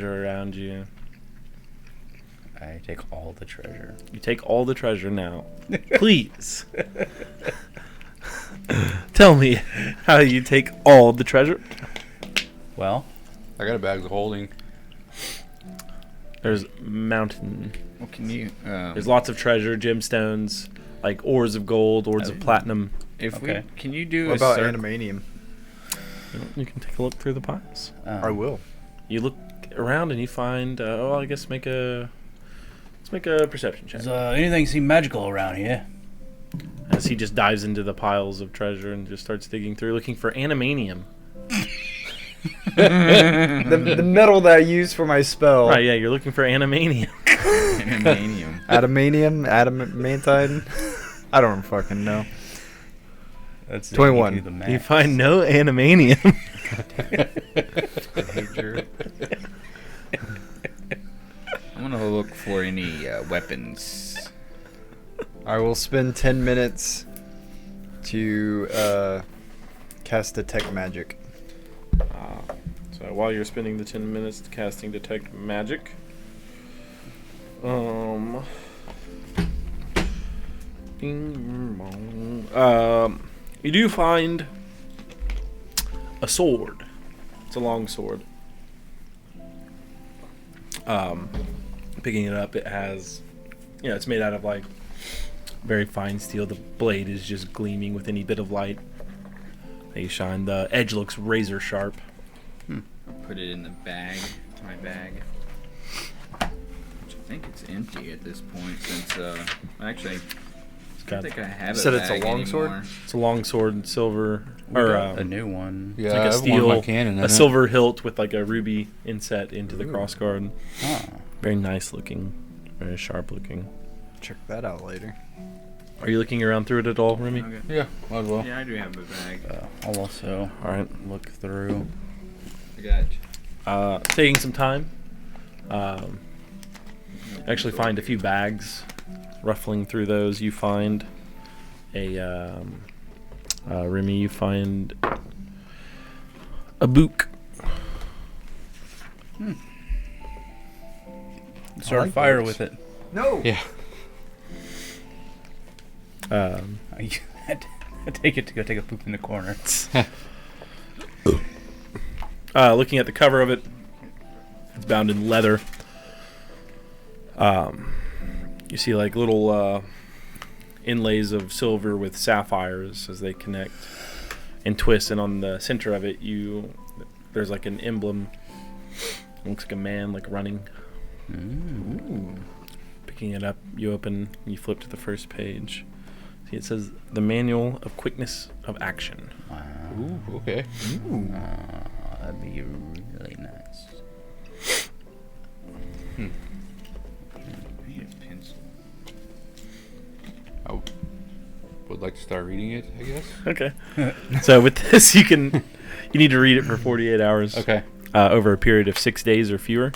around you. I take all the treasure. You take all the treasure now. Please. Tell me how you take all the treasure. Well, I got a bag of holding. There's mountain. what can you... There's lots of treasure, gemstones, like ores of gold, ores of platinum. If Okay. Can you do What a about circle? Animanium? You can take a look through the piles. I will. You look around and you find. I guess let's make a perception check. Does anything seem magical around here? As he just dives into the piles of treasure and just starts digging through, looking for animanium. The metal that I use for my spell. Right? Yeah, you're looking for animanium. Amnian. Adamantine. I don't fucking know. That's 21. You, do the math. You find no animanium. I'm gonna look for any weapons. I will spend 10 minutes to cast Detect Magic. So while you're spending the 10 minutes casting Detect Magic, bing, bong. You do find a sword. It's a long sword. Picking it up, it has, it's made out of like very fine steel. The blade is just gleaming with any bit of light that you shine. The edge looks razor sharp. Put it in the bag, my bag. Which I think it's empty at this point since, actually, I don't think I have Said a it's a bag long sword? anymore. It's a long sword, silver, A new one. Yeah, like a I have one in steel, my cannon, a isn't it? silver hilt with like a ruby inset into the crossguard. Ah. Very nice looking, very sharp looking. Check that out later. Are you looking around through it at all, Remy? Okay. Yeah, might as well. Yeah, I do have a bag. I'll also All right. look through. I got. Taking some time. Actually, find a few bags. Ruffling through those, you find Remy. You find a book. Start a like fire books. with it. No! Yeah. I take it to go take a poop in the corner. Looking at the cover of it, it's bound in leather. You see like little inlays of silver with sapphires as they connect and twist, and on the center of it, there's like an emblem. It looks like a man like running. Ooh. Picking it up, you flip to the first page. See, it says the Manual of Quickness of Action. Wow. Ooh, okay. That'd be really nice. I need a pencil. I would like to start reading it, I guess. Okay. So with this, you need to read it for 48 hours. Okay. Over a period of 6 days or fewer.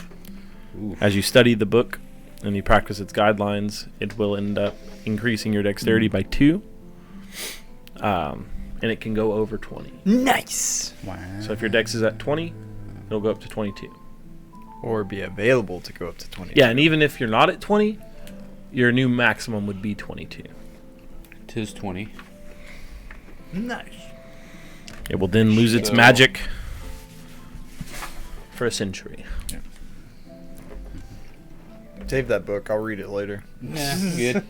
Ooh. As you study the book and you practice its guidelines, it will end up increasing your dexterity by 2. And it can go over 20. Nice! Wow. So if your dex is at 20, it'll go up to 22. Or be available to go up to 20. Yeah, and even if you're not at 20, your new maximum would be 22. 'Tis 20. Nice. It will then lose its So- magic for a century. Save that book. I'll read it later. Nah, good.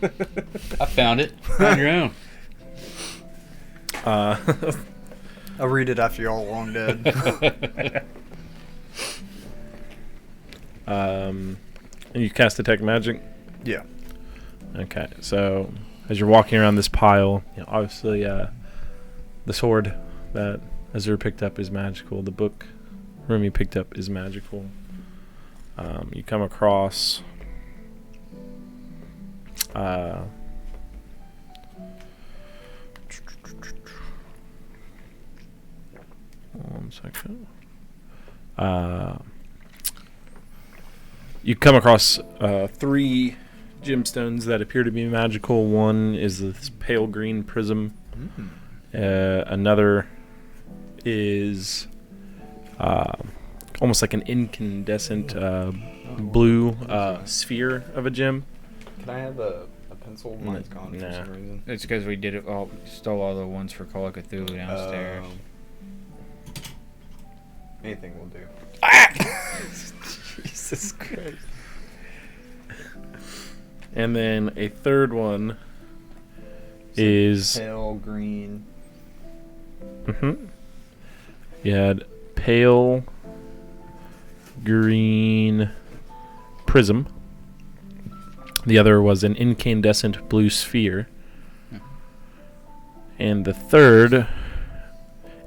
I found it. On your own. I'll read it after y'all are long dead. And you cast Detect Magic? Yeah. Okay, so as you're walking around this pile, obviously the sword that Azur picked up is magical. The book Remy picked up is magical. You come across one second. You come across 3 gemstones that appear to be magical. One is this pale green prism. Another is almost like an incandescent blue sphere of a gem. Can I have a pencil? Mine's gone for Nah. some reason. It's because we did it all, stole all the ones for Call of Cthulhu downstairs. Anything will do. Jesus Christ. And then a third one is Pale green. You had pale green prism. The other was an incandescent blue sphere. And the third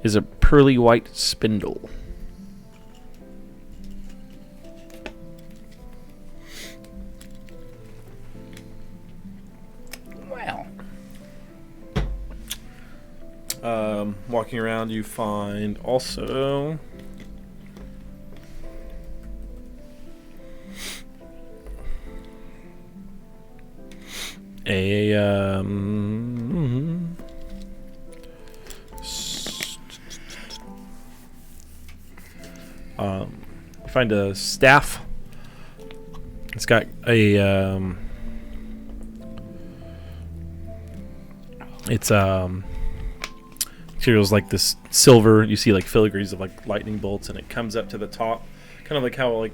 is a pearly white spindle. Wow. Walking around, you find also a you find a staff. It's got a it's materials like this silver. You see like filigrees of like lightning bolts, and it comes up to the top, kind of like how like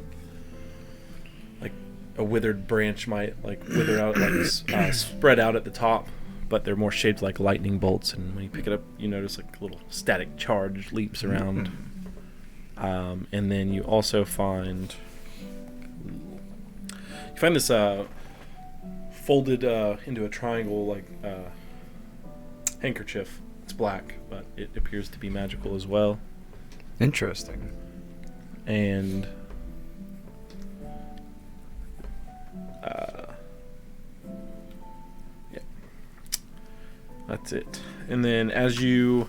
a withered branch might like wither out, like spread out at the top, but they're more shaped like lightning bolts. And when you pick it up, you notice like a little static charge leaps around. And then you also find this folded into a triangle like handkerchief. It's black, but it appears to be magical as well. Interesting. And yeah, that's it. And then as you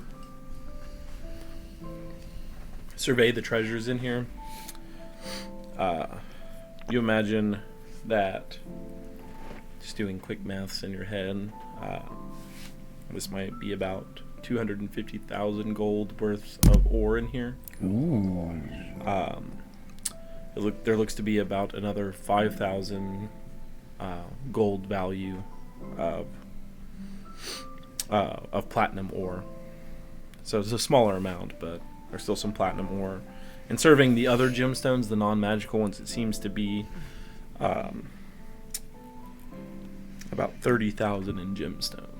survey the treasures in here, you imagine that, just doing quick maths in your head, this might be about 250,000 gold worth of ore in here. Ooh. There looks to be about another 5,000 gold value of platinum ore. So it's a smaller amount, but there's still some platinum ore. And serving the other gemstones, the non-magical ones, it seems to be about 30,000 in gemstones.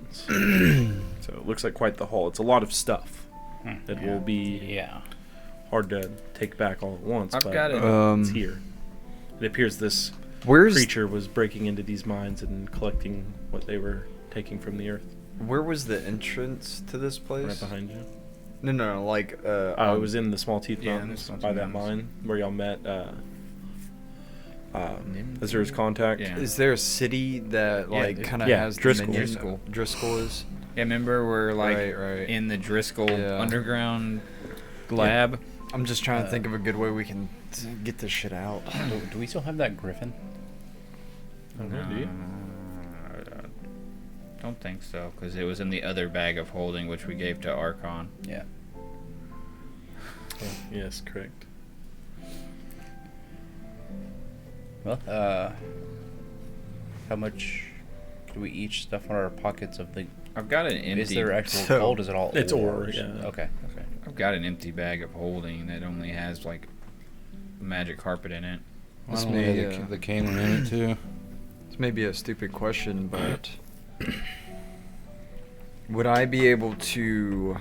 So it looks like quite the haul. It's a lot of stuff that will be hard to take back all at once. I've but got it. It's here. It appears this Where's creature was breaking into these mines and collecting what they were taking from the earth. Where was the entrance to this place? Right behind you. No, like It was in the Small Teeth Yeah, Mountains the Small by Teeth that Mountains. mine where y'all met Azur's contact. Yeah. Is there a city that Yeah, like it- kind of yeah, has Driscoll. Dominion? Driscoll is. Yeah, remember we're like Right. in the Driscoll Yeah. underground lab? I'm just trying to think of a good way we can get this shit out. Do we still have that griffin? Okay, do you? I don't think so, because it was in the other bag of holding, which we gave to Archon. Yeah. Oh, yes, correct. Well, how much do we each stuff in our pockets of the? I've got an empty. Is there actual So- gold? Is it all? It's ore, ores? yeah. Okay. I've got an empty bag of holding that only has like magic carpet in it. This I don't may, have the cannon in it too. This may be a stupid question, but would I be able to?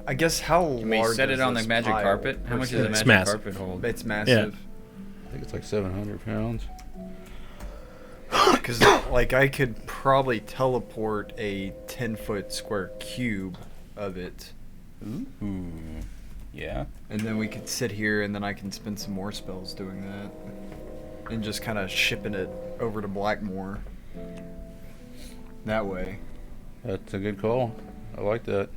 I guess how Can we large set is it on the this magic pile carpet? How per much se? does the It's magic massive. carpet hold? It's massive. I think it's like 700 pounds. Because like I could probably teleport a 10-foot square cube of it, Ooh. Yeah. and then we could sit here, and then I can spend some more spells doing that, and just kind of shipping it over to Blackmore. That way, That's a good call. I like that.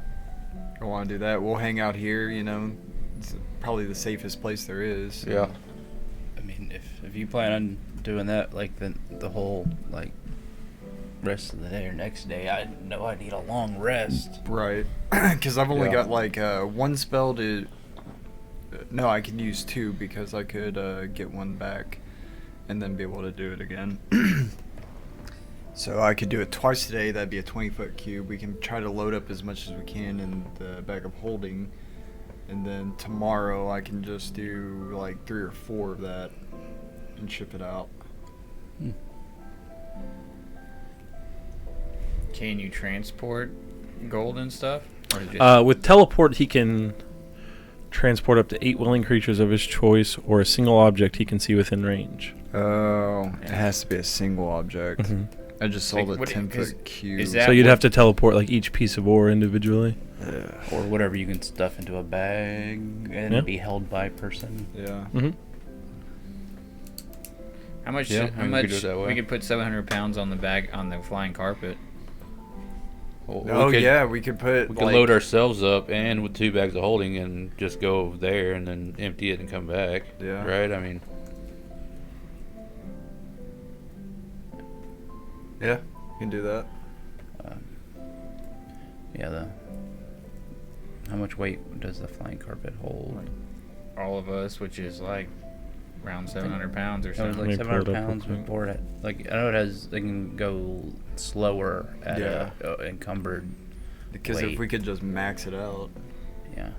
I want to do that. We'll hang out here. You know, it's probably the safest place there is. Yeah. I mean, if you plan on doing that, like the whole like rest of the day or next day, I know I need a long rest. Right. Because I've only Yeah. got like one spell to. No, I could use two because I could get one back and then be able to do it again. So I could do it twice today. That'd be a 20-foot cube. We can try to load up as much as we can in the bag of holding. And then tomorrow I can just do like 3 or 4 of that and ship it out. Can you transport gold and stuff? Or is it just With teleport, he can transport up to 8 willing creatures of his choice or a single object he can see within range. Oh, it has to be a single object. Mhm. I just saw Like, the what- 10-foot cube. is that So you'd what- have to teleport like each piece of ore individually. Or whatever you can stuff into a bag and Yeah. be held by a person. Yeah. Mm-hmm. how much? Yeah, how we much? could do it that way. We could put 700 pounds on the bag on the flying carpet. Well, Oh, we could, yeah, we could put. We could load ourselves up and with 2 bags of holding and just go over there and then empty it and come back. Yeah. Right? I mean, Yeah, we can do that. Yeah, how much weight does the flying carpet hold? All of us, which is like around 700 pounds or It was something. like Let me pull it 700 up real pounds quick. before it. Like I know it has. They can go slower at Yeah. a encumbered. Because Wait. if we could just max it out. Yeah.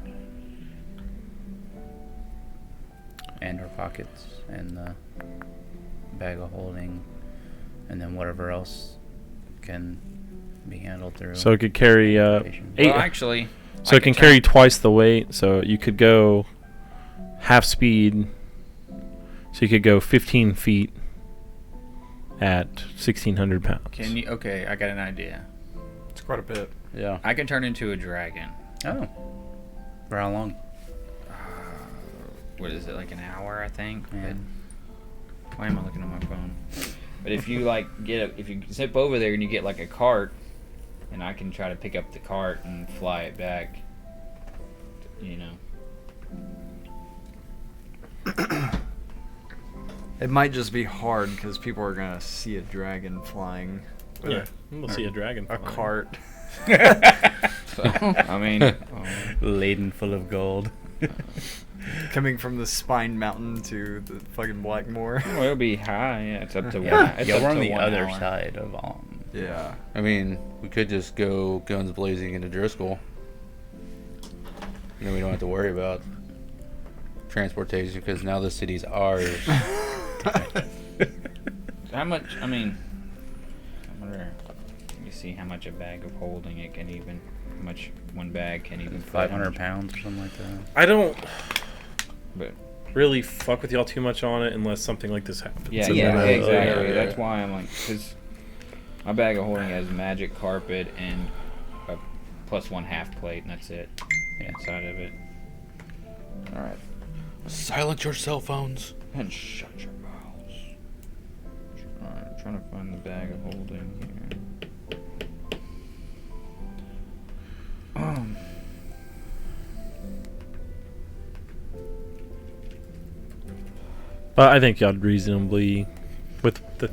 And her pockets and the bag of holding, and then whatever else can be handled through. So it could carry 8. Well, actually, So I it can could carry twice the weight. So you could go half speed. So you could go 15 feet at 1,600 pounds. Can you? Okay, I got an idea. It's quite a bit. yeah. I can turn into a dragon. Oh. For how long? What is it, like an hour? I think. Yeah. But why am I looking at my phone? But if you like if you zip over there and you get like a cart, and I can try to pick up the cart and fly it back. You know. It might just be hard because people are going to see a dragon flying. with Yeah, we'll see a dragon. A flying. cart. So, I mean, Laden full of gold. Coming from the Spine Mountain to the fucking Blackmore. well, it'll be high. Yeah, it's up to Yeah, one. It's yeah, up we're on to the 1 other hour. side of Yeah. I mean, we could just go guns blazing into Driscoll. And then we don't have to worry about transportation because now the city's ours. How much? I mean, I wonder. Let me see how much a bag of holding it can even. How much one bag can even. fit 500 in. pounds or something like that. I don't But really fuck with y'all too much on it unless something like this happens. yeah, And yeah, then exactly. yeah. That's why I'm like, because my bag of holding has magic carpet and a +1 half plate, and that's it. Inside of it. All right. Silence your cell phones. And shut your mouths. Alright, I'm trying to find the bag of holding here. But I think y'all reasonably, with the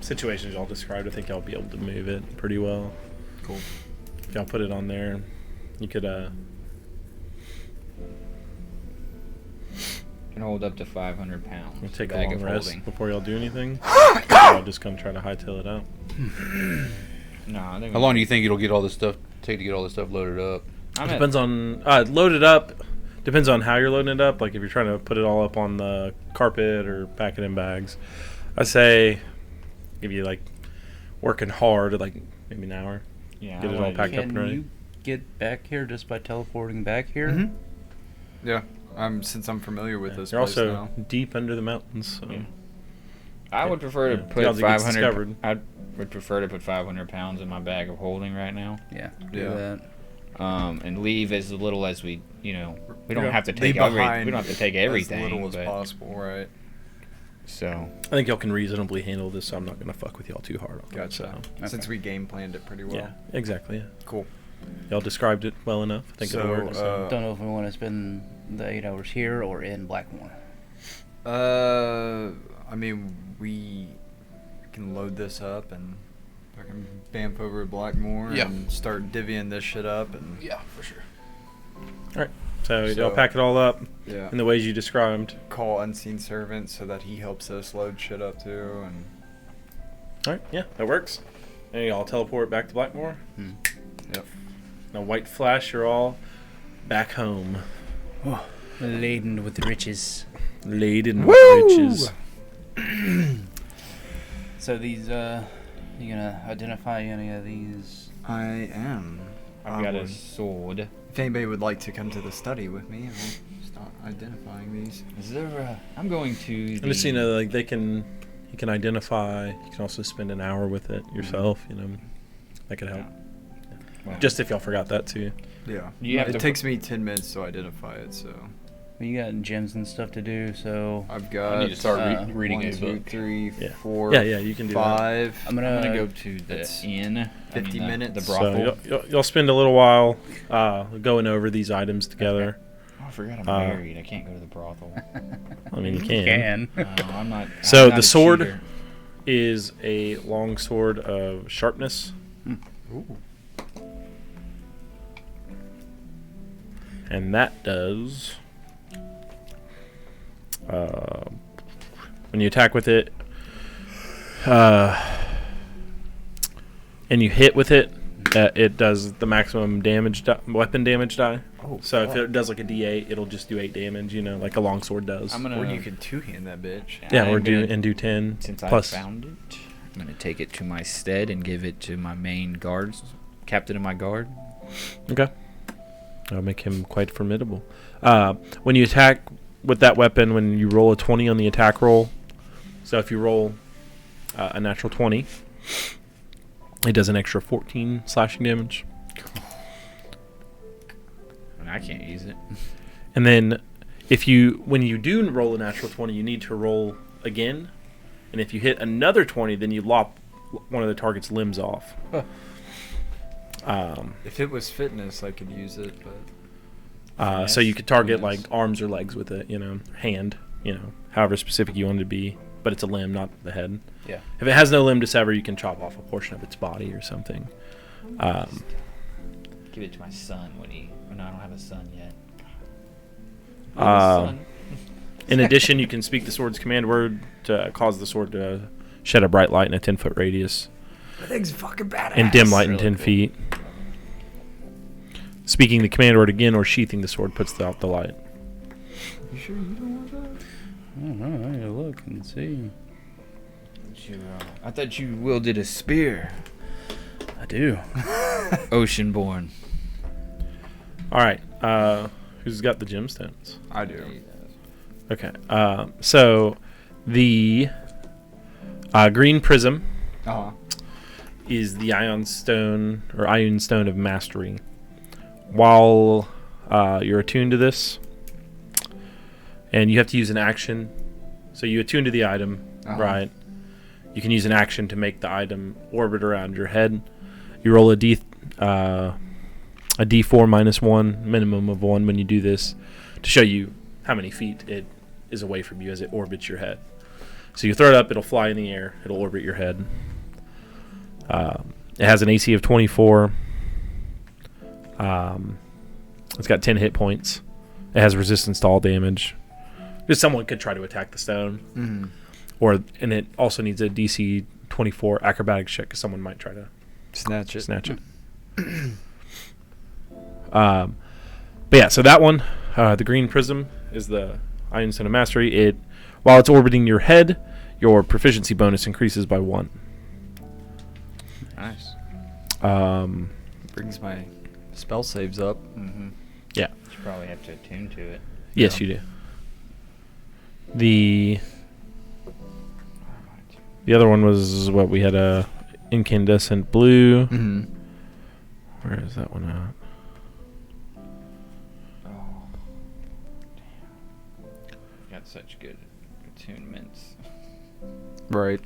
situations y'all described, I think y'all be able to move it pretty well. Cool. If y'all put it on there, you could Can hold up to 500 pounds. we'll take a bag long of rest holding. before y'all do anything. Y'all just come try to hightail it out. No, I think How long do you think it'll get all this stuff take to get all this stuff loaded up? I'm It at, depends on load it up. Depends on how you're loading it up. Like if you're trying to put it all up on the carpet or pack it in bags, I say give you like working hard, like maybe an hour. yeah, get I it all wanna- packed up Can and ready. you get back here just by teleporting back here? Mhm. Yeah. Since I'm familiar with this You're place also now. deep under the mountains. So. Yeah. I would prefer to Yeah. put Odds it gets 500. discovered. I would prefer to put 500 pounds in my bag of holding right now, Yeah. Do Yeah. that. and leave as little as we don't Yeah. have to Leave take behind we don't have to take everything. as little as but- possible, right? So I think y'all can reasonably handle this, so I'm not gonna fuck with y'all too hard on it. Gotcha. So. Since we game planned it pretty well. Yeah, exactly. Yeah. Cool. Y'all described it well enough. I think it'll work. So. Don't know if we want to spend the 8 hours here or in Blackmore. I mean, we can load this up and fucking bamf over to Blackmore Yeah. and start divvying this shit up and Yeah, for sure. So So- y'all pack it all up yeah. in the ways you described. Call Unseen Servant so that he helps us load shit up too and All right, yeah, that works. And y'all teleport back to Blackmore. yep. Now, white flash, you're all back home, Laden with riches. laden with riches. So these, you gonna identify any of these? I am. I've got a sword. If anybody would like to come to the study with me, I'll start identifying these. Is there I'm going to the... And just so you know, like you can identify. You can also spend an hour with it yourself. You know, that could help. Well, Just if y'all forgot that too. Yeah. You have it to- takes me 10 minutes to identify it, so Well, you got gems and stuff to do, so I've got I need to start reading 1, a 2, book. 3, Yeah. 4, Yeah, you can do that. 5. I'm I'm gonna gonna go to the It's inn. 50 minutes. The So brothel. y'all spend a little while going over these items together. Oh, I forgot I'm married. I can't go to the brothel. I mean, you you can. No, I'm not. So I'm not the a sword cheater. is a long sword of sharpness. And that does... when you attack with it, and you hit with it, it does the maximum damage weapon damage die. Oh, So if it does like a D8, it'll just do 8 damage, you know, like a longsword does. I'm gonna. Or you could two-hand that bitch. Yeah, I'm or gonna- do 10 Since plus. I found it, I'm gonna take it to my stead and give it to my main guards, captain of my guard. Okay. That'll make him quite formidable. When you attack with that weapon, when you roll a 20 on the attack roll, so if you roll a natural 20, it does an extra 14 slashing damage. And I can't use it. And then when you do roll a natural 20, you need to roll again. And if you hit another 20, then you lop one of the target's limbs off. If it was fitness, I could use it, but So you could target Yes. like arms or legs with it, hand, however specific you want it to be. But it's a limb, not the head. Yeah. If it has no limb to sever, you can chop off a portion of its body or something. Give it to my son when I don't have a son yet. Um, In addition, you can speak the sword's command word to cause the sword to shed a bright light in a 10-foot radius. that thing's fucking badass. And dim light in Really 10 cool. feet. Speaking the command word again or sheathing the sword puts out the light. You sure you don't want that? I don't know. I need to look and see. I thought you wielded a spear, I do. Oceanborn. All right. Who's got the gemstones? I do. Okay. So the green prism Uh-huh. is the ion stone of mastery. While you're attuned to this, and you have to use an action, so you attune to the item, Uh-huh. right? You can use an action to make the item orbit around your head. You roll a D4 -1, minimum of 1 when you do this, to show you how many feet it is away from you as it orbits your head. So you throw it up, it'll fly in the air, it'll orbit your head. It has an AC of 24. It's got 10 hit points. It has resistance to all damage. Just someone could try to attack the stone. Mm-hmm. And it also needs a DC 24 acrobatics check because someone might try to Snatch it. snatch it. But yeah, so that one, the green prism, is the Iron Stone of Mastery. While it's orbiting your head, your proficiency bonus increases by 1. Nice. Brings my spell saves up. Mm-hmm. Yeah. You probably have to attune to it. Yes, you do. The other one was what we had, a incandescent blue. Mm-hmm. Where is that one at? Oh, damn. Got such good attunements. Right.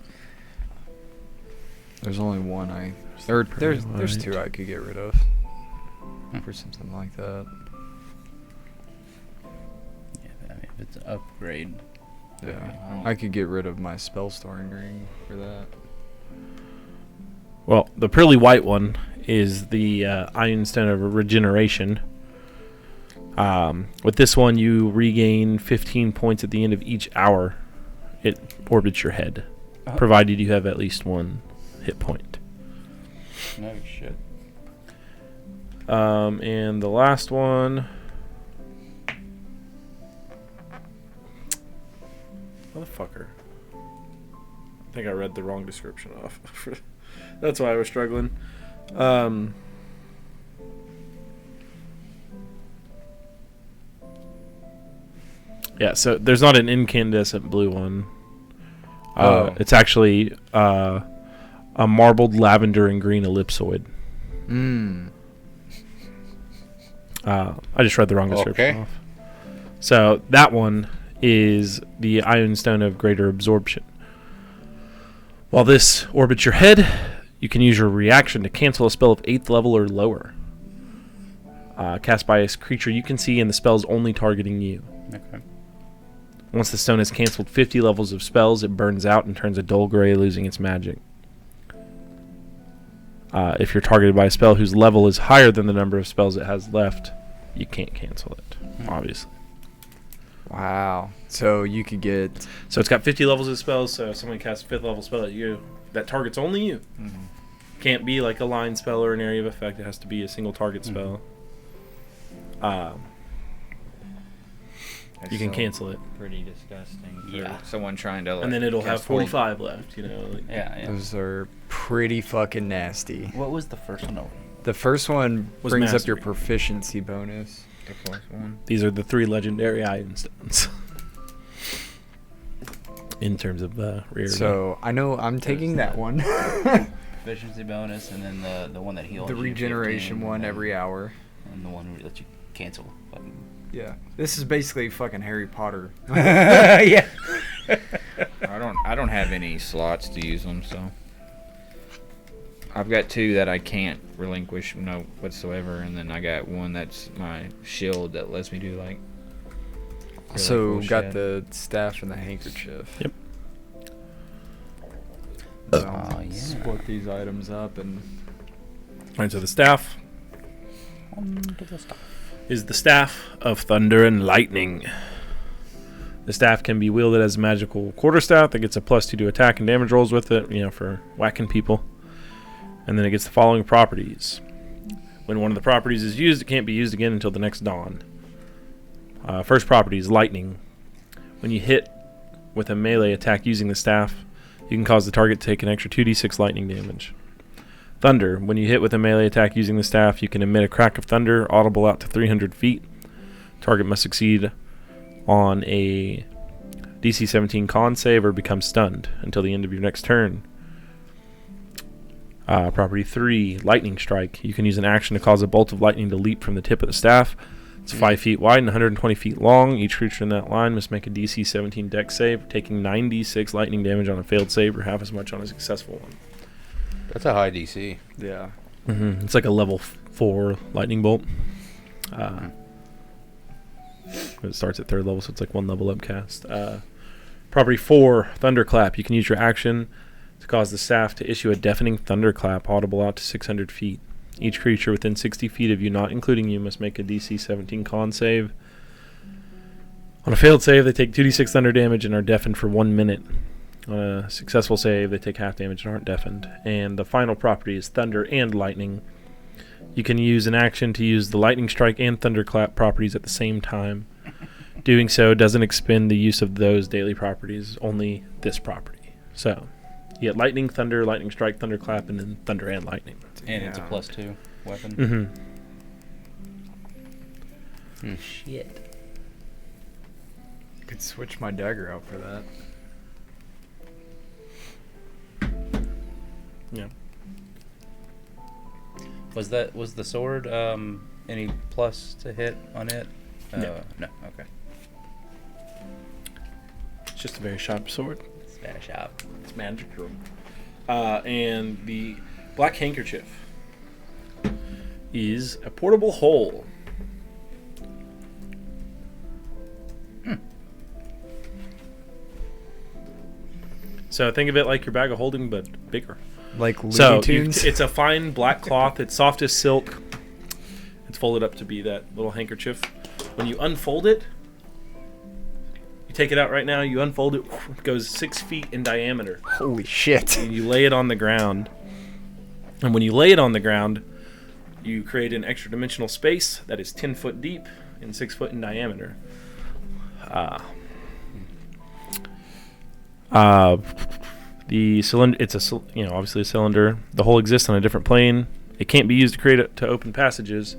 There's only one there's two I could get rid of for something like that. Yeah, I mean, if it's an upgrade. Yeah. I could get rid of my spell storing ring for that. Well, the pearly white one is the Iron Stone of Regeneration. With this one, you regain 15 points at the end of each hour it orbits your head, provided you have at least one hit point. No shit. And the last one... Motherfucker. I think I read the wrong description off. That's why I was struggling. Yeah, so there's not an incandescent blue one. It's actually a marbled lavender and green ellipsoid. I just read the wrong description off. So that one is the Iron Stone of Greater Absorption. While this orbits your head, you can use your reaction to cancel a spell of 8th level or lower. Cast by a creature you can see, and the spell's only targeting you. Okay. Once the stone has canceled 50 levels of spells, it burns out and turns a dull gray, losing its magic. If you're targeted by a spell whose level is higher than the number of spells it has left, you can't cancel it, obviously. Wow. So you could get... So it's got 50 levels of spells, so if someone casts a 5th level spell at you, that target's only you. Mm-hmm. Can't be like a line spell or an area of effect. It has to be a single target spell. You can cancel it. Pretty disgusting. Yeah. For someone trying to. Like, And then it'll have cast hold. 45 left, you know. Like, Yeah. Those are pretty fucking nasty. What was the first one over? The first one Was brings up your mastery. proficiency bonus. The fourth one. These are the 3 legendary Iron Stones. In terms of rarity. So I know I'm taking that one. Efficiency bonus, and then the one that heals. The you regeneration 15, one and then- every hour. And the one that you cancel. Fucking. Yeah. This is basically fucking Harry Potter. Yeah. I don't have any slots to use them, so I've got 2 that I can't relinquish whatsoever, and then I got one that's my shield that lets me do like. really So cool got shit. the staff and the handkerchief. Yep. So Oh, yeah. split these items up and Alright, so the staff On to the stuff. is the Staff of Thunder and Lightning. The staff can be wielded as a magical quarterstaff that gets a +2 to attack and damage rolls with it, for whacking people. And then it gets the following properties. When one of the properties is used, it can't be used again until the next dawn. First property is Lightning. When you hit with a melee attack using the staff, you can cause the target to take an extra 2d6 lightning damage. Thunder. When you hit with a melee attack using the staff, you can emit a crack of thunder, audible out to 300 feet. Target must succeed on a DC 17 con save or become stunned until the end of your next turn. Property 3, Lightning Strike. You can use an action to cause a bolt of lightning to leap from the tip of the staff. It's 5 feet wide and 120 feet long. Each creature in that line must make a DC 17 dex save, taking 96 lightning damage on a failed save or half as much on a successful one. That's a high DC. yeah. It's like a level 4 lightning bolt. It starts at 3rd level, so it's like 1 level upcast. Property 4, Thunderclap. You can use your action to cause the staff to issue a deafening thunderclap audible out to 600 feet. Each creature within 60 feet of you, not including you, must make a DC 17 con save. On a failed save, they take 2d6 thunder damage and are deafened for 1 minute. On a successful save, they take half damage and aren't deafened. And the final property is Thunder and Lightning. You can use an action to use the Lightning Strike and Thunderclap properties at the same time. Doing so doesn't expend the use of those daily properties, only this property. So, you get Lightning, Thunder, Lightning Strike, Thunderclap, and then Thunder and Lightning. And it's a Yeah. +2 weapon. Mm-hmm. Shit. Could switch my dagger out for that. Yeah. Was the sword any plus to hit on it? No. No. Okay. It's just a very sharp sword. Spanish out. It's magical. And the Black Handkerchief is a portable hole. So think of it like your bag of holding, but bigger. Like Looney So Tunes. it's a fine black cloth. It's soft as silk. It's folded up to be that little handkerchief. When you unfold it, you take it out right now. You unfold it. It goes 6 feet in diameter. Holy shit. And you lay it on the ground. And when you lay it on the ground, you create an extra dimensional space that is 10 foot deep and 6 foot in diameter. The cylinder, it's obviously a cylinder. The hole exists on a different plane. It can't be used to open passages.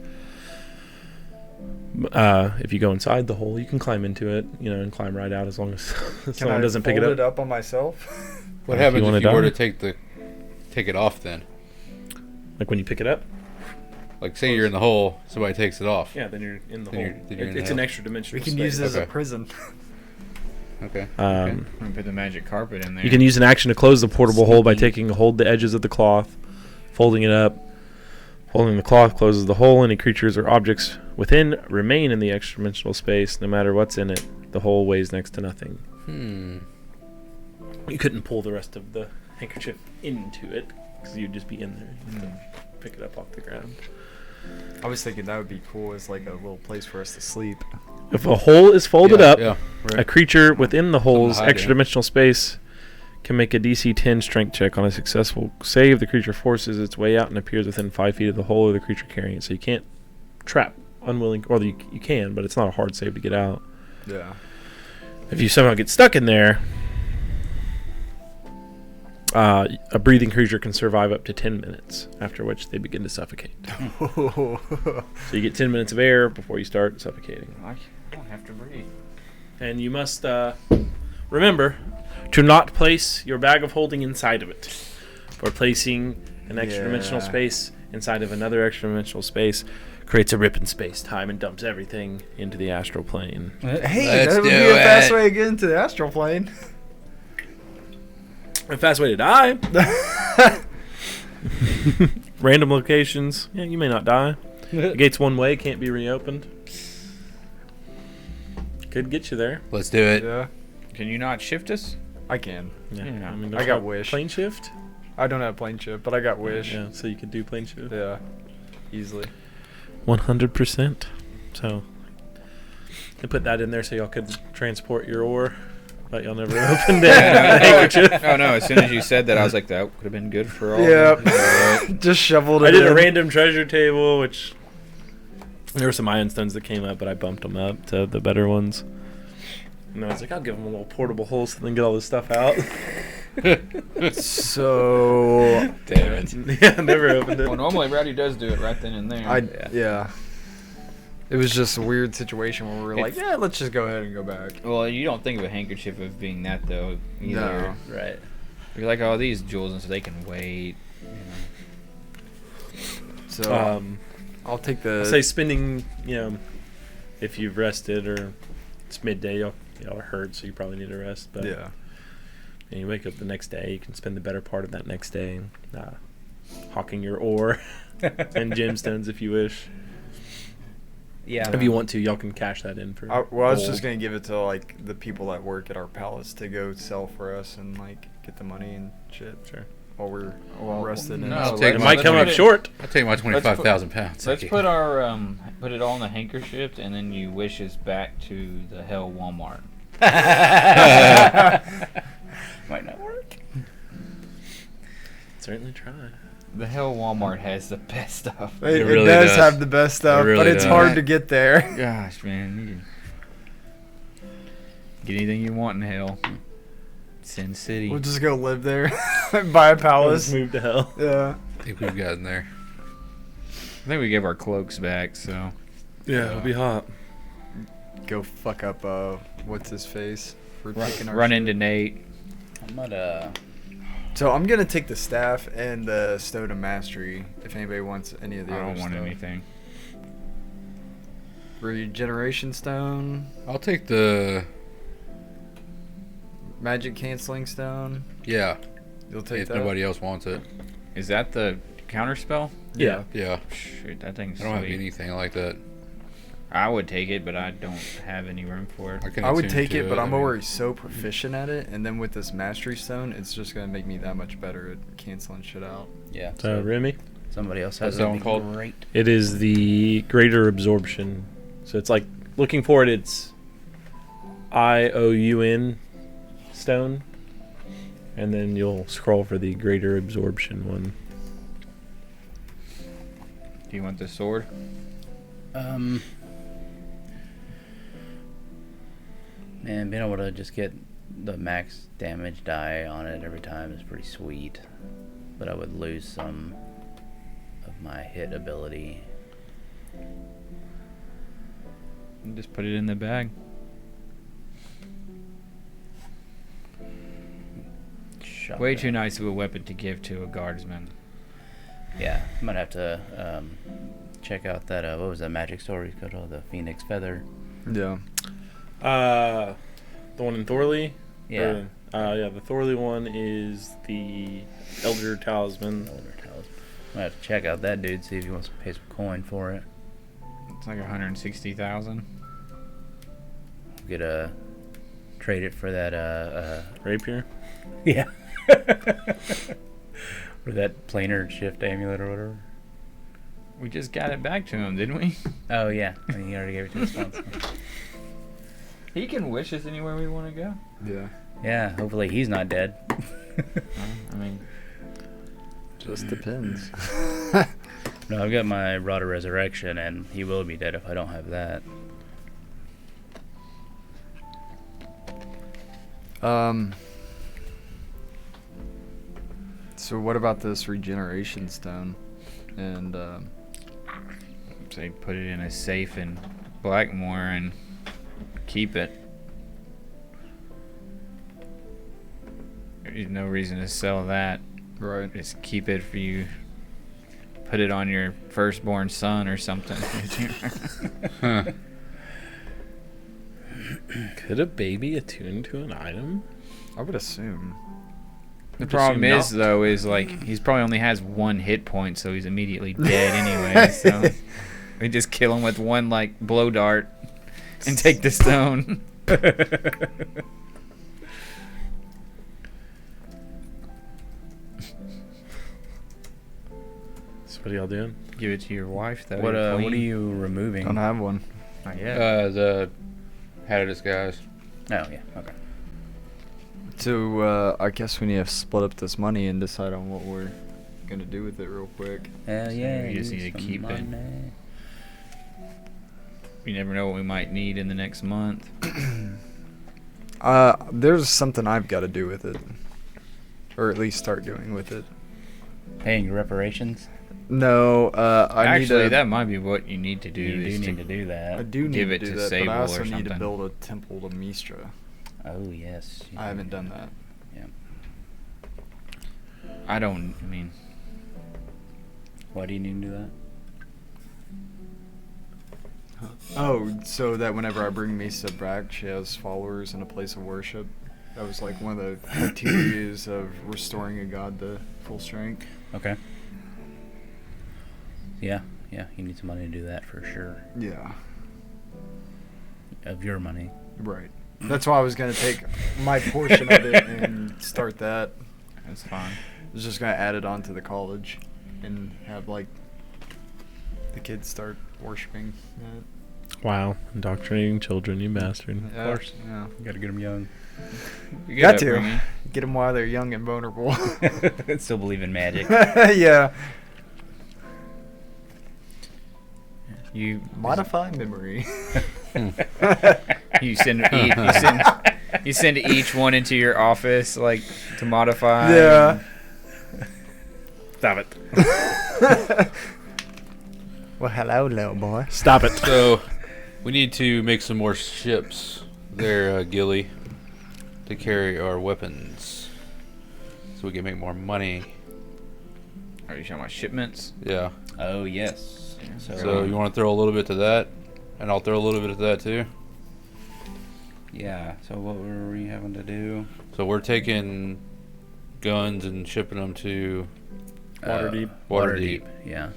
If you go inside the hole, you can climb into it, and climb right out as long as someone doesn't pick it fold up. on myself? What If happens you wanna if you were die. to take it off then? Like when you pick it up, Like say you're in the hole, somebody takes it off. yeah, then you're in the Then hole. you're- then you're in the It's an hole. extra dimensional. We can space. use it as a Okay. prison. Okay. I'm gonna put the magic carpet in there. You can use an action to close the portable hole by Sneaky. hold the edges of the cloth, folding it up. Folding the cloth closes the hole. Any creatures or objects within remain in the extra dimensional space, no matter what's in it. The hole weighs next to nothing. You couldn't pull the rest of the handkerchief into it because you'd just be in there. You have to pick it up off the ground. I was thinking that would be cool as like a little place for us to sleep. If a hole is folded Yeah, up, yeah, a right. creature within the hole's hide extra in. dimensional space can make a DC 10 strength check. On a successful save, the creature forces its way out and appears within 5 feet of the hole or the creature carrying it. So you can't trap unwilling, or you can, but it's not a hard save to get out. Yeah. If you somehow get stuck in there, a breathing creature can survive up to 10 minutes, after which they begin to suffocate. So you get 10 minutes of air before you start suffocating. I don't have to breathe. And you must remember to not place your bag of holding inside of it. For placing an extra dimensional Yeah. space inside of another extra dimensional space creates a rip in space-time and dumps everything into the astral plane. Hey, Let's that would be do a fast it. way to get into the astral plane. A fast way to die. Random locations. Yeah, you may not die. The gate's one way, can't be reopened. Could get you there. Let's do it. Yeah, Can you not shift us? I can. Yeah. Yeah. I mean, I there's got not Wish. Plane shift. I don't have plane shift, but I got wish. Yeah, so you could do plane shift. Yeah, easily. 100%. So I put that in there so y'all could transport your ore, but y'all never opened it. Handkerchief. Oh no! As soon as you said that, I was like, that would have been good for all. Yeah, just shoveled it. I did a in. random treasure table, which there were some iron stones that came up, but I bumped them up to the better ones. And I was like, I'll give them a little portable hole so they can get all this stuff out. So Damn it. Yeah, never opened it. Well, normally Rowdy does do it right then and there. yeah. It was just a weird situation where we were like, yeah, let's just go ahead and go back. Well, you don't think of a handkerchief as being that though. Either. No. Right. You're like, oh, these jewels, and so they can wait. So I'll take the. I'll say spending, if you've rested or it's midday, y'all are hurt, so you probably need a rest. But Yeah. and you wake up the next day, you can spend the better part of that next day hawking your ore and gemstones if you wish. Yeah. If you want to, y'all can cash that in for. I was gold. just gonna give it to like the people that work at our palace to go sell for us and like get the money and shit. Sure. While we're Well, rested. no, and I'll stuff. take It my- might let's come put up it- short. I'll take my 25,000 pounds. Let's Thank put our put it all in the handkerchief, and then you wish us back to the Hell Walmart. Might not work. Certainly try. The Hell Walmart has the best stuff. It, It really does does. have the best stuff, really but it's does. hard to get there. Gosh, man, you can get anything you want in Hell. Sin City. We'll just go live there, buy a Let's palace. move to hell. Yeah. I think we've gotten there. I think we gave our cloaks back, so Yeah, it'll be hot. Go fuck up. What's his face for taking our run shit. into Nate. I'm gonna. So I'm gonna take the staff and the Stone of Mastery. If anybody wants any of the I other don't want stuff. anything. Regeneration Stone, I'll take the. Magic Canceling Stone. Yeah. You'll take If that. nobody else wants it. Is that the counter spell? Yeah. Yeah. Shoot, that thing's I don't have sweet. anything like that. I would take it, but I don't have any room for it. I would take it, but I'm already so proficient at it, and then with this Mastery Stone, it's just gonna make me that much better at canceling shit out. Yeah. So Remy, Somebody else has What's that one it. called? Great. it is the Greater Absorption. So it's like looking for it. It's IOUN stone, and then you'll scroll for the Greater Absorption one. Do you want the sword? Man, being able to just get the max damage die on it every time is pretty sweet. But I would lose some of my hit ability. Just put it in the bag. Way too nice of a weapon to give to a guardsman. Yeah, I might have to check out that, what was that magic story called? The Phoenix Feather. Yeah. The one in Thorley? Yeah. Yeah, the Thorley one is the Elder Talisman. Elder Talisman. I might have to check out that dude, see if he wants to pay some coin for it. It's like 160,000. Get trade it for that, Rapier? yeah. Or that planar shift amulet or whatever. We just got it back to him, didn't we? Oh, yeah. I mean, he already gave it to us once. He can wish us anywhere we want to go. Yeah. Yeah, hopefully he's not dead. I mean, Just depends. No, I've got my Rod of Resurrection, and he will be dead if I don't have that. So what about this Regeneration Stone? And say put it in a safe in Blackmore and keep it. There's no reason to sell that. right. Just keep it for you. Put it on your firstborn son or something. Huh. Could a baby attune to an item? I would assume. The Just problem assume is, not. though, is like he's probably only has 1 hit point, so he's immediately dead anyway. So we just kill him with 1 like blow dart and take the stone. So what are y'all doing? Give it to your wife, though. What you're are clean. you removing? Don't have one. Not yet. The Hat of Disguise. Oh, yeah, okay. So I guess we need to split up this money and decide on what we're gonna do with it real quick. Hell yeah, you just use need to some keep it. money. You never know what we might need in the next month. There's something I've got to do with it, or at least start doing with it. Paying reparations? No, I Actually, need to. that might be what you need to do. You is do need to do that. I do need give to it do to that, Sable but I also or need to something. build a temple to Mistra. Oh, yes. I haven't done that. Yeah. I don't. I mean, Why do you need to do that? Oh, so that whenever I bring Misa back, she has followers and a place of worship. That was like one of the criteria of restoring a god to full strength. Okay. Yeah, you need some money to do that for sure. Yeah, Of your money. right. That's why I was gonna take my portion of it and start that. that's fine. I was just gonna add it on to the college and have like the kids start worshiping that. Wow, indoctrinating children, you bastard. Yeah, course. Yeah. You gotta get them young. You Got that, to Remy. get them while they're young and vulnerable. Still believe in magic. Yeah. You Modify memory. you send you send each one into your office like to modify. Yeah. Stop it. Well, hello, little boy. Stop it. So, we need to make some more ships there, Gilly, to carry our weapons, so we can make more money. Are you talking about shipments? Yeah. Oh, yes. So you want to throw a little bit to that, and I'll throw a little bit to that too. Yeah, so what were we having to do? So we're taking guns and shipping them to Waterdeep. Waterdeep. Yeah.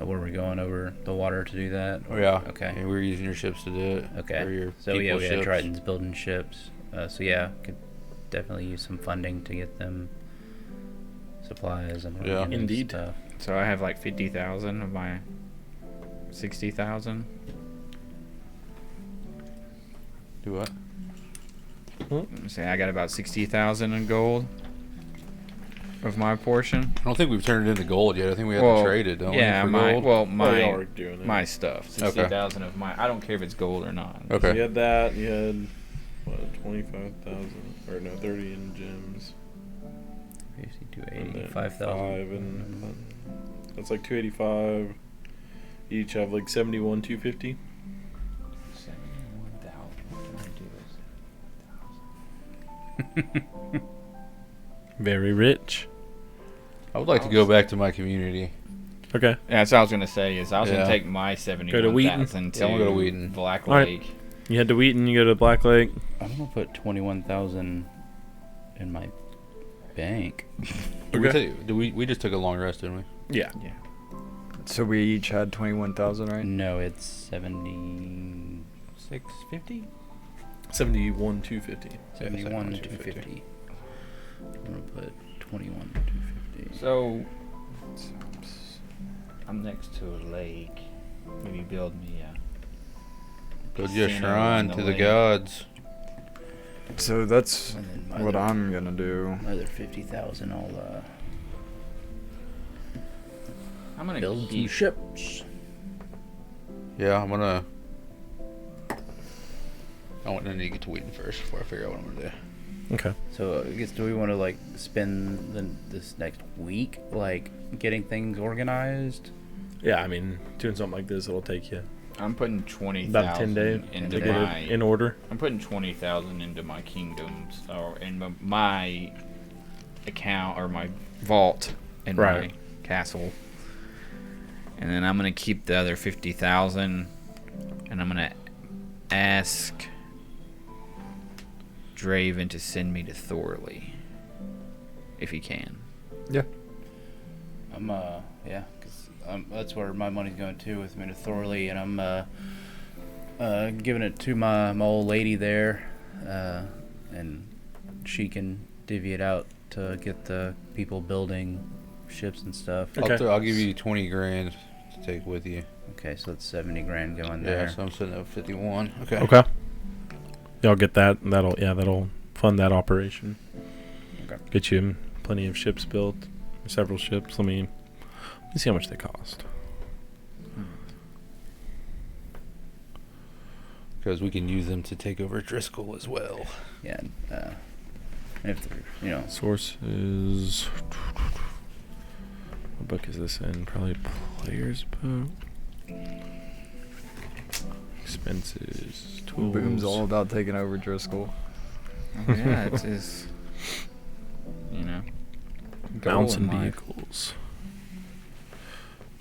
Were we going over the water to do that? Oh yeah. Okay. And we're using your ships to do it. Okay. Or your So yeah, people's we had ships. Tritons building ships. So yeah, could definitely use some funding to get them supplies and Yeah. organic Indeed. stuff. So I have like 50,000 of my 60,000. Do what? Let me say I got about 60,000 in gold of my portion. I don't think we've turned it into gold yet. I think we have to trade it, don't yeah, we? For my gold? well, Oh, y'all my are doing it. my stuff. 60,000 of my. I don't care if it's gold or not. So Okay. you had that. You had what, 25,000 or no, 30 in gems. 280, And 5,000. 5 and that's like 285. Each have like 71, 250. 71,000. Very rich. I would like to go back to my community. Okay. Yeah, that's what I was gonna say. Is I was Yeah. gonna take my Wheaton? 71,000 Yeah, I wanna go to Wheaton. Black All right. Lake. You head to Wheaton. You go to Black Lake. I'm gonna put 21,000 in my bank. Okay. We just took a long rest, didn't we? Yeah. Yeah. So we each had 21,000, right? No, it's 76.50. 71, 250. 71 250. I'm gonna put 21 250. So I'm next to a lake. Maybe build me a Build you a casino shrine on to the lake. gods. So that's And then my what other- I'm gonna do. Another 50,000. I'll I'm gonna build some keep. ships. Yeah, I'm gonna. I want to need to get to Wheaton first before I figure out what I'm gonna do. Okay. So I guess do we want to like spend this next week like getting things organized? Yeah, I mean, doing something like this, it'll take you I'm putting 20,000 about 10 days to into get my. it in order. I'm putting 20,000 into my kingdoms or in my account or my vault in Right. my castle, and then I'm gonna keep the other 50,000, and I'm gonna ask Draven to send me to Thorley if he can. Yeah. I'm yeah, cause that's where my money's going to with me to Thorley, and I'm giving it to my old lady there, and she can divvy it out to get the people building ships and stuff. Okay. I'll give you 20 grand to take with you. Okay, so that's 70 grand going Yeah, there. so I'm sitting at 51. Okay. Okay. Y'all get that. And that'll fund that operation. Okay. Get you plenty of ships built. Several ships. Let me see how much they cost. Because we can use them to take over Driscoll as well. Yeah, if they're, you know, Source is. What book is this in? Probably Player's Book. Expenses. Tools. Boom's all about taking over Driscoll. Yeah, it's his. You know. goal Mounts in and life. vehicles.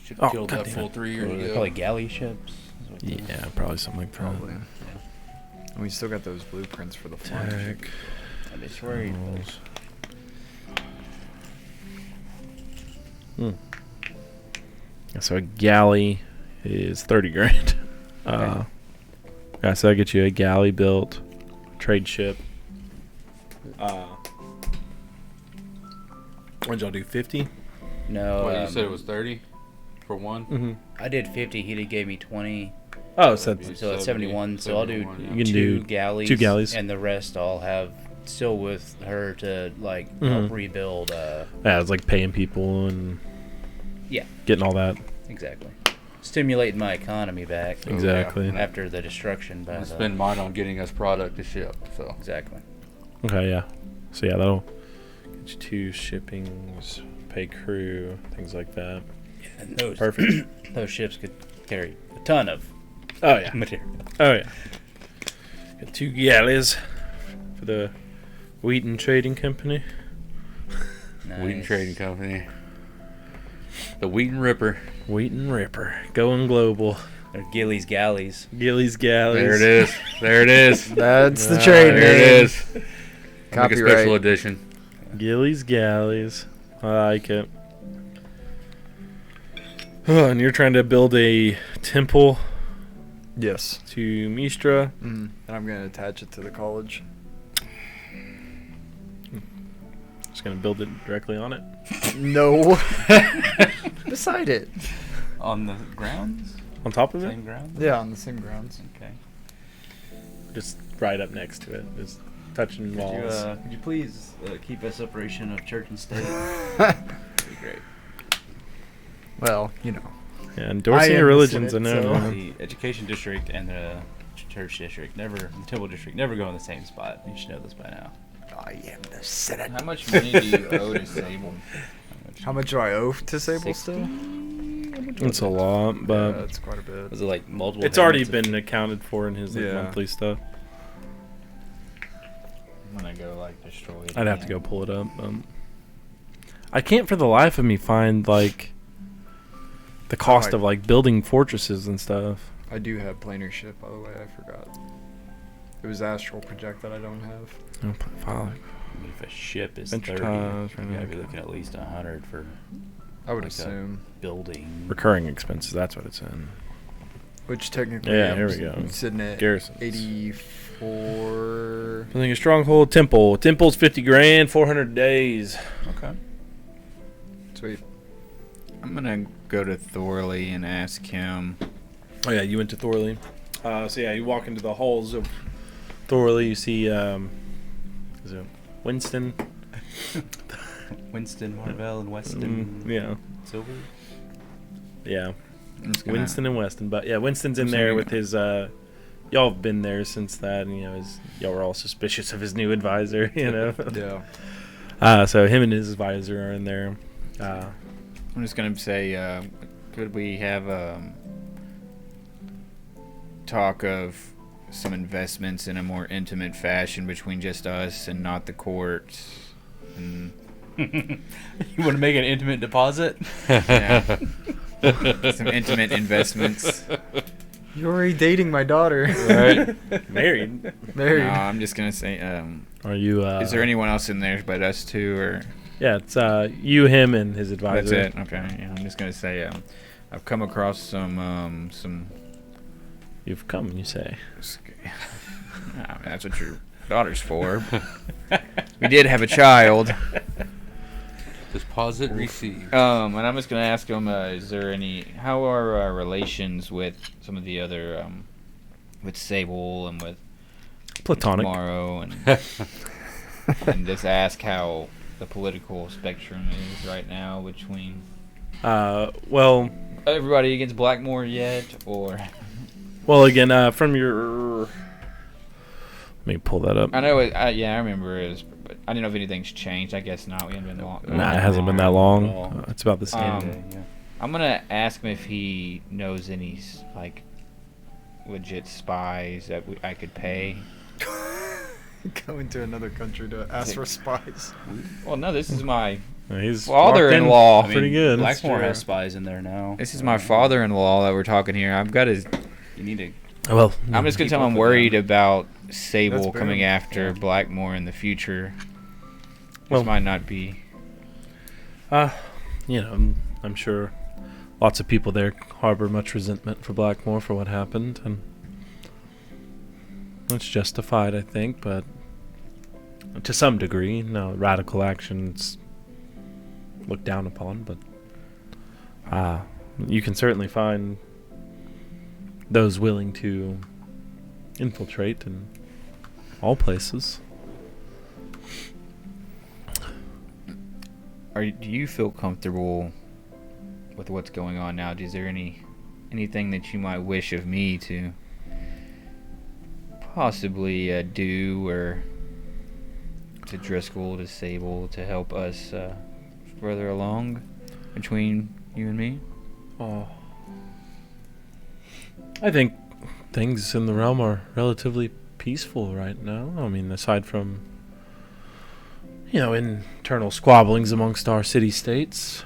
Should Oh, have killed that goddamn full it. 3 years ago. probably galley ships. is what they're- Yeah, probably something like that. Probably. And we still got those blueprints for the flying ship. Tech. I'd be worried. Tools. Hmm. So a galley is 30 grand. Yeah, so I get you a galley built, trade ship. What'd y'all do? 50? No, What, you said it was 30 for one? Mm-hmm. I did 50. He gave me 20. Oh, so that's, So it's 71. So I'll do 71, yeah. You can two do galleys. 2 galleys. And the rest I'll have still with her to like Mhm. help rebuild. yeah, it's like paying people and Yeah, getting all that. exactly. Stimulating my economy back Oh, Exactly. yeah. after the destruction by I the. spend mine on getting us product to ship. So Exactly. Okay, yeah. So yeah, that'll get you 2 shippings, pay crew, things like that. And those Perfect. those ships could carry a ton of Oh yeah. material. Oh yeah. Got 2 galleys for the Wheaton Trading Company. Wheaton Nice. Trading Company. The Wheaton Ripper. Wheaton Ripper, going global. Or Gilly's galleys. Gilly's galleys. There it is. There it is. That's the Ah, trade There it name. is. Make a Copyright. special edition. Gilly's galleys. I like it. And you're trying to build a temple Yes. to Mistra. And I'm gonna attach it to the college. Just gonna build it directly on it. No. Beside it. On the grounds? On top of it? Same grounds? Yeah, on the same grounds. Okay. Just right up next to it. Just touching walls. Could you please keep a separation of church and state? That'd be great. Well, you know. Yeah, endorsing I your am the religions. I Senate, know. so- The education district and the church district the temple district never go in the same spot. You should know this by now. I am the Senate. How much money do you owe to Sable? How much do I owe to Sable still? It's a lot, Yeah, but that's quite a bit. Was it like multiple? it's already payments been accounted for in his Yeah. monthly stuff. I'm gonna go like destroy it. I'd have to again. go pull it up. I can't for the life of me find like the cost Alright. of like building fortresses and stuff. I do have planar ship, by the way. I forgot. It was astral project that I don't have. Oh, file. I mean, if a ship is Venture 30, ties, you gotta be okay. looking at least 100 for I would Like a- assume. building. Recurring expenses. That's what it's in. Which technically, Yeah, I'm here we go. sitting at Garrisons. 84. Building a stronghold temple. Temple's 50 grand, 400 days. Okay. Sweet. I'm gonna go to Thorley and ask him. Oh yeah, you went to Thorley. So yeah, you walk into the halls of Thorley. You see, is it Winston? Winston, Marvell, and Weston. Yeah, Silver. yeah. I'm just gonna, Winston and Weston, but yeah, Winston's in I'm there sorry. with his. Y'all have been there since that, and y'all were all suspicious of his new advisor. Yeah. So him and his advisor are in there. I'm just gonna say, could we have talk of some investments in a more intimate fashion between just us and not the court? And You want to make an intimate deposit? yeah, some intimate investments. You're already dating my daughter. Right, married. No, Married. I'm just gonna say, Are you? is there anyone else in there but us two, or Yeah, it's you, him, and his advisor. that's it? Okay, yeah, I'm just gonna say, I've come across some. You've come, you say. That's what your daughter's for. We did have a child. Deposit received. And I'm just gonna ask him, is there any? How are our relations with some of the other, with Sable and with Platonic. Tomorrow, and and just ask how the political spectrum is right now between Well, everybody against Blackmore yet, or again, from your. Let me pull that up. I know it. Yeah, I remember it was, but I didn't know if anything's changed. I guess not. We haven't been long. Nah, it hasn't been that long. At all. It's about the same. Yeah. I'm gonna ask him if he knows any like legit spies that I could pay. Going to another country to ask for spies. Well, no, this is my He's father-in-law. walked in pretty good. Blackmore true. has spies in there now. this is my father-in-law that we're talking here. I've got his. You need to. Well, I'm just gonna Keep tell him up I'm with worried them. about That's Sable coming boom. after Blackmore in the future. Well- This might not be. I'm sure lots of people there harbor much resentment for Blackmore for what happened, and it's justified, I think, but to some degree, no radical actions looked down upon, but you can certainly find those willing to infiltrate in all places. Do you feel comfortable with what's going on now? Is there anything that you might wish of me to possibly do, or to Driscoll, to Sable, to help us further along between you and me? Oh. I think things in the realm are relatively peaceful right now. I mean, aside from, internal squabblings amongst our city-states.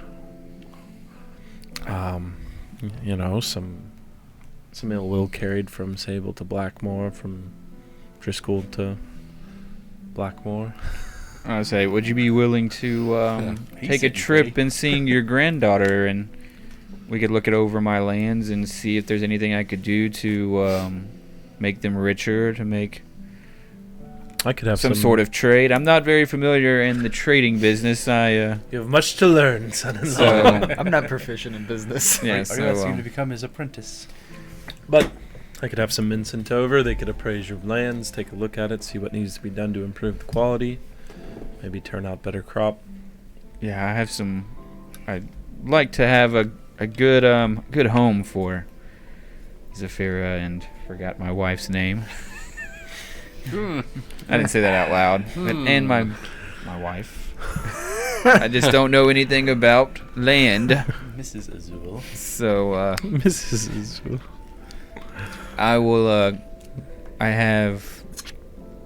Some ill will carried from Sable to Blackmore, from Driscoll to Blackmore. I would say, would you be willing to He take a said trip free. and seeing your granddaughter and we could look it over my lands and see if there's anything I could do to make them richer, to make I could have some sort of trade. I'm not very familiar in the trading business. You have much to learn, son-in-law. So I'm not proficient in business. yeah, Are you so asking to become his apprentice? But I could have some men sent over. They could appraise your lands, take a look at it, see what needs to be done to improve the quality, maybe turn out better crop. yeah, I have some. I'd like to have a good good home for Zafira, and forgot my wife's name. I didn't say that out loud. And my wife. I just don't know anything about land. Mrs. Azul. So Mrs. Israel. I will I have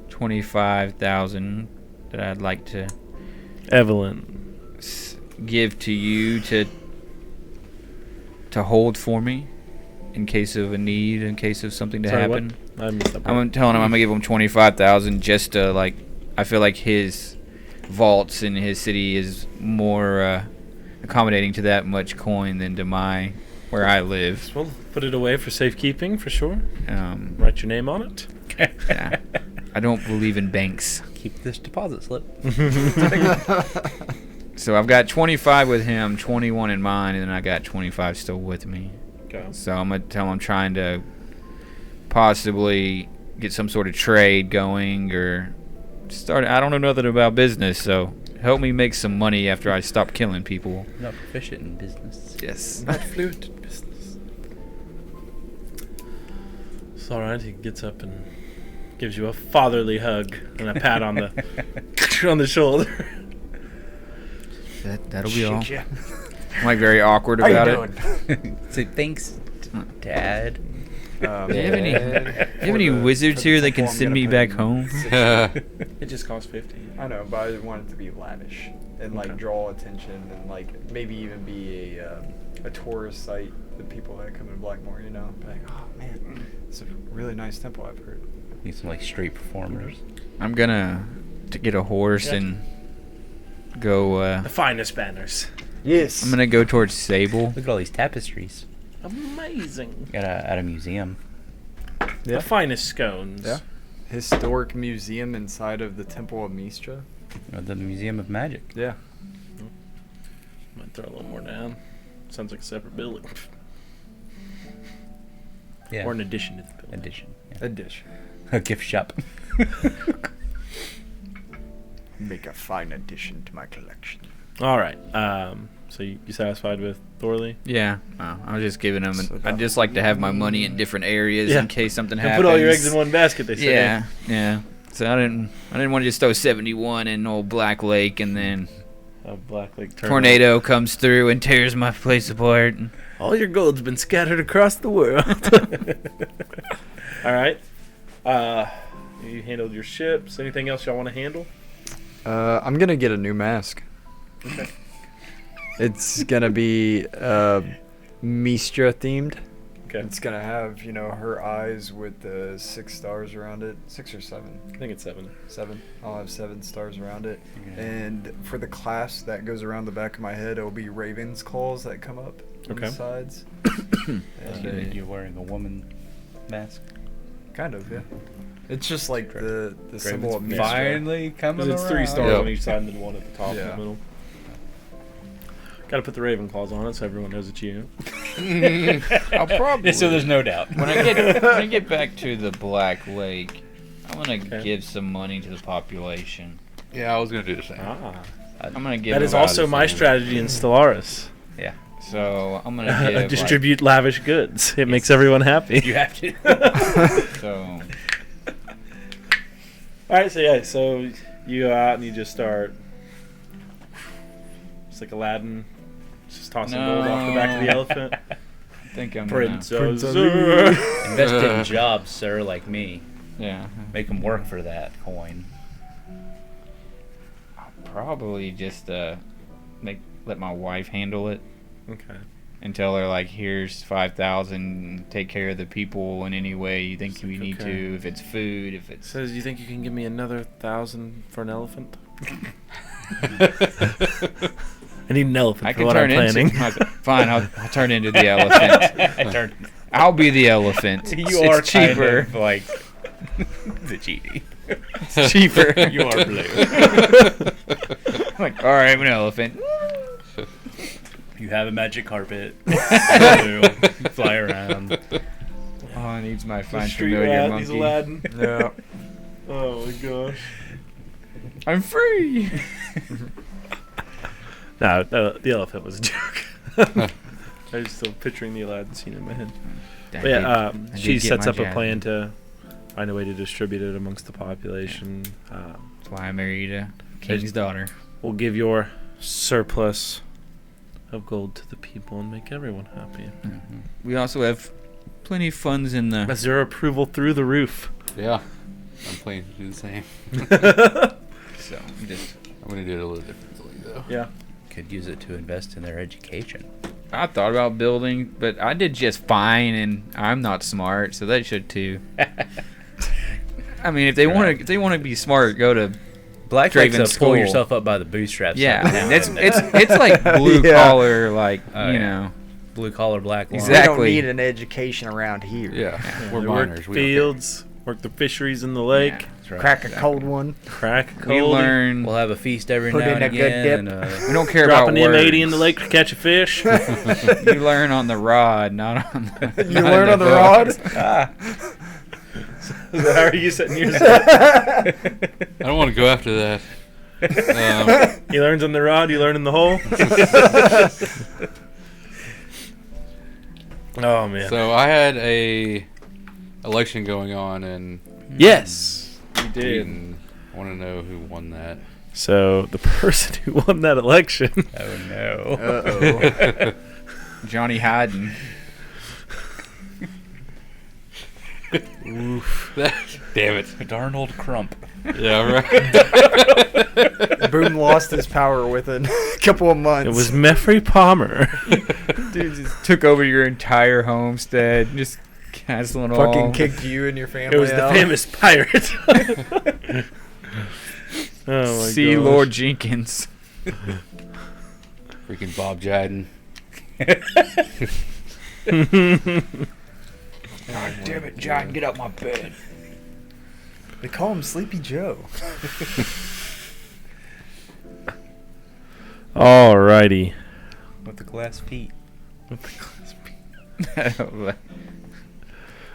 25,000 that I'd like to Evelyn. give to you to hold for me in case of a need, in case of something to Sorry, happen. what? I missed that part. I'm telling him I'm gonna give him 25,000 just to like. I feel like his vaults in his city is more accommodating to that much coin than to my where I live. We'll put it away for safekeeping for sure. Um, Write your name on it. yeah. I don't believe in banks, Keep this deposit slip. so I've got 25 with him, 21 in mine, and then I got 25 still with me. Okay. So I'm gonna tell him I'm trying to possibly get some sort of trade going or start. I don't know nothing about business, so help me make some money after I stop killing people. Not proficient in business. Yes. Not fluent in business. It's all right. He gets up and gives you a fatherly hug and a pat on the on the shoulder. That'll be all. Yeah. I'm like very awkward How you about it. doing? Say thanks, Dad. Do you have any wizards here that can send me back home? It just costs 50. I know, but I want it to be lavish and like Okay. draw attention and like maybe even be a tourist site. The people that come to Blackmore, you know, be like, oh man, it's a really nice temple. I've heard. Need some like street performers. I'm gonna to get a horse and go. The finest banners. Yes. I'm gonna go towards Sable. Look at all these tapestries. Amazing. At a museum. The finest scones. Yeah. Historic museum inside of the Temple of Mistra. The Museum of Magic. Yeah. Might throw a little more down. Sounds like a separate building. Yeah. Or an addition to the building. Addition. Yeah. A dish. A gift shop. Make a fine addition to my collection. All right. So you satisfied with Thorley? Yeah, I was just giving him. So I'd just like to have my money in different areas Yeah. in case something And happens. put all your eggs in one basket, they say. Yeah, yeah. So I didn't want to just throw 71 in old Black Lake and then A Black Lake tournament. tornado comes through and tears my place apart. And All your gold's been scattered across the world. All right. You handled your ships. Anything else y'all want to handle? I'm gonna get a new mask. Okay. It's gonna be Mistra themed. Okay. It's gonna have, you know, her eyes with the 6 stars around it. 6 or 7? I think it's 7. 7. I'll have 7 stars around it. Yeah. And for the clasp that goes around the back of my head, it'll be raven's claws that come up on Okay. the sides. And you're wearing a woman mask. Kind of, yeah. It's just like the symbol of Raven's Mistra. Finally coming Because it's 3 around. stars Yep. on each side and then 1 at the top in Yeah. the middle. Got to put the raven claws on it so everyone knows it's you. I'll probably. So there's no doubt. when I get back to the Black Lake, I'm gonna Okay. give some money to the population. Yeah, I was gonna do the same. Ah. I'm gonna give. That is about- also my strategy in Stellaris. So I'm gonna give. Distribute lavish goods. It makes everyone happy. You have to. So All right, so you go out and you just start. It's like Aladdin, just tossing gold off the back of the elephant. I think I'm Prince gonna. Invest in jobs, sir, like me. Yeah. Make them work for that coin. I'll probably just let my wife handle it Okay. and tell her like, here's 5,000. Take care of the people in any way you think we need Okay. to. If it's food, if it's Says, you think you can give me another 1,000 for an elephant? I need an elephant I for can what turn I'm into. planning. Fine, I'll turn into the elephant. I'll be the elephant. It's cheaper. kind of like the genie. It's cheaper. You are blue. I'm like, all right, I'm an elephant. You have a magic carpet. Blue. Fly around. All I need's my fine Street familiar rat, monkey. he's Aladdin. Yeah. Oh my gosh. I'm free. No, the elephant was a joke. I was still picturing the Aladdin scene in my head. But yeah, she sets up a plan to find a way to distribute it amongst the population. That's why I married a king's daughter. We'll give your surplus of gold to the people and make everyone happy. We also have plenty of funds in the. Is their approval through the roof? Yeah. I'm planning to do the same. So just. I'm going to do it a little differently, though. Yeah. Could use it to invest in their education. I thought about building, but I did just fine, and I'm not smart, so they should too. I mean, if they want to be smart, go to Black Draven likes to pull School. yourself up by the bootstraps. Yeah. every now and It's then. it's like blue Yeah. collar, like Oh, you yeah. know. blue collar black line. Exactly. We don't need an education around here. Yeah. We're They work miners. We fields, work the fisheries in the lake, That's right. Crack a cold one. crack a We cold, learn. We'll have a feast every Put now in and a good again. dip. And, We don't care drop about an words. M80 in the lake to catch a fish. You learn on the rod, not on the. You not learn on the book. rod? How are you setting yours up? I don't want to go after that. He learns on the rod, you learn in the hole. Oh man. So I had a election going on, and Yes, you did. I want to know who won that. So the person who won that election, oh no. Uh-oh. Johnny Hayden. Damn it. Darnold Crump. Yeah, right. Boom lost his power within a couple of months. it was Meffrey Palmer. Dude just took over your entire homestead, just canceling all. fucking kicked you and your family It was the out. famous pirate. Oh my See gosh. Lord Jenkins. Freaking Bob Jiden. God damn it, John, get up my bed. They call him Sleepy Joe. Alrighty. With the glass feet.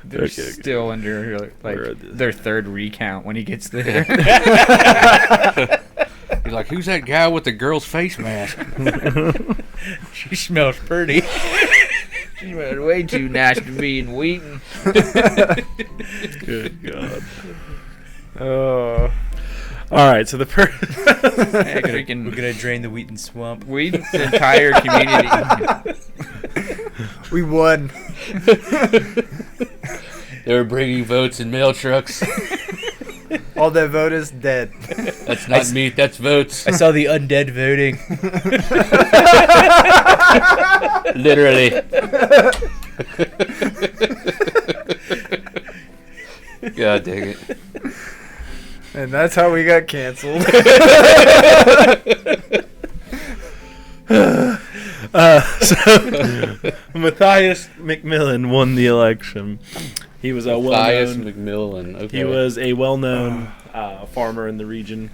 They're Okay. still under like Where are the- their third recount when he gets there. He's like, who's that guy with the girl's face mask? She smells pretty. She's way too nice to be in Wheaton. Good God. Oh. All right. So the Freaking We're gonna drain the Wheaton swamp. Wheaton's entire community. We won. They were bringing votes in mail trucks. All that vote is dead. That's not meat, that's votes. I saw the undead voting. Literally. God dang it. And that's how we got canceled. So Matthias McMillan won the election. He was a Matthias well-known. McMillan. Okay. He was a well-known farmer in the region.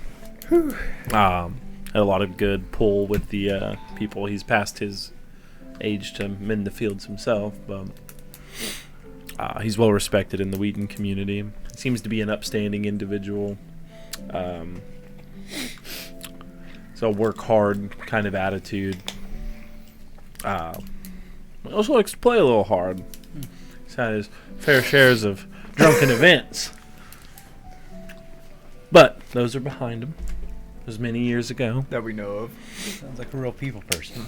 Had a lot of good pull with the people. He's past his age to mend the fields himself, but he's well respected in the Wheaton community. Seems to be an upstanding individual. So work hard kind of attitude. Also likes to play a little hard. He's had his fair shares of drunken events. But those are behind him. It was many years ago. That we know of. Sounds like a real people person.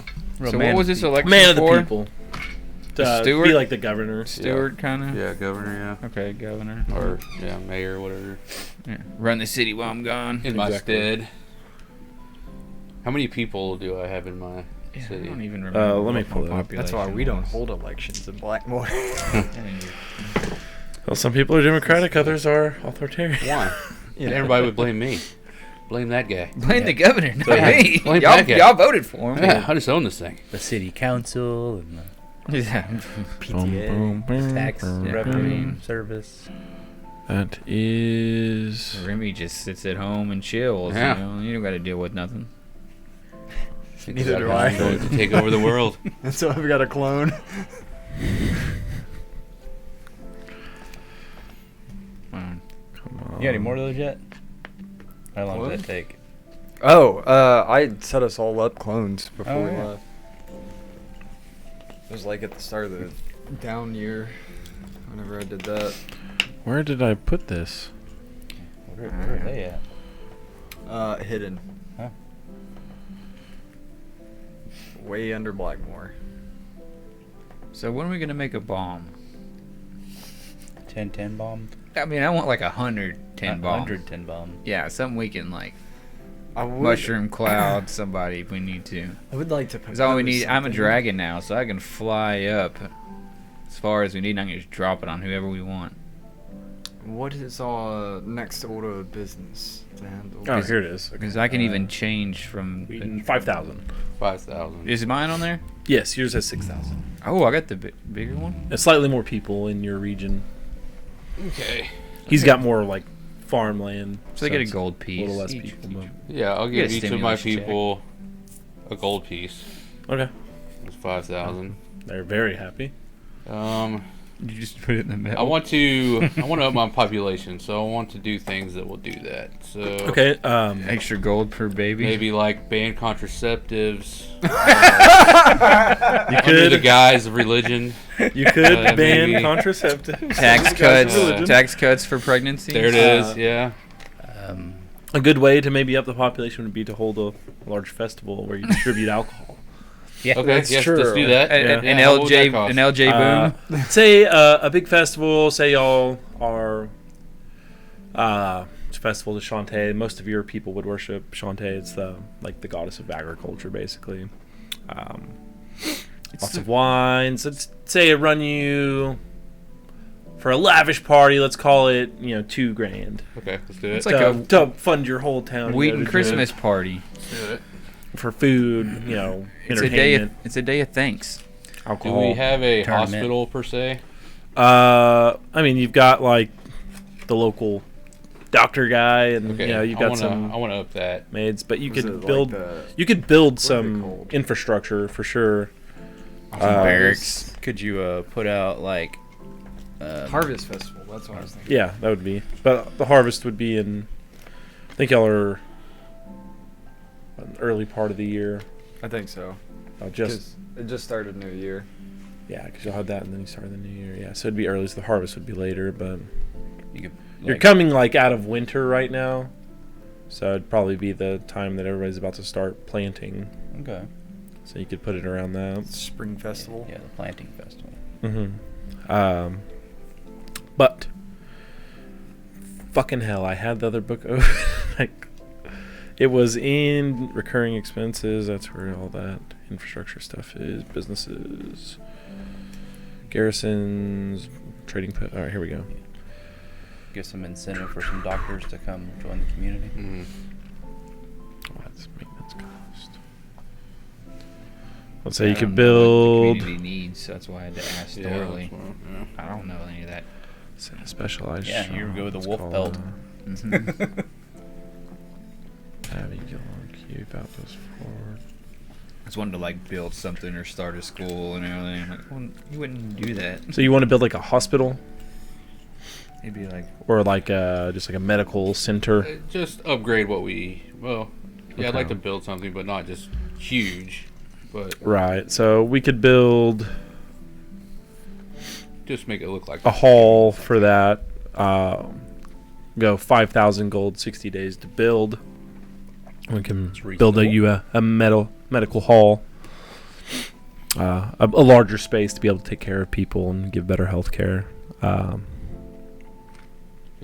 So what was this election Man of the for? people. The To steward? be like the governor. Stewart, kind of. Yeah, governor, Okay, governor. yeah. Or, yeah, mayor, whatever. Yeah. Run the city while I'm gone. In my Exactly. stead. How many people do I have in my Yeah, I city? don't even remember. let me what pull my it up. That's why population we don't was. hold elections in Blackmore. Well, some people are democratic, others are authoritarian. Why? You know. Everybody would blame me. Blame that guy. Blame the governor, not Yeah. me. Blame Y'all, that guy. y'all voted for him. Yeah, I just own this thing. The city council and the Yeah. PTA, tax Yeah. revenue service. That is. Remy just sits at home and chills. Yeah. You know, you don't got to deal with nothing. Neither do I'm I. going to take over the world. And so I've got a clone. Come on. You got any more of those yet? How long What? does that take? Oh, I set us all up clones before Oh, we yeah. left. It was like at the start of the down year, whenever I did that. Where did I put this? Where are they at? Hidden. Huh. Way under Blackmore. So when are we gonna make a bomb? 10 bomb? I mean, I want like 110 bomb. 110 bomb. Yeah, something we can like I would, mushroom cloud somebody if we need to. I would like to. That's all we propose need. I'm a something. dragon now, so I can fly up as far as we need. And I can just drop it on whoever we want. What is our next order of business to handle? Oh, here it is. Because I can even change from. 5,000. 5,000. Is mine on there? Yes, yours has 6,000. Oh, I got the bigger one. It's slightly more people in your region. Okay. He's got more like farmland. So they get a it's gold A piece. little less each. people. Yeah, I'll You give get a each of my stimulus check. people a gold piece. But, okay. It's 5,000. They're very happy. You just put it in the middle. I want to up my population, so I want to do things that will do that. So Okay. extra gold per baby. maybe like ban contraceptives You under the could guise of religion. you could ban maybe- contraceptives. Tax cuts. religion. Tax cuts for pregnancy. There it is. Yeah. A good way to maybe up the population would be to hold a large festival where you distribute alcohol. Yeah. Okay. That's Yes. true. Let's do that. An Yeah, what would that LJ, cost? an LJ boom. Say a big festival. Say y'all are it's a festival to Shantae. Most of your people would worship Shantae. It's the goddess of agriculture, basically. Lots of wines. Let's say it run you for a lavish party. Let's call it $2,000 Okay. Let's do it. It's like a to fund your whole town. Wheaton go to Christmas party. Let's do it. for food. It's a day. It's a day of thanks. Do alcohol. we have a Tournament. hospital per se? I mean, you've got like the local doctor guy, and Okay. you've got I some want to up that. maids, but you Was could it like build. the- You could build What are they some called? infrastructure for sure. Barracks. Could you put out like Harvest Festival. That's what I was thinking. Yeah, that would be. But the harvest would be in. I think y'all are. An early part of the year. I think so. Just 'Cause it just started New Year. yeah, because you'll have that, and then you start the new year. Yeah, so it'd be early. So the harvest would be later, but you could you're like, coming like out of winter right now, so it'd probably be the time that everybody's about to start planting. Okay. So you could put it around that. Spring Festival. Yeah, the planting festival. Mm-hmm. But fucking hell, I had the other book open. Like, it was in recurring expenses. That's where all that infrastructure stuff is. Businesses, garrisons, trading. All right, here we go. Give some incentive for some doctors to come join the community. Mhm. Oh, that's maintenance cost. Let's say you I could don't know what build the community needs. So that's why I had to ask Yeah, thoroughly. that's what- yeah. I don't know any of that. say a specialized. Yeah, you shop. go with the It's wolf called, belt. Having you keep out those forward. I just wanted to like build something or start a school and everything. I'm like, well, you wouldn't do that. So you want to build like a hospital It'd be like or like just like a medical center? Just upgrade what we. Well, yeah, I'd like Okay. to build something, but not just huge. But Right. So we could build just make it look like a hall for that. Go 5,000 gold, 60 days to build. We can build a medical hall. A larger space to be able to take care of people and give better health care. Yeah,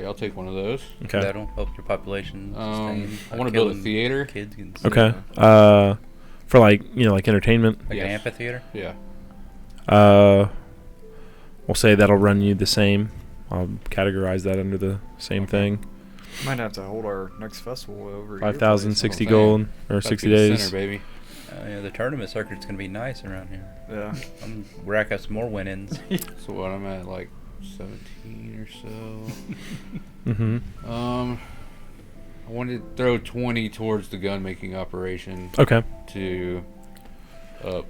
I'll take one of those. Okay. That'll help your population sustain. I want to build a killing theater. Kids can Okay. For like entertainment. Like an Yes. amphitheater. Yeah. We'll say that'll run you the same. I'll categorize that under the same thing. Might have to hold our next festival over. 5,000, 60 saying. gold, or About to 60 be the days. center, baby. Yeah, the tournament circuit's gonna be nice around here. Yeah. I'm rack up some more win-ins. So what, I'm at like 17 or so. Mm-hmm. I wanted to throw 20 towards the gun making operation Okay. to up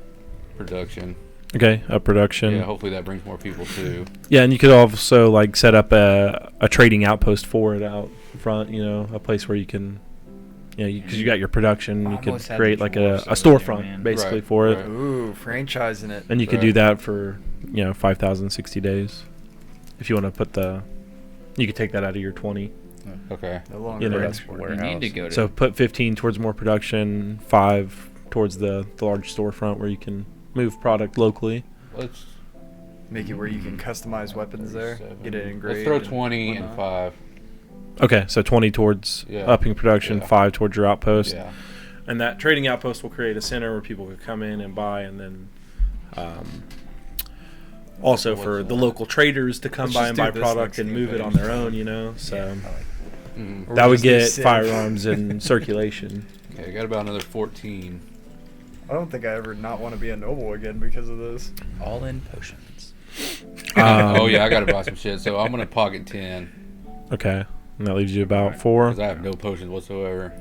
production. Okay, up production. Yeah, hopefully that brings more people too. Yeah, and you could also like set up a trading outpost for it out front. You know, a place where you can, because you got your production, you could Almost had create the like a dwarfs over there, storefront man. basically Right, for it, right. Ooh, franchising it. and you could do Right. that for 5,000, 60 days. If you want to put you could take that out of your 20. Okay. No longer know, export. You need to go to. So put 15 towards more production, 5 towards the large storefront where you can move product locally. Let's Make it where you can customize weapons there. Get it engraved. Let's throw 20 and whatnot. 5. Okay, so 20 towards Yeah. upping production, Yeah. 5 towards your outpost. Yeah. And that trading outpost will create a center where people could come in and buy, and then also for the local traders to come Let's by just and do buy this product next and game move it page. on their own, So Mhm. Or that we would just do get Civ. firearms in circulation. Okay, I got about another 14. I don't think I ever not want to be a noble again because of this. All in potions. Oh yeah, I gotta buy some shit. So I'm gonna pocket 10 Okay, and that leaves you about 4. because I have no potions whatsoever.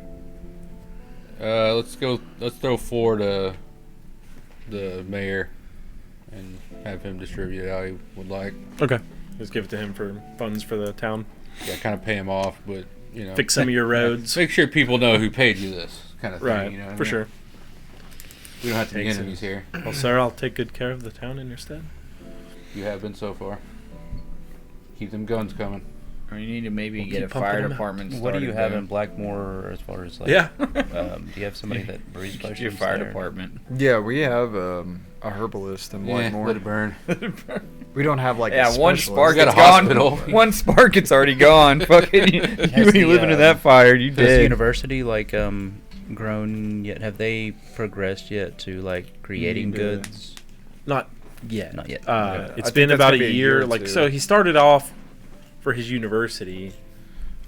Let's throw 4 to the mayor and have him distribute it how he would like. Okay, just give it to him for funds for the town. Yeah, kind of pay him off, but Fix some of your roads. Make sure people know who paid you this kind of thing. Right, You know what I for mean? sure. We don't have to be Takes enemies here. Well, sir, I'll take good care of the town in your stead. You have been so far. Keep them guns coming. Or you need to maybe We'll get a keep pumping fire them out. department started. What do you have there. in Blackmore as far as like? Yeah. Do you have somebody that brews Get potions? your fire there? department. Yeah, we have a herbalist in Yeah, Blackmore. let it burn. We don't have like Yeah, a one specialist. spark, We got it's a hospital. gone. One spark, it's already gone. Fucking, you Has ain't the, living in that fire. You Has the dead. university like grown yet? Have they progressed yet to like creating Yeah. goods? Not yet. Not yet. It's I been think that's about gonna a be a year. year or Like two. so, he started off for his university.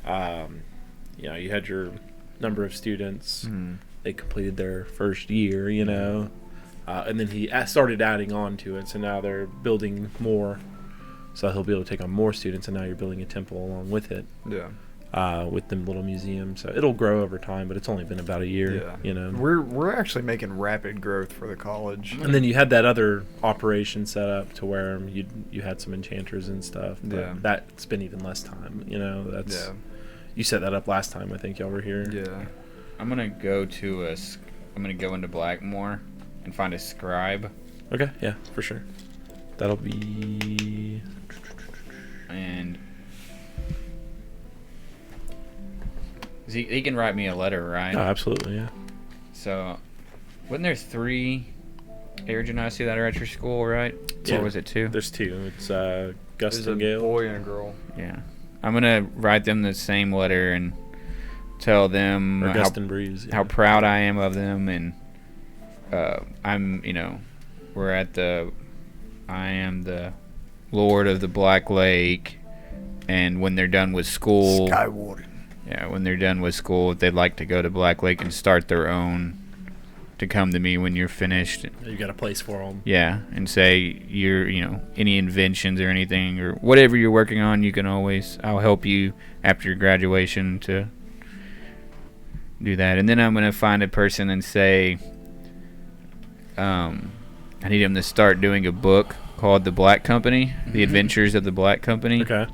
You had your number of students. Hmm. They completed their first year, and then he started adding on to it. So now they're building more. So he'll be able to take on more students, and now you're building a temple along with it, Yeah. with them little museums. So it'll grow over time, but it's only been about a year. Yeah. We're actually making rapid growth for the college. And then you had that other operation set up to where you had some enchanters and stuff. But Yeah. that's been even less time. That's Yeah. you set that up last time. I think y'all were here. Yeah. I'm gonna go I'm gonna go into Blackmore and find a scribe, Okay. Yeah, for sure. That'll be. and he can write me a letter, right? Oh, absolutely. Yeah. So, wasn't there 3 air genasi that are at your school, right? Yeah. Or was it 2? There's 2. It's Gus There's and a Gale. boy and a girl. Yeah. I'm gonna write them the same letter and tell them Or how Gust and Breeze. Yeah. how proud I am of them, and I'm, we're at I am the Lord of the Black Lake, and when they're done with school, when they're done with school, they'd like to go to Black Lake and start their own, to come to me when you're finished. You got a place for them. Yeah, and say any inventions or anything or whatever you're working on, I'll help you after your graduation to do that. And then I'm going to find a person and say, I need him to start doing a book called The Black Company, The Adventures of the Black Company. Okay.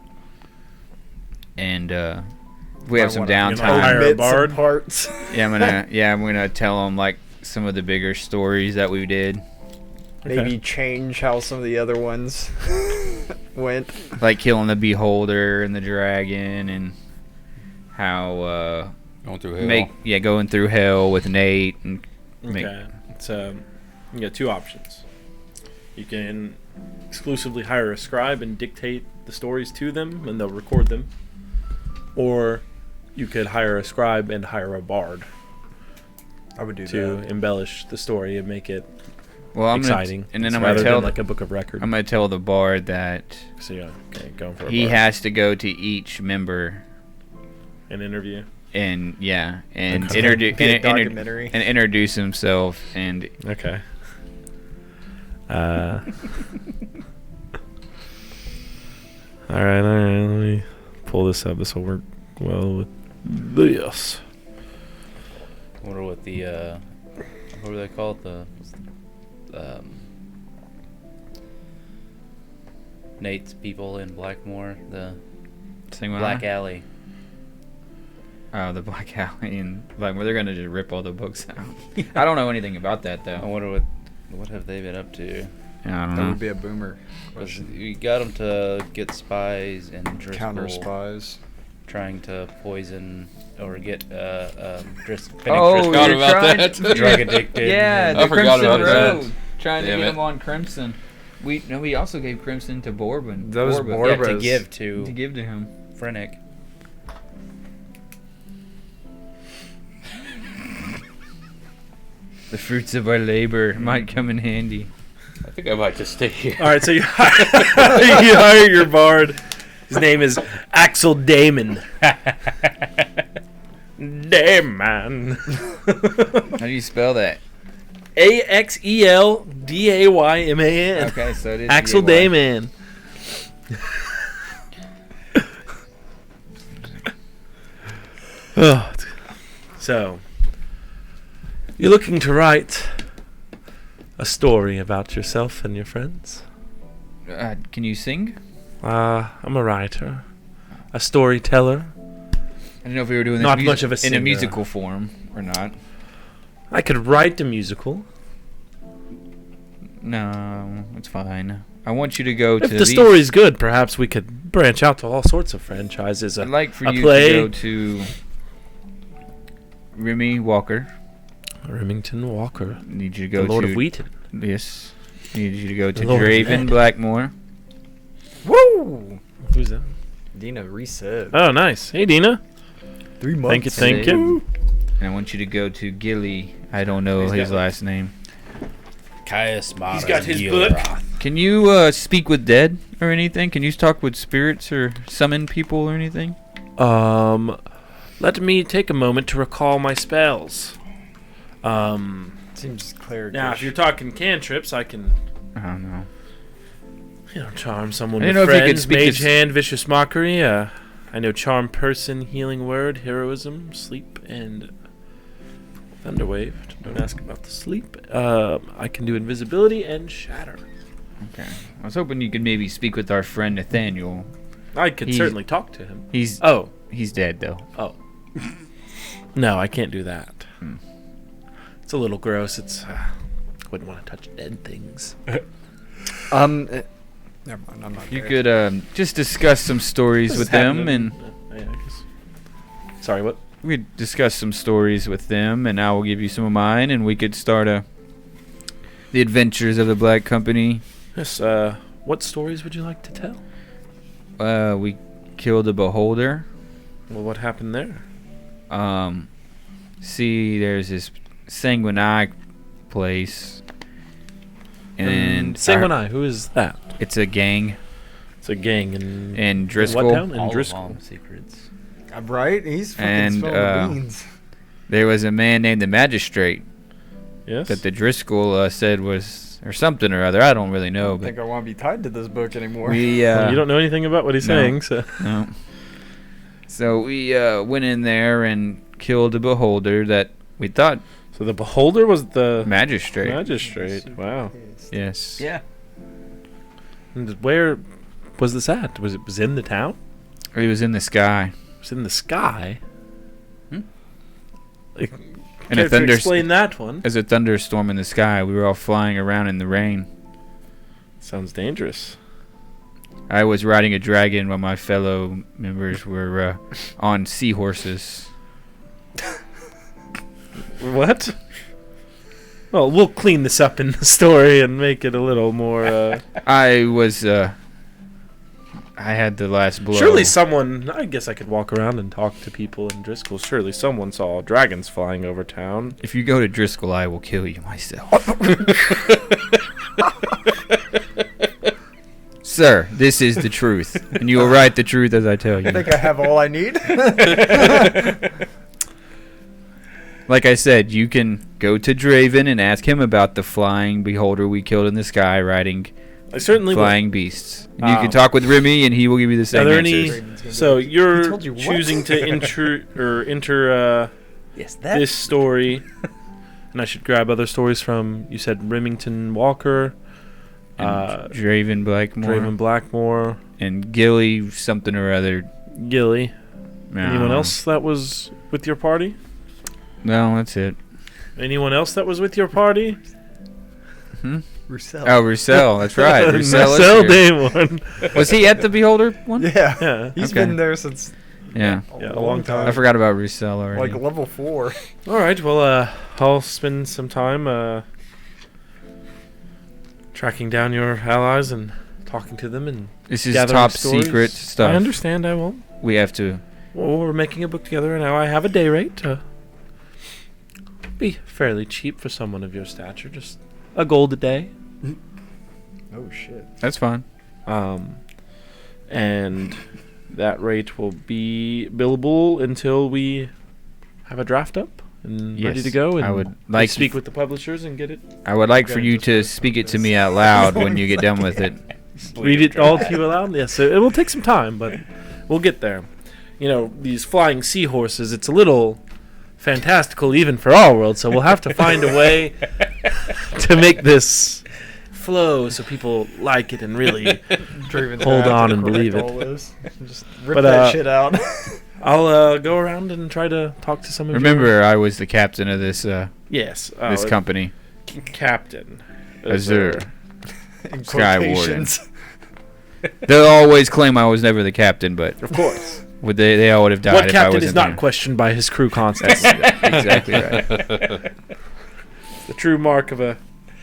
And if we have some wanna hire downtime, a bard? Some parts. I'm gonna tell him like some of the bigger stories that we did. Okay. Maybe change how some of the other ones went. Like killing the beholder and the dragon, and how Going through hell. going through hell with Nate, and Okay. It's you got 2 options. You can exclusively hire a scribe and dictate the stories to them, and they'll record them. Or you could hire a scribe and hire a bard I would do to that. embellish the story and make it I'm exciting. and then I'm rather gonna tell than like a book of record. I'm gonna tell the bard that So yeah, okay, going for a he bard. has to go to each member An interview. and yeah, and Okay. Be a documentary. and introduce himself. And Okay. All right. Let me pull this up. This will work well with this. I wonder what the what do they call it? The Nate's people in Blackmore, the Black Alley. Oh, the Black Alley and Blackmore. They're gonna just rip all the books out. I don't know anything about that I though. wonder what have they been up to? I don't That know. would be a boomer 'Cause question. you got them to get spies and Driscoll Counter spies. trying to poison or get Driscoll. Oh, Forgot you're about trying that. drug addicted. Yeah, and- the I forgot Crimson about that. Road. Trying Damn to get it. him on Crimson. We also gave Crimson to Bourbon. That was Bourbon. yeah, Bourbon. to give to To give to him. Frennick. The fruits of our labor might come in handy. I think I might just stay here. All right. So you hire your bard. His name is Axel Damon. Damon. How do you spell that? AXELDAYMAN. Okay, so it is Axel D-A-Y. Damon. Oh, so, you're looking to write a story about yourself and your friends? Can you sing? I'm a writer, a storyteller. I don't know if we were doing this Not much of a in singer. a musical form or not. I could write a musical. No, it's fine. I want you to go If to the story's good, perhaps we could branch out to all sorts of franchises. I'd like for a you play. to go to Remy Walker. Remington Walker, Need you to the go Lord to of Wheaton. Yes. Need you to go to Lord of Draven Ed. Blackmore. Woo! Who's that? Dina reset. Oh, nice. Hey, Dina. 3 months. Thank you. And I want you to go to Gilly. I don't know his last name. Caius Mara. He's got his book. Can you speak with dead or anything? Can you talk with spirits or summon people or anything? Let me take a moment to recall my spells. Seems cleric. Now, if you're talking cantrips, I can, I don't know. charm someone I with didn't know if you could friends, speak mage to hand, vicious mockery. I know charm person, healing word, heroism, sleep, and thunderwave. Don't ask about the sleep. I can do invisibility and shatter. Okay. I was hoping you could maybe speak with our friend Nathaniel. I could He's- certainly talk to him. He's Oh, dead though. no, I can't do that. Hmm. It's a little gross. It's wouldn't want to touch dead things. never mind. I'm not. You there. could just discuss some stories with them, and I guess. Sorry, what? we could discuss some stories with them, and I will give you some of mine, and we could start the adventures of the Black Company. Yes. What stories would you like to tell? We killed a beholder. Well, what happened there? See, there's this Sanguinai place, and Sanguinai, who is that? it's a gang It's a gang in in Driscoll. what town? In All Driscoll. of them secrets. Right? He's fucking And, spilling the beans. There was a man named the Magistrate Yes. that the Driscoll said was, or something or other. I don't really I know, don't but think I want to be tied to this book anymore. we Well, you don't know anything about what he's no. saying, so no. So we went in there and killed a beholder that we thought so the beholder was the magistrate. magistrate. Wow. Yes. Yeah. And where was this at? Was it in the town? He was in the sky. It was in the sky. Like, And a care to thunder. explain that one. There's a thunderstorm in the sky. We were all flying around in the rain. Sounds dangerous. I was riding a dragon while my fellow members were on seahorses. What? Well, we'll clean this up in the story and make it a little more. I was. I had the last blow. Surely someone. I guess I could walk around and talk to people in Driscoll. Surely someone saw dragons flying over town. If you go to Driscoll, I will kill you myself. So sir, this is the truth, and you will write the truth as I tell you. I think I have all I need. Like I said, you can go to Draven and ask him about the flying beholder we killed in the sky riding I certainly will. flying beasts. And you can talk with Remy, and he will give you the Are same there answers. any? So you're told you what? choosing to enter Yes, this story, and I should grab other stories from. You said Remington Walker, Draven Blackmore, Draven Blackmore, and Gilly something or other. Gilly. No. Anyone else that was with your party? No, that's it. Anyone else that was with your party? Roussel. Oh, Roussel, that's right. Roussel is Marcel here. Damon. Was he at the beholder one? Yeah. Yeah. He's Okay. been there since Yeah. Yeah, a long time. I forgot about Roussel already. like level 4. All right. Well, I'll spend some time tracking down your allies and talking to them and This is gathering top stories. secret stuff. I understand. I won't. We have to. Well, we're making a book together, and now I have a day rate. Be fairly cheap for someone of your stature. Just a gold a day. Oh shit. That's fine. And that rate will be billable until we have a draft up and ready Yes, to go. And I would like speak with the publishers and get it. I would like for Okay, you just to like speak it to this. me out loud when you get done with it. Read it all to you aloud. Yes, it will take some time, but we'll get there. You know, these flying seahorses, it's a little fantastical even for our world, so we'll have to find a way to make this flow so people like it and really hold on and believe it. Just rip But, that shit out. I'll go around and try to talk to some of Remember, I was the captain of this yes, this company. Captain Azure. In Sky quotations. They'll always claim I was never the captain, but Of course. would they all would have died What if I captain wasn't is not there. questioned by his crew constantly. That's exactly right. The true mark of a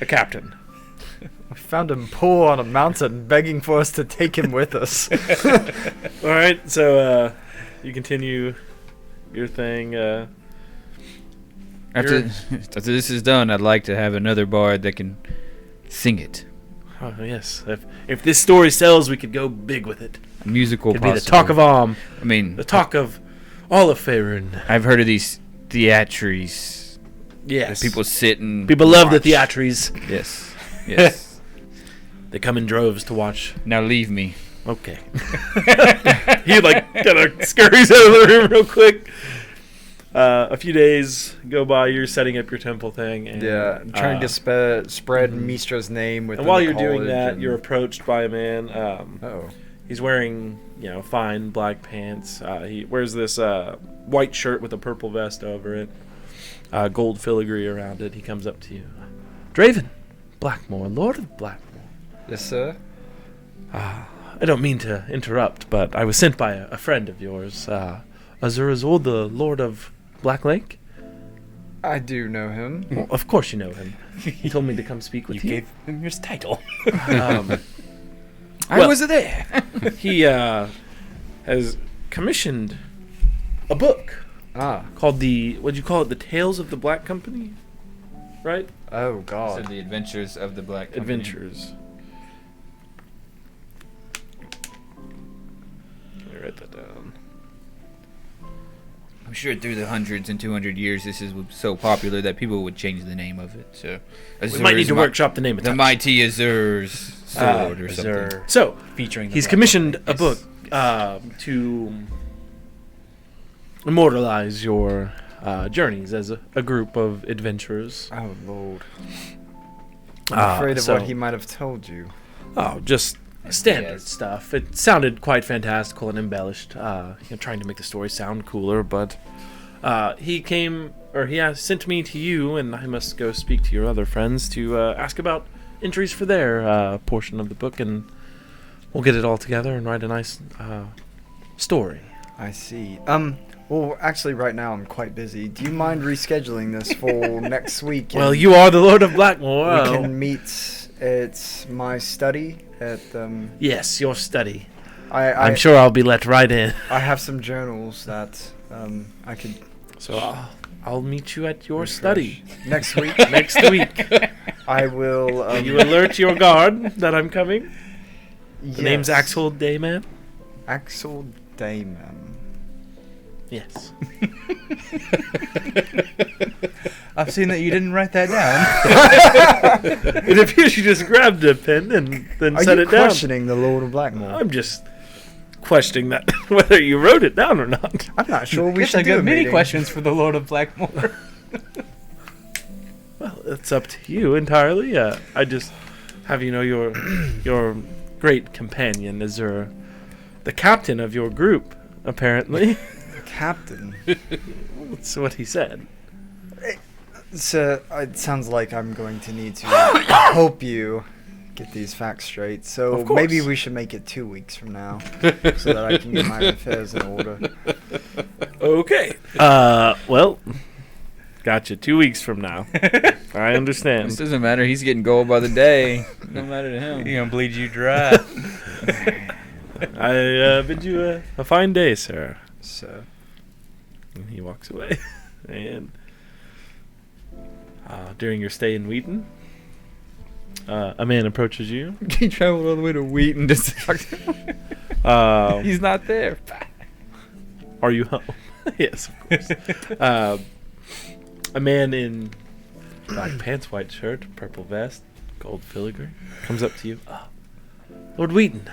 captain. We found him poor on a mountain begging for us to take him with us. All right, so you continue your thing. After this is done, I'd like to have another bard that can sing it. Oh yes, if this story sells, we could go big with it. Musical Could be the possible. talk of Alm, I mean, the talk of all of Faerun. I've heard of these theatries. Yes, That people sit and people love the watch. theatries. Yes. Yes. They come in droves to watch. Now leave me. Okay. He like kind of scurries out of the room real quick. A few days go by. You're setting up your temple thing. And, Yeah, I'm trying to spread Mistra's name with. And while you're doing that, you're approached by a man. Oh. He's wearing, fine black pants. He wears this white shirt with a purple vest over it. Gold filigree around it. He comes up to you. Draven Blackmore, Lord of Blackmore. Yes, sir. I don't mean to interrupt, but I was sent by a friend of yours. Azur Azul, the Lord of Black Lake. I do know him. Well, of course you know him. He told me to come speak with you. gave him his title. I Well- was there. He has commissioned a book called what'd you call it? The Tales of the Black Company? Right? Oh Uh, Oh. God. So the Adventures of the Black Company. Adventures. Let me write that down. I'm sure through the hundreds and 200 years, this is so popular that people would change the name of it. So, We might need to workshop the name of the mighty Azur's sword or something. Azur. So, Featuring the he's Black commissioned a Yes. book to immortalize your journeys as a group of adventurers. Oh Lord. I'm afraid of so- what he might have told you. Oh, just standard Yes. stuff. It sounded quite fantastical and embellished, trying to make the story sound cooler, but he sent me to you, and I must go speak to your other friends to ask about entries for their portion of the book, and we'll get it all together and write a nice story. I see. Well, actually, right now I'm quite busy. Do you mind rescheduling this for next week? Well, and you are the Lord of Blackmore. we can meet at my study at Yes, your study. I'm I'm sure I'll be let right in. I have some journals that I could So I'll meet you at your refresh. study next week. next week. I will. Will you alert your guard that I'm coming? The name's Axel Dayman? Axel Damon. Yes. I've seen that you didn't write that down. It appears you just grabbed a pen and then Are set you it down. questioning the Lord of Blackmore? I'm just questioning that whether you wrote it down or not. I'm not sure. We Yes, should I do a got many meeting. questions for the Lord of Blackmore. Well, it's up to you entirely. I just have your great companion is the captain of your group, apparently. The captain. That's what he said. So it sounds like I'm going to need to help you get these facts straight. So Of course. maybe we should make it 2 weeks from now, so that I can get my affairs in order. Okay. Well, gotcha. 2 weeks from now. I This understand. doesn't matter. He's getting gold by the day. No matter to him. He's gonna bleed you dry. I bid you a fine day, sir. So And he walks away. And during your stay in Wheaton, a man approaches you. He traveled all the way to Wheaton to talk to him. He's not there. Are you home? Yes, of course. A man in black pants, white shirt, purple vest, gold filigree comes up to you. Lord Wheaton.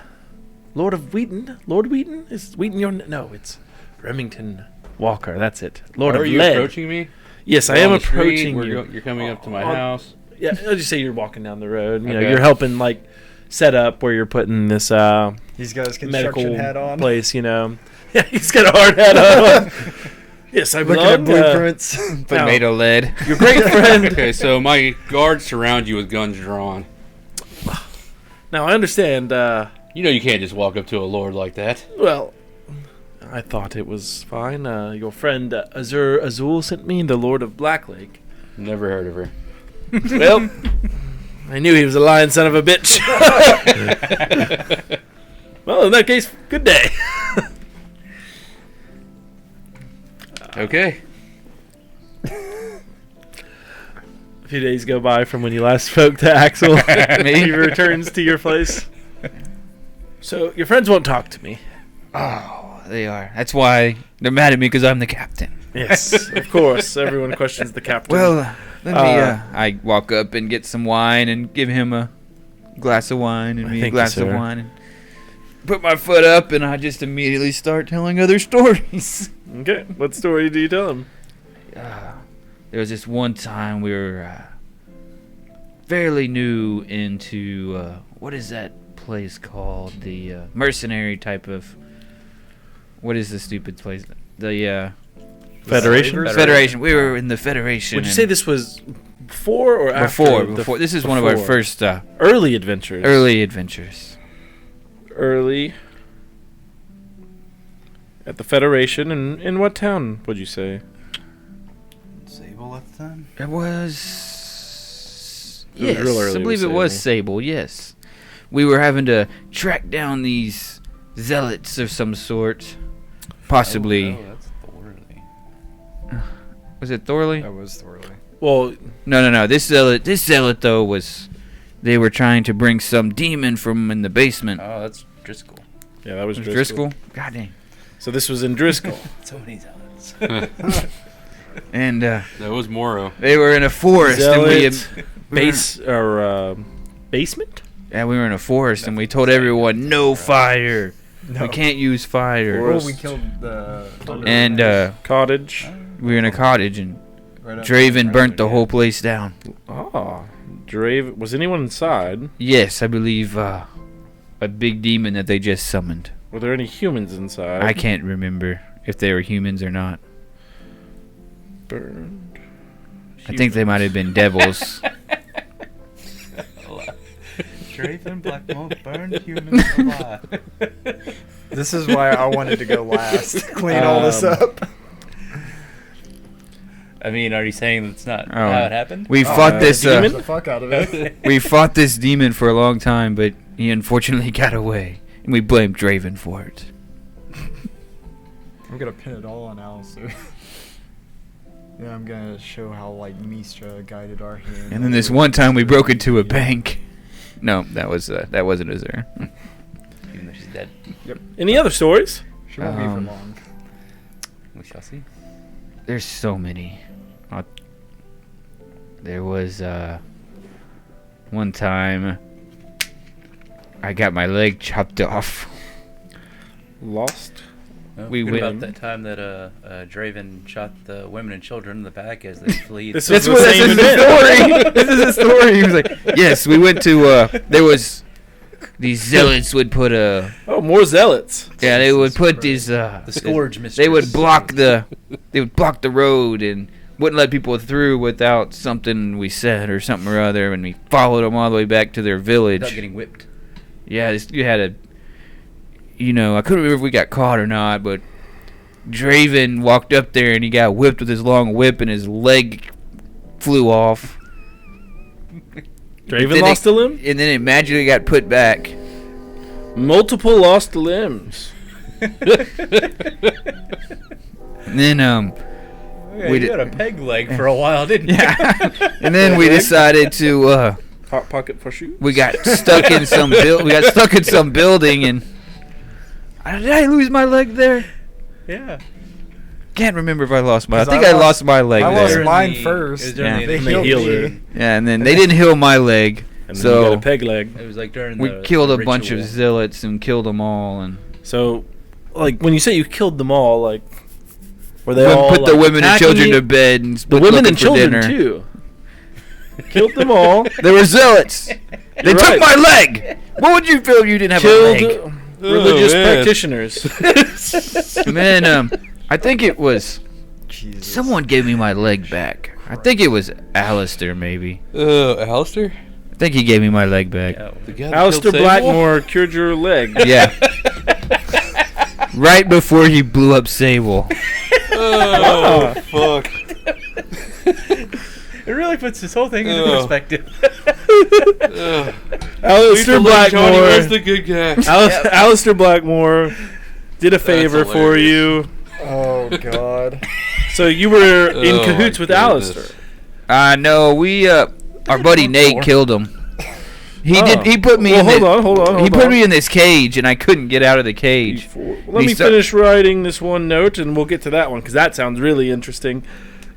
Lord of Wheaton? Lord Wheaton? Is Wheaton your... No, it's Remington Walker. That's it. Lord Are of you Lead. approaching me? Yes, I We're am on the street, approaching you. You're coming up to my On- house. Yeah, I'll just say you're walking down the road. You know, Okay. you're helping, like, set up where you're putting this he's got his construction medical hat on, place, you know. Yeah, he's got a hard hat on. Yes, I looking at belong. blueprints. Tomato lead. Your great friend. Okay, so my guards surround you with guns drawn. Now, I understand, You know you can't just walk up to a lord like that. well, I thought it was fine. Your friend Azur Azul sent me, the Lord of Blacklake. Never heard of her. Well, I knew he was a lying son of a bitch. Well, in that case, good day. Okay. A few days go by from when you last spoke to Axel. He returns to your place. So, your friends won't talk to me. Oh, they are. That's why they're mad at me because I'm the captain. Yes, of course. Everyone questions the captain. Well, let me. I walk up and get some wine and give him a glass of wine and me a Thank you, glass of sir. wine. And put my foot up and I just immediately start telling other stories. Okay, what story do you tell him? There was this one time we were fairly new into what is that place called? The mercenary type of. What is the stupid place? The Federation? Federation. We were in the Federation. Would you and say this was before or after? Before. This is one of our before. first Early adventures. early adventures. Early. At the Federation, and in what town would you say? Sable at the time. It was. It was Yes, real early I believe with it was Sable. Yes, we were having to track down these zealots of some sort. Possibly. Oh, that's Thorley. Was it Thorley? That was Thorley. Well, No. This zealot though was. They were trying to bring some demon from in the basement. Oh, that's Driscoll. yeah, that was Was Driscoll. God dang. So this was in Driscoll. So many zealots. And That was Moro. they were in a forest, and Zealot, we base or basement? we were in a forest, and we told everyone no fire. No. We can't use fire. Forest. Well, we killed the. And Cottage. we were in a cottage, and right Draven burnt the whole place down. Ah, Drave. Was anyone inside? Yes, I believe a big demon that they just summoned. Were there any humans inside? I can't remember if they were humans or not. Burned. I think they might have been devils. Draven Blackmore burned humans alive. This is why I wanted to go last. Clean all this up. I mean, are you saying that's not Oh. how it happened? We fought this. demon? The fuck out of it. We fought this demon for a long time, but he unfortunately got away, and we blamed Draven for it. I'm gonna pin it all on Alistair. Yeah, I'm gonna show how like Mistra guided our hand. And then this one time we broke into a bank. No, that wasn't Azure. He's dead. Any other stories? She won't be for long. We shall see. There's so many. There was one time I got my leg chopped off. Lost. Well, We what went- about that time that Draven shot the women and children in the back as they flee? This That's was what the this same is the event. story. This is the story. He was like, yes, we went to. There was these zealots would put a. Oh, more zealots. Yeah, they would put these. the scourge mistress. They would block the. They would block the road and wouldn't let people through without something we said or something or other, and we followed them all the way back to their village. without getting whipped. Yeah, you had a. I couldn't remember if we got caught or not, but Draven walked up there and he got whipped with his long whip and his leg flew off. Draven Then lost a limb? And then it magically got put back. Multiple lost limbs. And then Yeah, We you did- had a peg leg for a while, didn't you? yeah, and then we decided to Hot pocket for shoes. we got stuck in some building and did I lose my leg there? Yeah. Can't remember if I lost my. I 'Cause think I I lost- lost my leg I there. lost During mine the- first. it was during Yeah. the- They They healed healed her. me. Yeah, and then they didn't heal my leg, And then so you got a peg leg. It was like during we the killed a the bunch of ritual. zealots and killed them all, and So, like, when you say you killed them all, like, were they we all put the like, women and attacking children you? to bed and The women and children dinner. too. Killed them all. They were zealots. They You're took right. my leg. What would you feel if you didn't have a leg? Killed religious man. practitioners. And then I think it was Jesus. someone gave me my leg back. I think it was Alistair, maybe. Alistair? I think he gave me my leg back. Yeah, The guy that Alistair killed Sable? Blackmore cured your leg. Yeah. Right before he blew up Sable. Oh, fuck. It really puts this whole thing into Ugh. perspective. Alistair Johnny was Blackmore. the good guy. Alistair Blackmore did a favor for hilarious. you. Oh God. So you were in Oh, cahoots my with goodness. Alistair. No, we our buddy Nate killed him. He Oh. did. He put me. Well, in hold on. He put me in this cage, and I couldn't get out of the cage. Let me finish writing this one note, and we'll get to that one because that sounds really interesting.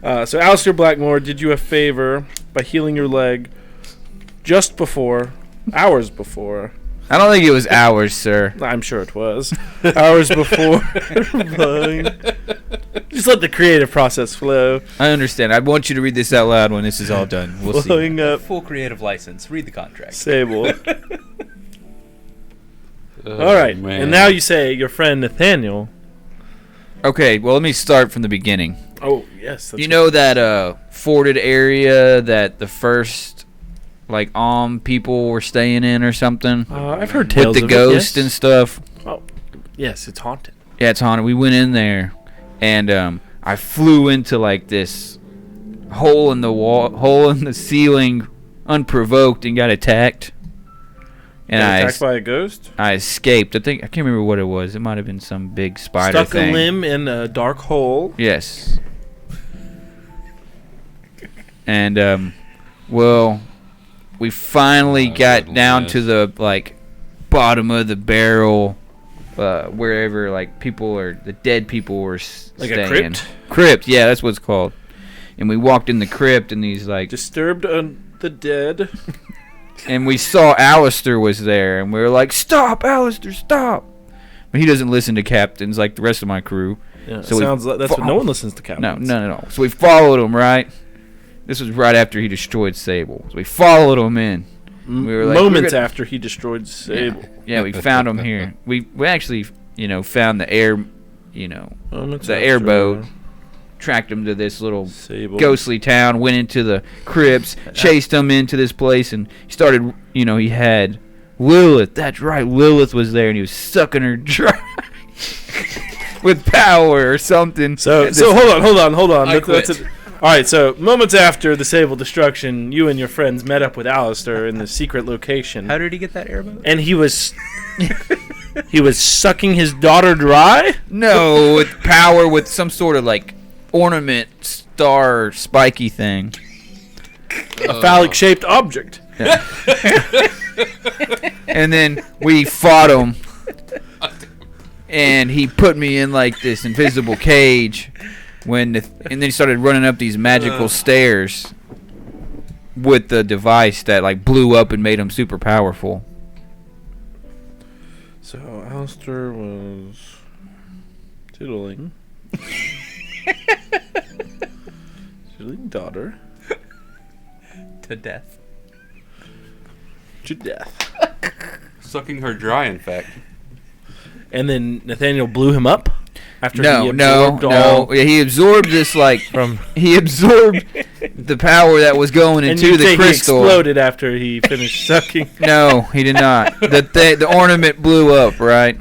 So, Alistair Blackmore did you a favor by healing your leg just before, hours before. I don't think it was hours, sir. I'm sure it was hours before. Just let the creative process flow. I understand. I want you to read this out loud when this is all done. We'll see. Blowing up Full creative license. Read the contract. Sable. Oh, All right, man. and now you say your friend Nathaniel. Okay, well, let me start from the beginning. Oh yes, that's You know that forded area that the first people were staying in or something I've heard with tales the of ghost it, and stuff. yes, it's haunted. Yeah, it's haunted. We went in there, and I flew into this hole in the ceiling, unprovoked, and got attacked. And Got attacked by a ghost. I escaped. I can't remember what it was. It might have been some big spider Stuck thing. a limb in a dark hole. Yes. And well, we finally got down to the bottom of the barrel, wherever the dead people were Like staying. a crypt? Crypt, yeah, that's what it's called. And we walked in the crypt, and these Disturbed the dead. and we saw Alistair was there, and we were like, "Stop, Alistair, stop!" But he doesn't listen to captains like the rest of my crew. Yeah, So we sounds like that's what no one listens to. Captains. No. So we followed him, right? This was right after he destroyed Sable. So we followed him in. We were like, Moments we're gonna- after he destroyed Sable. Yeah, we found him here. We actually, found the air, Moments the after airboat, tracked him to this little Sable. ghostly town, went into the crypts, chased him into this place, and he started, he had Lilith. That's right, Lilith was there, and he was sucking her dry with power or something. So And hold on. I quit. All right. So moments after the Sable destruction, you and your friends met up with Alistair in the secret location, How did he get that airboat? and he was sucking his daughter dry. No, with power, with some sort of ornament, star, spiky thing. A phallic-shaped object. And then we fought him. and he put me in like this invisible cage. And then he started running up these magical stairs with the device that like blew up and made him super powerful. So Alistair was tiddling. Tiddling daughter. To death. To death. Sucking her dry, in fact. And then Nathaniel blew him up? After No. Yeah, he absorbed this like he absorbed the power that was going And into you the think crystal. he exploded after he finished sucking? No, he did not. The ornament blew up, right?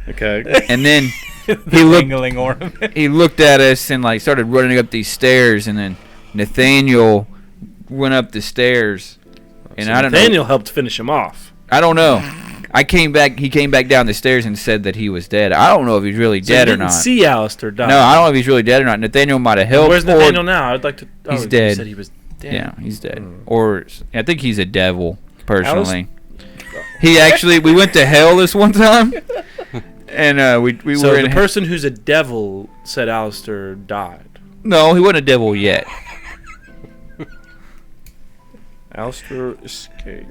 Okay. And then The looked- dangling ornament. he looked at us and like started running up these stairs, and then Nathaniel went up the stairs, and So I don't know. Nathaniel helped finish him off. I don't know. He came back down the stairs and said that he was dead. I don't know if he's really So dead you or didn't not. see Alistair die. No, I don't know if he's really dead or not. Nathaniel might have helped. Where's Nathaniel now? I'd like to. Oh, He's you dead. said he was dead. Yeah, he's dead. Hmm. Or I think he's a devil, personally. We went to hell this one time, and we So were the in. person who's a devil said Alistair died. No, he wasn't a devil yet. Alistair escaped.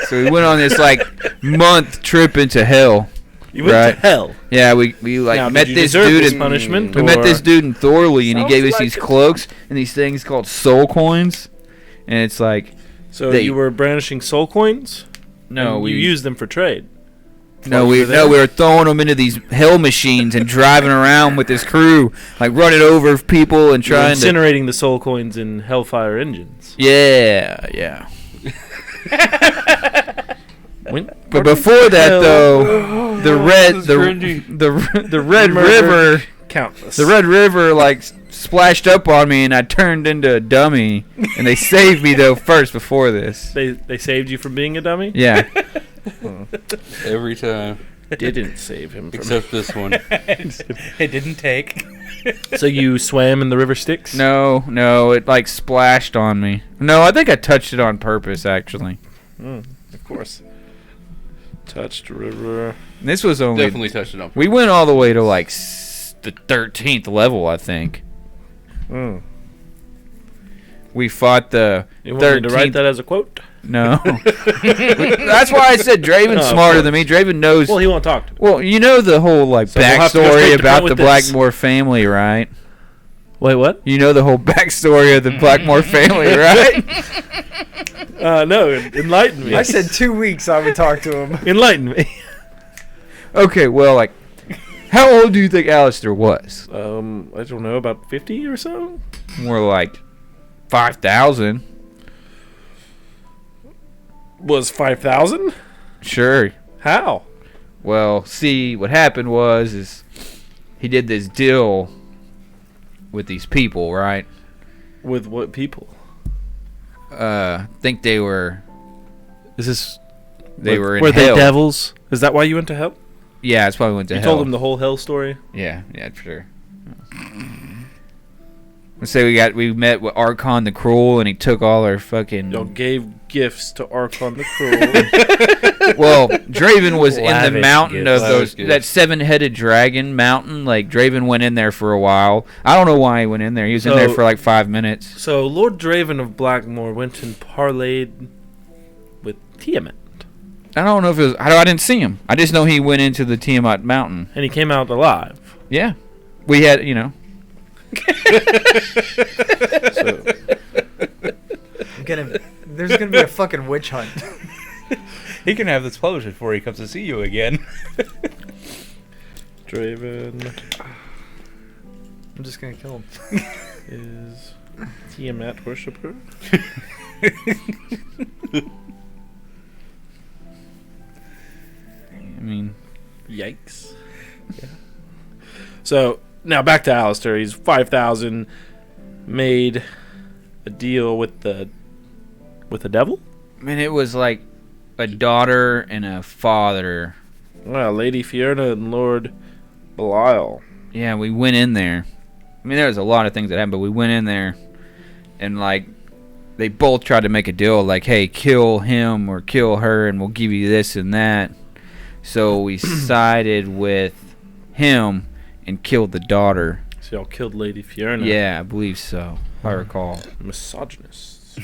So we went on this like month trip into hell. You went Right. to hell. Yeah, we like Now, met did you this deserve dude this in punishment. We met or- this dude in Thorley, and he Sounds gave us like these it. cloaks and these things called soul coins. And it's like, So They- you were brandishing soul coins. no, and we you used them for trade. no, while you were there? we were throwing them into these hell machines and driving around with this crew, like running over people and You were trying to. incinerating the soul coins in hellfire engines. Yeah. When- But before that, hell. though, the red this is cringy. the Red River. Countless. The Red River like splashed up on me, and I turned into a dummy. And they saved me though first before this. They saved you from being a dummy. Yeah, Every time. Didn't save him. From Except this one. It didn't take. So you swam in the river Styx? no, it like splashed on me. No, I think I touched it on purpose actually. Of course. Touched river. This was only Definitely touched it on. we went all the way to like the 13th level, I think. Mm. We fought the You want me to 13th. write that as a quote? No, that's why I said Draven's Oh, smarter of than me. Draven knows. Well, he won't talk to me. Well, you know the whole like So we'll have to go backstory straight to about point the with this. Blackmore family, right? Wait, what? You know the whole backstory of the Blackmore family, right? No, enlighten me. I said 2 weeks I would talk to him. enlighten me. Okay, well, like, how old do you think Alistair was? I don't know, about 50 or so? More like 5,000. Was 5,000? Sure. How? Well, see, what happened is he did this deal with these people, right? With what people? Think they were Is this... in Were they hell. devils? Is that why you went to hell? Yeah, that's why we went to You hell. told them the whole hell story? Yeah, for sure. Let's say we met with Archon the Cruel, and he took all our fucking. Y'all gave gifts to Archon the Cruel. Well, Draven was in the Lavish mountain gifts. of those Lavish that gifts. 7-headed dragon mountain. Like Draven went in there for a while. I don't know why he went in there. He was in there So- for like 5 minutes. So Lord Draven of Blackmore went and parlayed with Tiamat. I don't know if it was. I didn't see him. I just know he went into the Tiamat mountain. And he came out alive. Yeah, we had So, There's gonna be a fucking witch hunt. He can have this published before he comes to see you again. Draven I'm just gonna kill him. is Tiamat worshipper. I mean, Yikes. Yeah. So now back to Alistair. He's 5,000. Made a deal with the devil. it was like a daughter and a father. Well, Lady Fiona and Lord Belial. Yeah, we went in there. I mean, there was a lot of things that happened, but we went in there, and like they both tried to make a deal like, hey, kill him or kill her and we'll give you this and that. So we sided with him and killed the daughter. So y'all killed Lady Fiona. Yeah, I believe so, if I recall. Misogynists.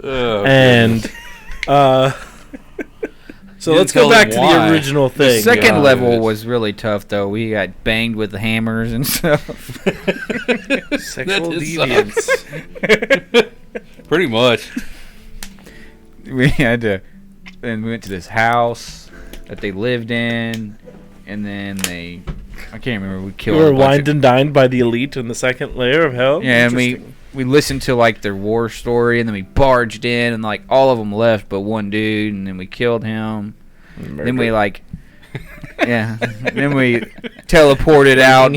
And so let's go back to the original The thing. second level was really tough, though. We got banged with the hammers and stuff. Sexual That deviance. Pretty much. We had to, and we went to this house that they lived in, and then I can't remember, we You killed were a bunch wined and dined by the elite in the second layer of hell. Yeah, and Interesting. we listened to like their war story, and then we barged in, and like all of them left but one dude, and then we killed him. Then we like, yeah, then we teleported out.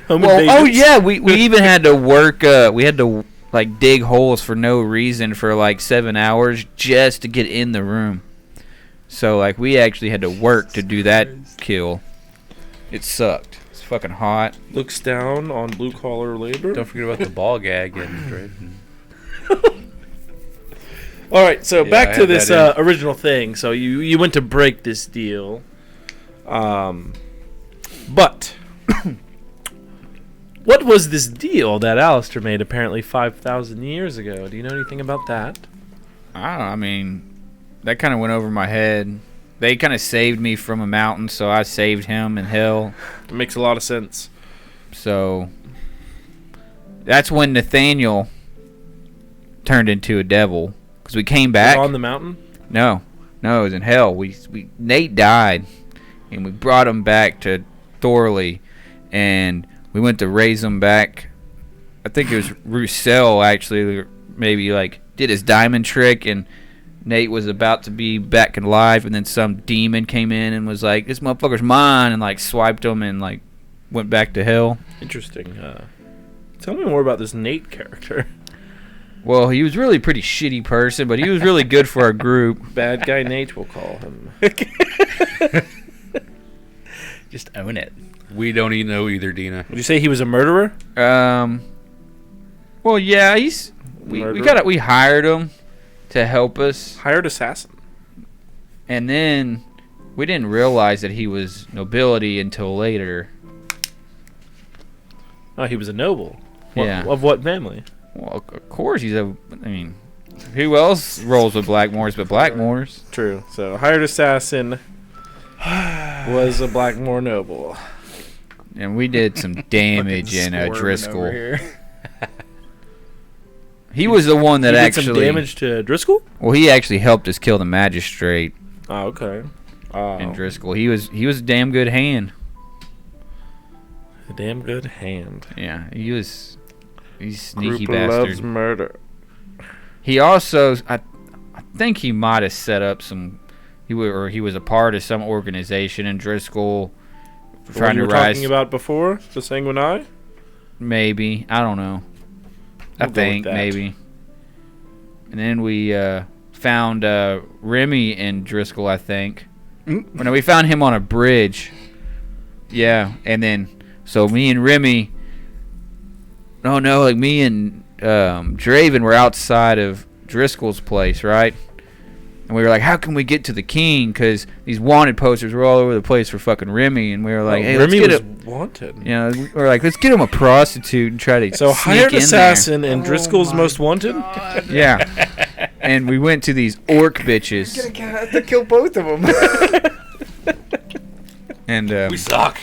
Oh yeah, we even had to work. We had to like dig holes for no reason for like 7 hours just to get in the room. So like we actually had to work to do that kill. It sucked. It's fucking hot. Looks down on blue collar labor. Don't forget about the ball gag getting straight. All right, so Yeah, back I to had this that original thing. So you went to break this deal, but what was this deal that Alistair made apparently 5,000 years ago? Do you know anything about that? I don't know. I mean, that kind of went over my head. They kind of saved me from a mountain, so I saved him in hell. It makes a lot of sense. So that's when Nathaniel turned into a devil. Because we came back. On the mountain? No, it was in hell. Nate died, and we brought him back to Thorley, and we went to raise him back. I think it was Roussel actually, maybe like did his diamond trick, and Nate was about to be back alive, and then some demon came in and was like, "This motherfucker's mine," and like swiped him and like went back to hell. Interesting. Tell me more about this Nate character. Well, he was really a pretty shitty person, but he was really good for our group. Bad guy Nate, we'll call him. Just own it. We don't even know either, Dina. Would you say he was a murderer? Well, yeah, we hired him to help us, Hired assassin. and then we didn't realize that he was nobility until later. Oh, he was a noble. Yeah. Of what family? Well, of course I mean, who else rolls with Blackmores but Blackmores? True. So, hired assassin was a Blackmore noble. And we did some damage in Squirming over Driscoll. here. He was the one that He did actually some damage to Driscoll? Well, he actually helped us kill the magistrate Oh, okay. in Driscoll. He was a damn good hand. A damn good hand. Yeah, he's sneaky Group loves bastard. murder. He also, I think he might have set up some. He was a part of some organization in Driscoll, The trying one you to were rise. talking about before, the Sanguinai? Maybe, I don't know. I We'll go with think that. maybe. And then we found Remy in Driscoll, I think. Well, no, we found him on a bridge. Yeah, and then so me and Remy. Oh no, like me and Draven were outside of Driscoll's place, right? And we were like, how can we get to the king? Because these wanted posters were all over the place for fucking Remy, and we were like, hey, Remy let's was get wanted. we were like, let's get him a prostitute and try to So, sneak hired in assassin and Driscoll's most wanted? there. Yeah, and we went to these orc bitches, I have to kill both of them. and We suck.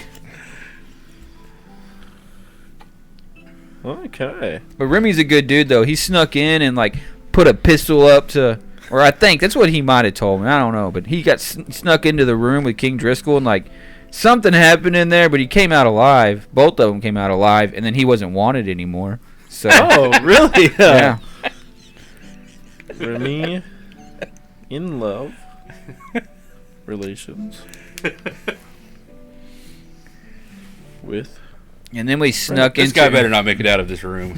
Okay. but Remy's a good dude though. He snuck in and like put a pistol up to, or I think that's what he might have told me. I don't know, but he got snuck into the room with King Driscoll and like something happened in there, but he came out alive. Both of them came out alive, and then he wasn't wanted anymore. So Oh, really? yeah, Remy in love relations with and then we snuck This into. guy better not make it out of this room.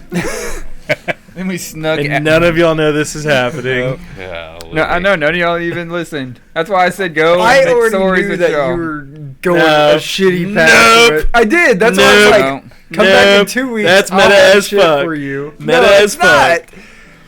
Then we snuck. And none of y'all know this is happening. No, I know none of y'all even listened. That's why I said go. I and make already stories knew with that y'all. you were going No. a shitty path. Nope. I did. That's why I was like, No. come back in Nope. 2 weeks. That's I'll meta have as shit fuck. for you. Meta no, as it's fuck. not.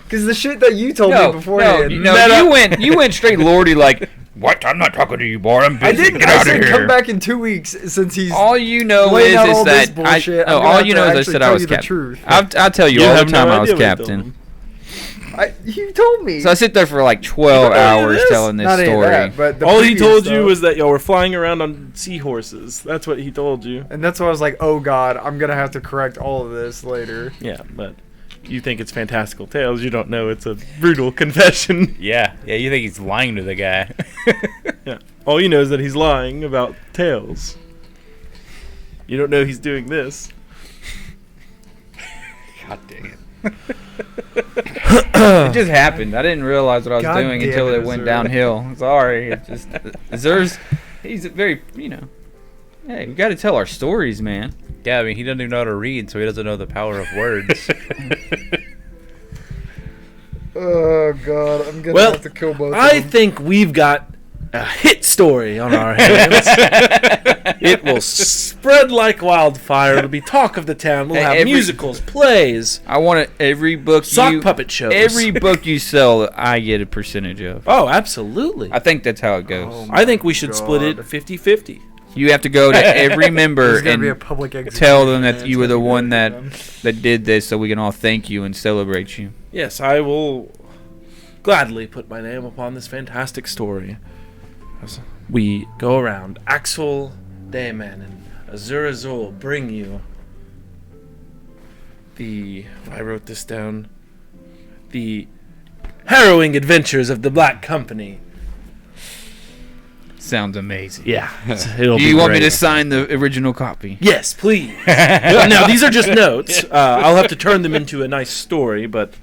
Because the shit that you told me beforehand. Meta- you went straight lordy like. What? I'm not talking to you, boy. I'm busy. I didn't. Get I out of said here. come back in 2 weeks since he's. All you know laying out is all this that bullshit. I'm gonna all have you to know is I actually said I tell was you the captain. truth. I'll tell you You all the have no time I was idea what he told captain. him. You told me. So I sit there for like 12 You don't know any of hours this? telling this Not any of story. that, but the All he previous told you stuff. was that y'all were flying around on seahorses. That's what he told you. And that's why I was like, oh god, I'm gonna have to correct all of this later. Yeah, but you think it's fantastical tales. You don't know it's a brutal confession. Yeah, you think he's lying to the guy? Yeah. All you know is that he's lying about tales. You don't know he's doing this. God dang it. It just happened. I didn't realize what I was God doing damn until it, it went Azur. downhill. Sorry. It just Azur's he's a very, hey, we got to tell our stories, man. Yeah, I mean, he doesn't even know how to read, so he doesn't know the power of words. Oh god, I'm gonna Well, have to kill both I of them. think we've got a hit story on our hands. It will spread like wildfire. It'll be talk of the town. We'll Hey, have every- musicals, plays, I want it every book sock puppet shows. every book you sell, I get a percentage of. Oh, absolutely. I think that's how it goes. Oh I think we should split it God. 50-50. You have to go to every member There's gonna be a and public execution. tell them that It's you were gonna the be one good that for them. did this, so we can all thank you and celebrate you. Yes, I will gladly put my name upon this fantastic story. As we go around, Axel, Dayman, and Azur Azul bring you I wrote this down, the harrowing adventures of the Black Company. Sounds amazing. Yeah, it'll Do be you want me great. to sign the original copy? Yes, please. Now, these are just notes. I'll have to turn them into a nice story, but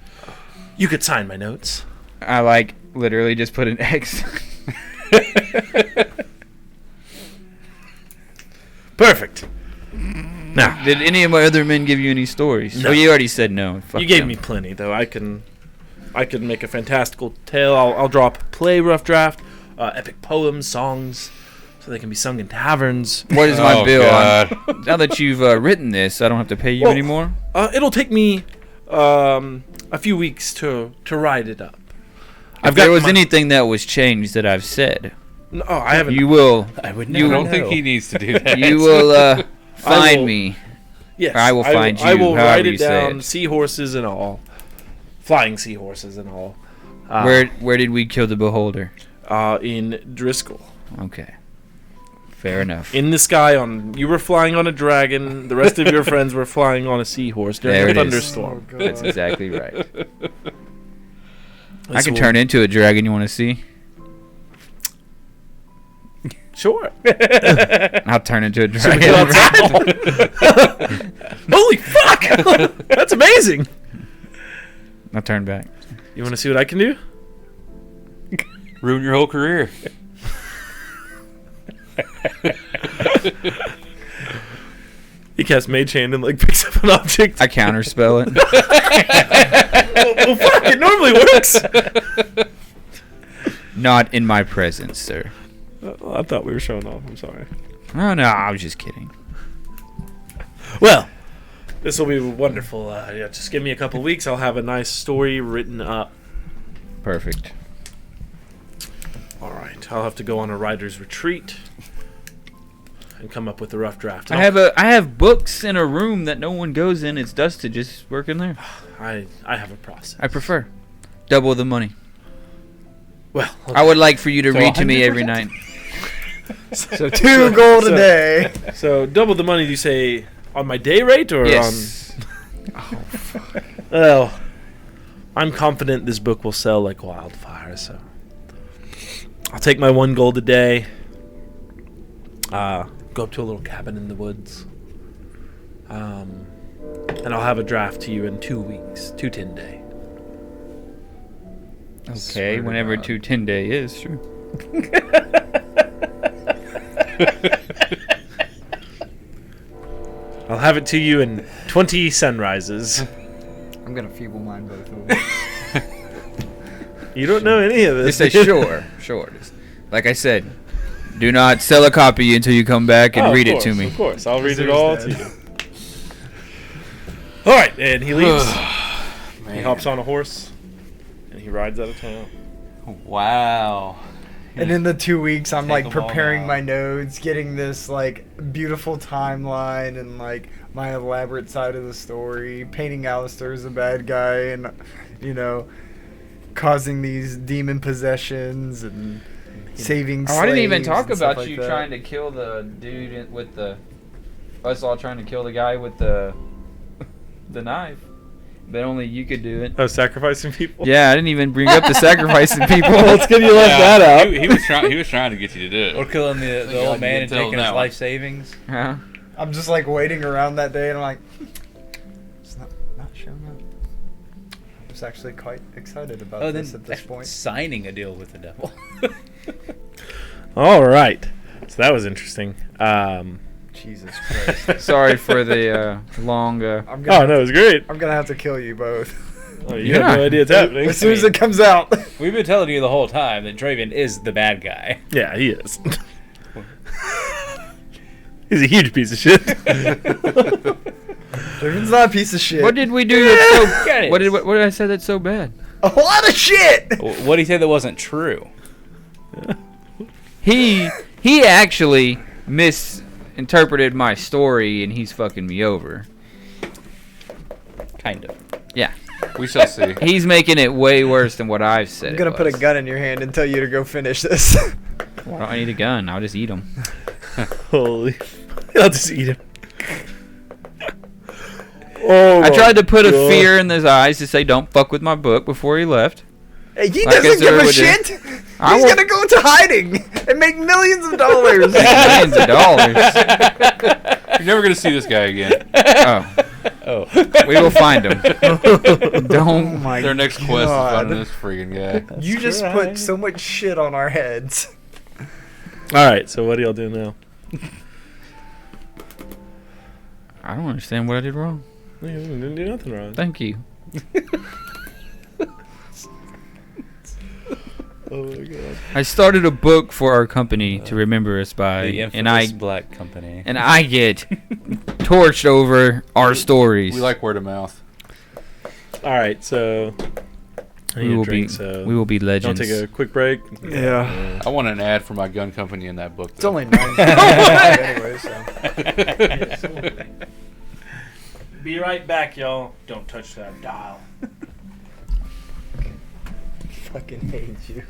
you could sign my notes. I literally just put an X. Perfect. Now, Did any of my other men give you any stories? No. Oh, you already said no. Fuck you gave them. me plenty, though. I can make a fantastical tale. I'll draw up a play rough draft, epic poems, songs, so they can be sung in taverns. What is my Oh, bill? God. Now that you've written this, I don't have to pay you Well, anymore. It'll take me a few weeks to write it up. If there was anything that was changed that I've said, No, I haven't. you will. I would I never don't know. think he needs to do that. You will find will- me. Yes, I will find I you, will however write you it say down. it. Seahorses and all, flying seahorses and all. Where did we kill the beholder? In Driscoll. Okay. Fair enough. In the sky, you were flying on a dragon. The rest of your friends were flying on a seahorse during There a it is. thunderstorm. Oh, That's God. exactly right. I This can will- turn into a dragon. You want to see? Sure. I'll turn into a Go dragon. outside. Holy fuck! That's amazing. I'll turn back. You want to see what I can do? Ruin your whole career. He casts Mage Hand and picks up an object. I counterspell it. Well, fuck! It normally works. Not in my presence, sir. Oh, I thought we were showing off. I'm sorry. Oh no, I was just kidding. Well, this will be wonderful. Just give me a couple weeks. I'll have a nice story written up. Perfect. All right. I'll have to go on a writer's retreat and come up with a rough draft. I have books in a room that no one goes in. It's dusted. Just work in there. I have a process. I prefer double the money. Well, I would like for you to So read to me 100%? every night. So 2 gold a day. So double the money. Do you say on my day rate or Yes. on? Well, I'm confident this book will sell like wildfire. So I'll take my 1 gold a day. Go up to a little cabin in the woods. And I'll have a draft to you in 2 weeks. 2 10-day. Okay, whenever 210 day is, sure. I'll have it to you in 20 sunrises. I'm gonna feeble mind both of them. You don't know any of this. Just say sure. Just, like I said, do not sell a copy until you come back and read it to me. Of course, I'll read it Wizard's all dead. to you. All right, and he leaves. He hops on a horse, and he rides out of town. Wow. And in the 2 weeks, I'm Take like 'em all preparing out. my notes, getting this like beautiful timeline and like my elaborate side of the story, painting Alistair as a bad guy, and causing these demon possessions and saving. Oh, I didn't even slaves talk and stuff about like you that. trying to kill the dude with the. Us all trying to kill the guy with the knife, but only you could do it. Oh, sacrificing people? Yeah, I didn't even bring up the sacrificing people. Well, it's good you left that out. He was trying to get you to do Or it. killing the God old man you and tell taking his that one. life savings. Huh? I'm just like waiting around that day, and I'm like, it's not showing up. I was actually quite excited about Oh, this then at this point. signing a deal with the devil. All right. So that was interesting. Jesus Christ! Sorry for the long. I'm Oh, gonna, no, it was great. I'm gonna have to kill you both Oh, you have no idea what's happening. as soon as it comes out. We've been telling you the whole time that Draven is the bad guy. Yeah, he is. He's a huge piece of shit. Draven's not a piece of shit. What did we do that's so? Guys. What did I say that's so bad? A lot of shit. What did he say that wasn't true? He actually misinterpreted my story and he's fucking me over. Kind of. Yeah, We shall see. he's making it way worse than what I've said. I'm gonna put a gun in your hand and tell you to go finish this. Why don't I need a gun? I'll just eat them. Holy. I'll just eat him. Oh, I tried to put a God. fear in his eyes to say, "Don't fuck with my book" before he left. Hey, he Like I doesn't said give a would do. shit. I He's won't- gonna go into hiding and make millions of dollars. Millions of dollars. You're never gonna see this guy again. Oh, Oh. we will find him. Oh Don't. my Their next quest is God. finding this friggin' guy. You just put so much shit on our heads. All right, so what do y'all do now? I don't understand what I did wrong. You didn't do nothing wrong. Thank you. Oh my God. I started a book for our company to remember us by, The infamous and I black company. get torched over our stories. We like word of mouth. All right, so I need a drink, so we will be don't legends. take a quick break. Yeah. I want an ad for my gun company in that book. It's though. only 9 anyway, so. Be right back, y'all. Don't touch that dial. Fucking hate you.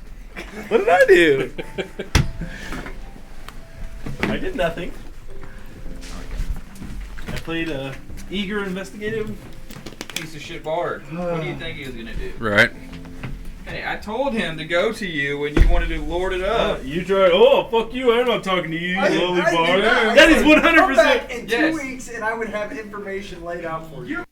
What did I do? I did nothing. I played a eager investigative. Piece of shit bard. What do you think he was gonna do? Right. Hey, I told him to go to you when you wanted to lord it up. You tried. Oh, fuck you! I'm not talking to you, you lowly bard. I That is said, 100%. Come back in 2 Yes. weeks and I would have information laid out for you.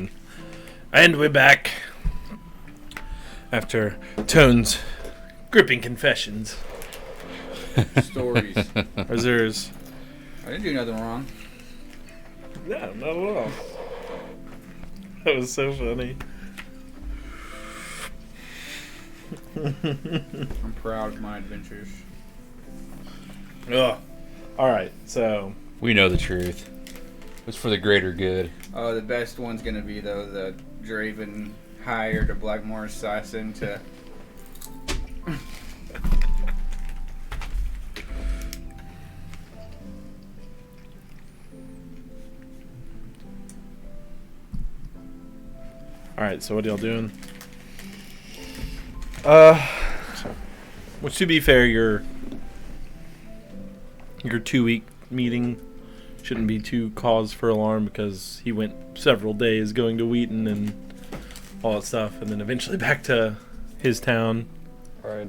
happen. And we're back after Tone's gripping confessions. Stories. As there's... I didn't do nothing wrong. No, not at all. That was so funny. I'm proud of my adventures. Ugh. Alright, so... We know the truth. It's for the greater good. Oh, the best one's gonna be though the Draven hired a Blackmore assassin to. Alright, so what are y'all doing? Which, to be fair, your 2-week meeting shouldn't be too cause for alarm because he went several days going to Wheaton and all that stuff, and then eventually back to his town. Right.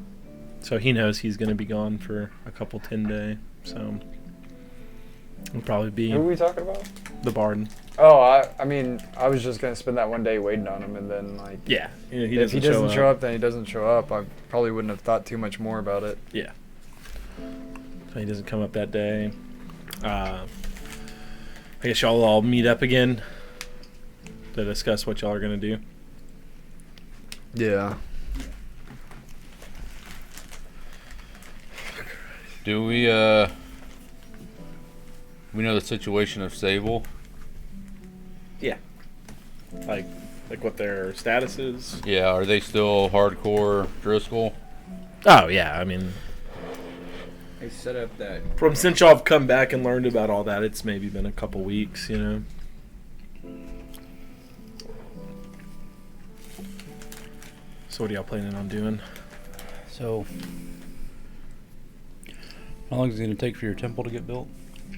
So he knows he's going to be gone for a couple 10-day. So it'll probably be Who are we talking about? the Bard. Oh, I mean, I was just gonna spend that one day waiting on him, and then like, Yeah, if he doesn't show up, then he doesn't show up. I probably wouldn't have thought too much more about it. Yeah. So he doesn't come up that day. I guess y'all all meet up again to discuss what y'all are gonna do. Yeah. Do we know the situation of Sable? Yeah. Like what their status is. Yeah, are they still hardcore Driscoll? Oh yeah, I mean, They set up that. from since y'all have come back and learned about all that, it's maybe been a couple weeks, you know. So what are y'all planning on doing? So, how long is it going to take for your temple to get built?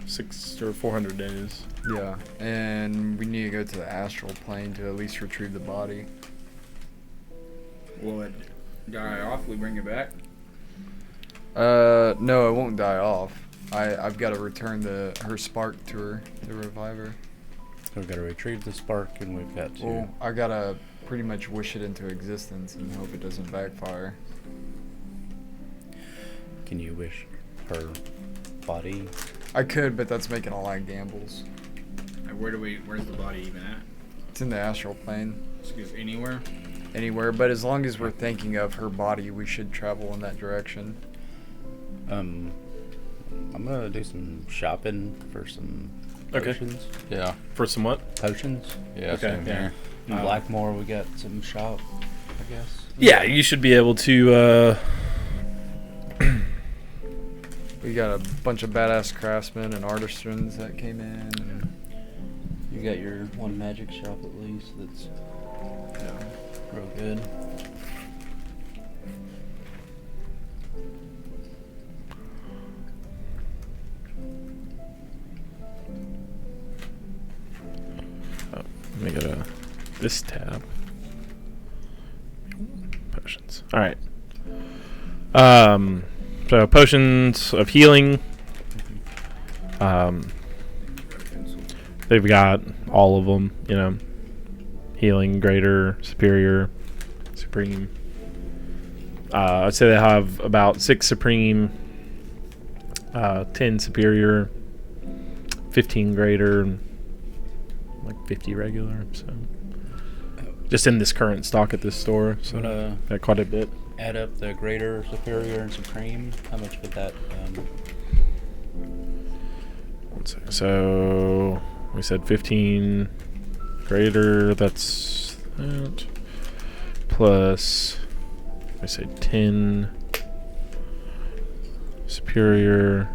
600 or 400 days. Yeah. And we need to go to the astral plane to at least retrieve the body. Will it die off? We bring it back. No, it won't die off. I've got to return her spark to her to revive her. So we've got to retrieve the spark, and we've got to... Well, I gotta pretty much wish it into existence and hope it doesn't backfire. Can you wish her body? I could, but that's making a lot of gambles. Where's the body even at? It's in the astral plane. Just anywhere. Anywhere, but as long as we're thinking of her body, we should travel in that direction. I'm gonna do some shopping for some Okay. potions. Yeah. For some what? Potions. Yeah, Okay, same yeah. here. In Blackmore, we got some shop, I guess. Yeah, you should be able to. We got a bunch of badass craftsmen and artisans that came in. And, You got your one magic shop at least that's real good. Let me go to this tab. Potions. All right. So potions of healing. They've got all of them. You know, healing, greater, superior, supreme. I'd say they have about 6 supreme, 10 superior, 15 greater, and like 50 regular. So just in this current stock at this store, so Wanna got quite a bit. add up the greater, superior, and supreme? How much would that? One second. So we said 15 greater. That's that. Plus, we say 10 superior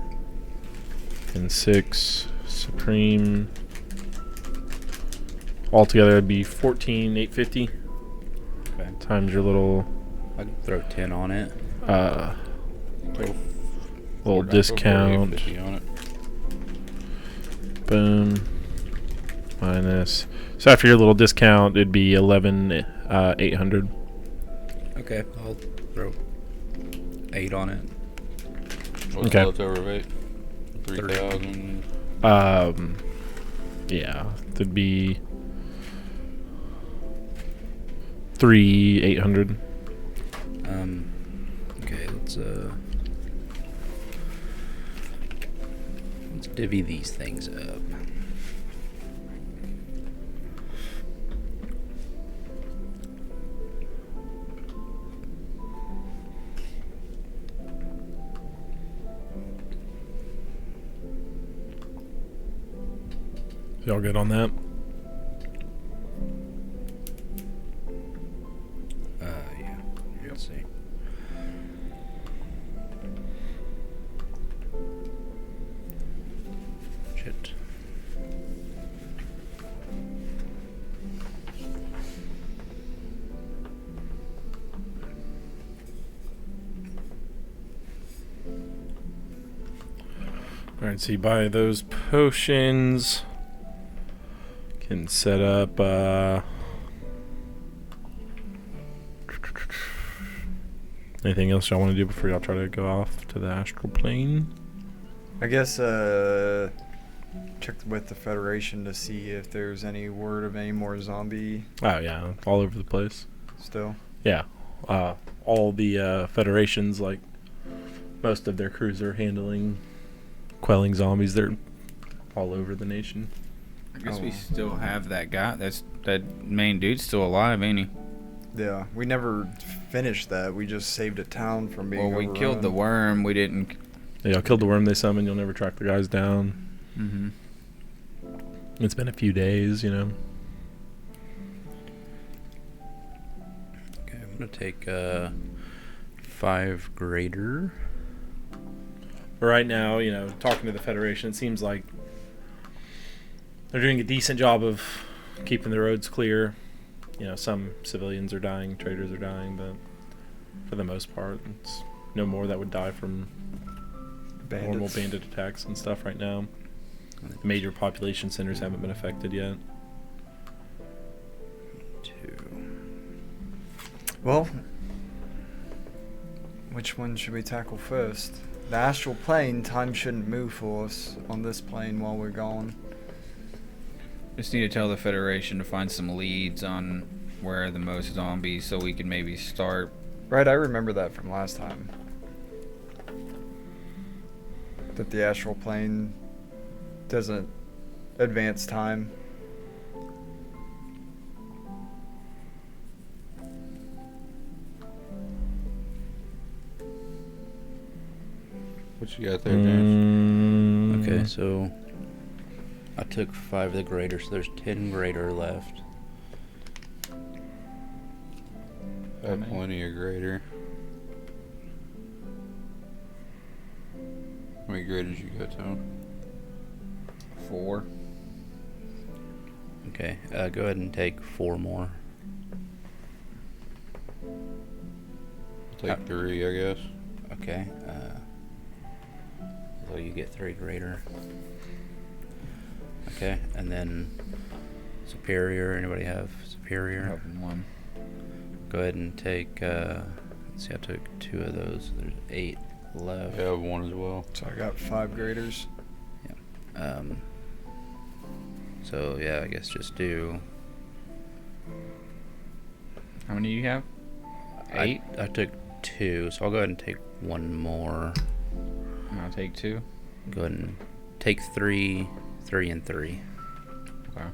and 6 supreme. Altogether, it'd be 14,850 Okay. times your little I could throw 10 on it. little discount. 50 on it. Boom. Minus. So after your little discount, it'd be 11,800. Okay, I'll throw 8 on it. What's Okay. the leftover of 8? 3,000. Yeah, that'd be 3,800. Okay, let's divvy these things up. Y'all good on that? Yeah. Let's see. Shit. Alright, so you buy those potions. Can set up anything else y'all want to do before y'all try to go off to the astral plane? I guess check with the Federation to see if there's any word of any more zombie Oh yeah, all over the place. still. Yeah, all the Federations, like most of their crews are handling quelling zombies. They're all over the nation. I guess we still have that guy. That main dude's still alive, ain't he? Yeah, we never finished that. We just saved a town from being Well, we overrun. killed the worm. We didn't. Yeah, y'all killed the worm they summoned. You'll never track the guys down. Mm-hmm. It's been a few days, you know. Okay, I'm gonna take 5 greater. But right now, you know, talking to the Federation, it seems like they're doing a decent job of keeping the roads clear. You know, some civilians are dying, traders are dying, but for the most part, it's no more that would die from normal bandits. bandit attacks and stuff right now. The major population centers haven't been affected yet. 2. Well, which one should we tackle first? The astral plane, time shouldn't move for us on this plane while we're gone. Just need to tell the Federation to find some leads on where are the most zombies, so we can maybe start. Right, I remember that from last time. That the astral plane doesn't advance time. What you got there, James? Okay, so I took 5 of the greater, so there's 10 greater left. I have plenty of greater. How many graders you got, Tone? 4. Okay, go ahead and take 4 more. Take 3, I guess. Okay, so you get 3 greater. Okay, and then superior. Anybody have superior? Helping 1. Go ahead and take. Let's see, I took 2 of those. There's 8 left. I have 1 as well. So I got 5 graders. So yeah, I guess just do. How many do you have? 8. I took 2, so I'll go ahead and take 1 more. And I'll take 2. Go ahead and take 3, 3, and 3. Okay.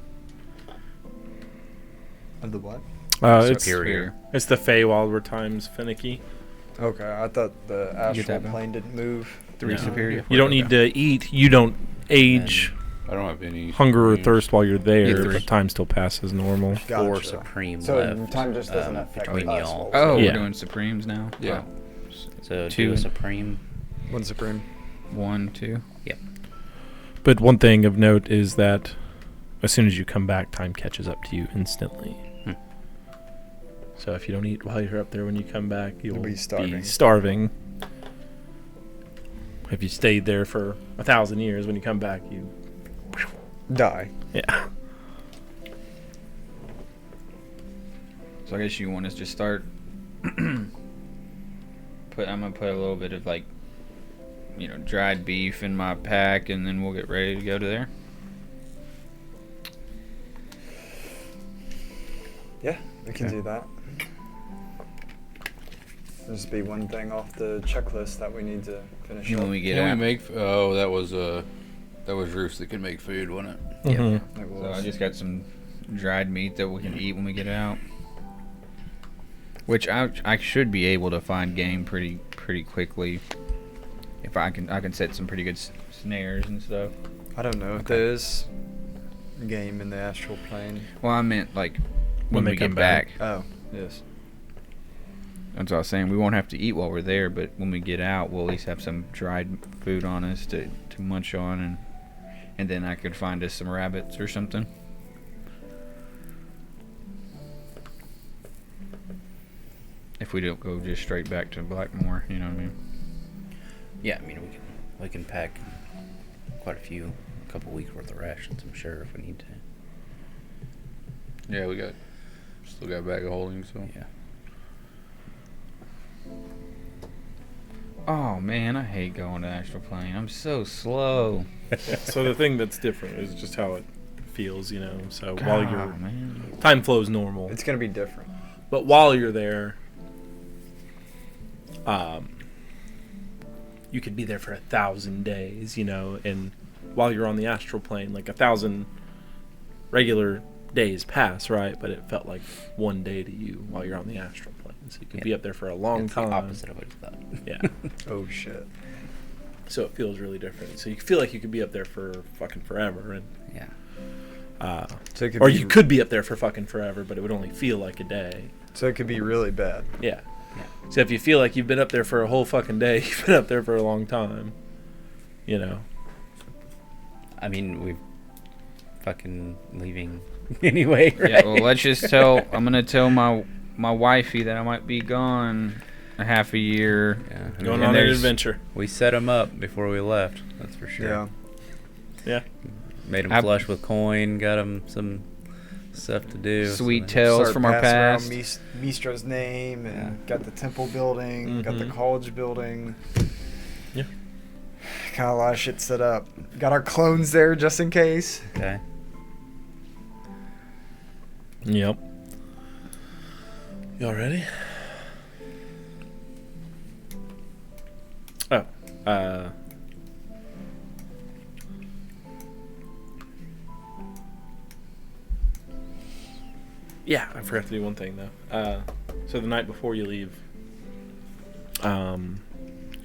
Of the what? Superior. It's the Feywild where time's finicky. Okay, I thought the astral that, Bill? plane didn't move. 3 No. superior. You don't need to eat. You don't age, I don't have any. hunger, or supremes. thirst while you're there, Yeah, 3. but time still passes normal. 4 Gotcha. supreme So left. time just doesn't affect between us y'all. while Oh, Yeah. we're doing Supremes now? Yeah. So 2 do a supreme. One supreme. 1, 2. But one thing of note is that as soon as you come back, time catches up to you instantly. So if you don't eat while you're up there when you come back, you'll be starving. be starving. If you stayed there for 1,000 years, when you come back, you... Die. Yeah. So I guess you want us to start. I'm gonna put a little bit of dried beef in my pack, and then we'll get ready to go to there. Yeah, we can Okay. do that. There's be one thing off the checklist that we need to finish up. When we get Can we out. make? Oh, that was Roos that could make food, wasn't it? Mhm. It So was. I just got some dried meat that we can eat when we get out. Which I should be able to find game pretty quickly. If I can set some pretty good snares and stuff. I don't know if Okay. there's game in the astral plane. Well, I meant like When when they we come get back. Oh, yes. That's what I was saying. We won't have to eat while we're there, but when we get out, we'll at least have some dried food on us to munch on, and then I could find us some rabbits or something. If we don't go just straight back to Blackmore, you know what I mean? Yeah, I mean we can pack quite a couple weeks worth of rations, I'm sure, if we need to. Yeah, we still got a bag of holding, so. Yeah. Oh man, I hate going to astral plane. I'm so slow. So the thing that's different is just how it feels, you know. So while God, you're man. time flows normal, It's gonna be different. but while you're there, you could be there for 1,000 days, you know, and while you're on the astral plane, like 1,000 regular days pass, right? But it felt like one day to you while you're on the astral plane. So you could be up there for a long It's time. the opposite of what you thought. Yeah. Oh shit. So it feels really different. So you feel like you could be up there for fucking forever, and Yeah. So it could or be, you could be up there for fucking forever, but it would only feel like a day. So it could be really bad. Yeah. Yeah. So if you feel like you've been up there for a whole fucking day, you've been up there for a long time. You know. I mean, we're fucking leaving anyway, right? Yeah, well, let's just tell. I'm gonna tell my wifey that I might be gone a half a year. Yeah. I Going mean, on an there's- adventure. we set them up before we left, that's for sure. Yeah. Yeah. Made them I- flush with coin, got them some stuff to do. Sweet so- tales Start from our passing around past. Mistra's name and Yeah. got the temple building, got the Mhm. college building. Yeah. Got a lot of shit set up. Got our clones there just in case. Okay. Yep. Y'all ready? Oh. Yeah, I forgot to do one thing though. So the night before you leave, y'all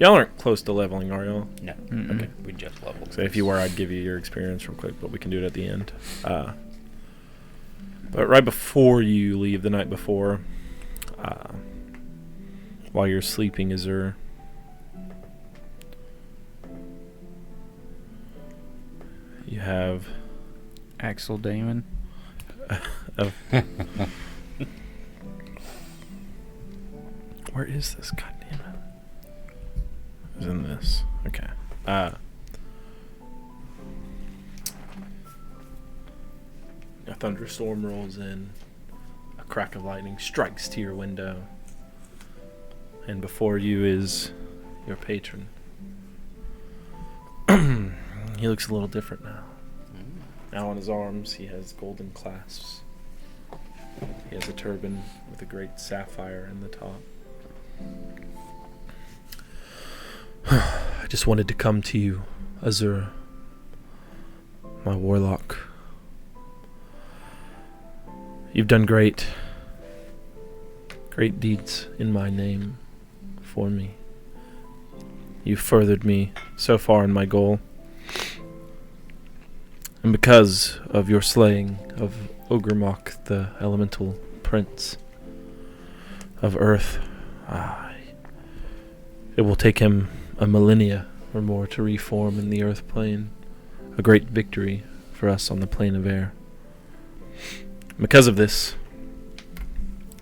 aren't close to leveling, are y'all? No. Mm-mm. Okay. We just leveled. So if you were, I'd give you your experience real quick, but we can do it at the end. But right before you leave, the night before, while you're sleeping, is there you have Axel Damon. where is this? God damn it! It's in this. Okay. A thunderstorm rolls in. A crack of lightning strikes to your window. And before you is your patron. He looks a little different now. Now on his arms, he has golden clasps. He has a turban with a great sapphire in the top. I just wanted to come to you, Azura, my warlock. You've done great deeds in my name for me. You've furthered me so far in my goal. And because of your slaying of Ogremok, the elemental prince of Earth, it will take him a millennia or more to reform in the Earth plane. A great victory for us on the plane of air. Because of this,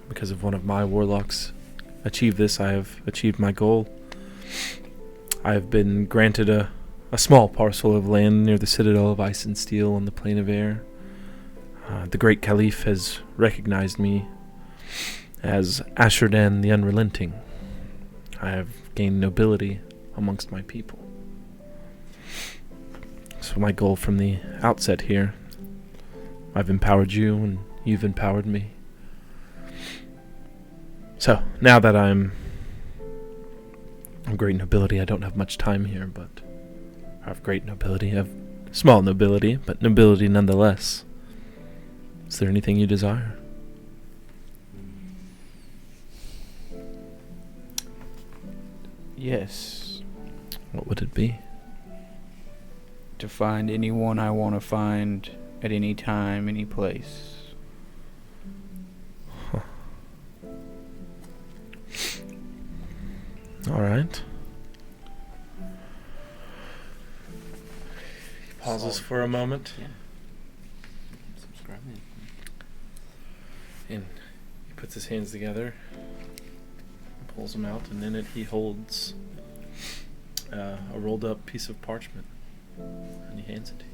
because of one of my warlocks achieved this, I have achieved my goal. I have been granted a small parcel of land near the Citadel of Ice and Steel on the plane of air. The great Caliph has recognized me as Asherdan the Unrelenting. I have gained nobility amongst my people. So my goal from the outset here, I've empowered you and you've empowered me. So now that I'm of great nobility. I don't have much time here, but I have great nobility. I have small nobility, but nobility nonetheless. Is there anything you desire? Yes. What would it be? To find anyone I want to find at any time, any place. All right. Pauses for a moment. Yeah. Subscribing. And he puts his hands together, pulls them out, and in it he holds a rolled up piece of parchment, and he hands it to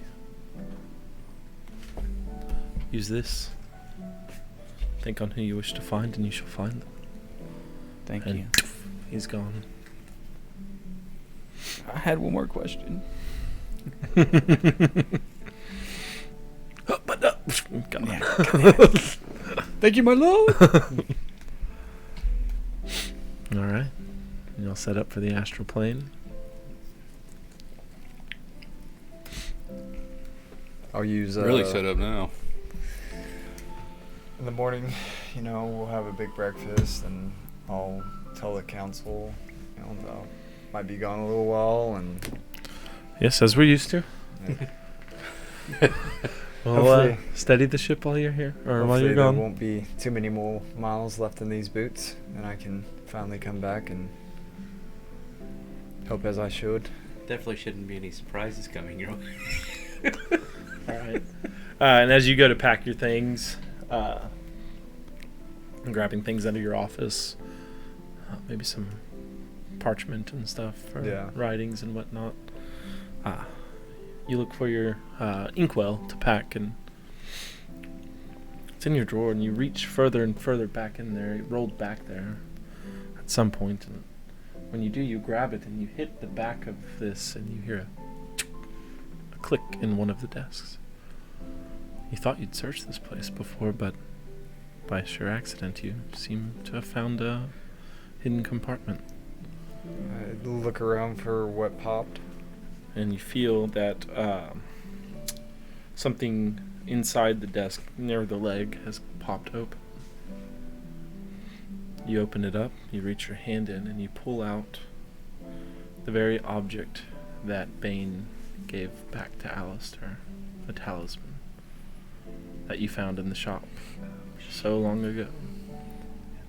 you. Use this. Think on who you wish to find, and you shall find them. Thank And you. He's gone. I had one more question. But gone. Yeah. Thank you, my lord. All right. You'll set up for the astral plane. I'll use Really set up now. in the morning. We'll have a big breakfast, and I'll tell the council. I might be gone a little while, and Yes, as we're used to. Well, Hopefully- steady the ship while you're here, or while hopefully you're there gone. won't be too many more miles left in these boots, and I can finally come back and help as I should. Definitely shouldn't be any surprises coming your way. All right. And as you go to pack your things, grabbing things out of your office, maybe some parchment and stuff for Yeah. writings and whatnot. You look for your inkwell to pack, and it's in your drawer, and you reach further and further back in there. It rolled back there at some point, and when you do, you grab it, and you hit the back of this, and you hear a click in one of the desks. You thought you'd searched this place before, but by sheer accident, you seem to have found a hidden compartment. I look around for what popped. And you feel that something inside the desk near the leg has popped open. You open it up, you reach your hand in, and you pull out the very object that Bane gave back to Alistair, a talisman that you found in the shop so long ago.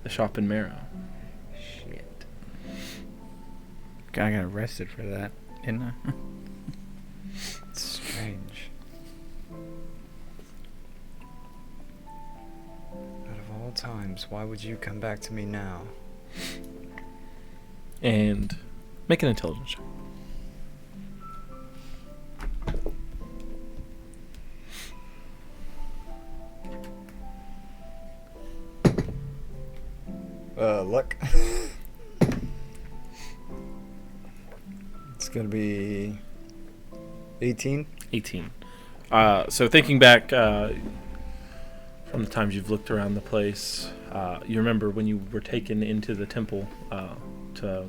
The shop in Marrow. Shit. I got arrested for that, didn't I? It's strange. Out of all times, why would you come back to me now? And make an intelligence check. Luck. It's gonna be 18. 18. So thinking back from the times you've looked around the place, you remember when you were taken into the temple to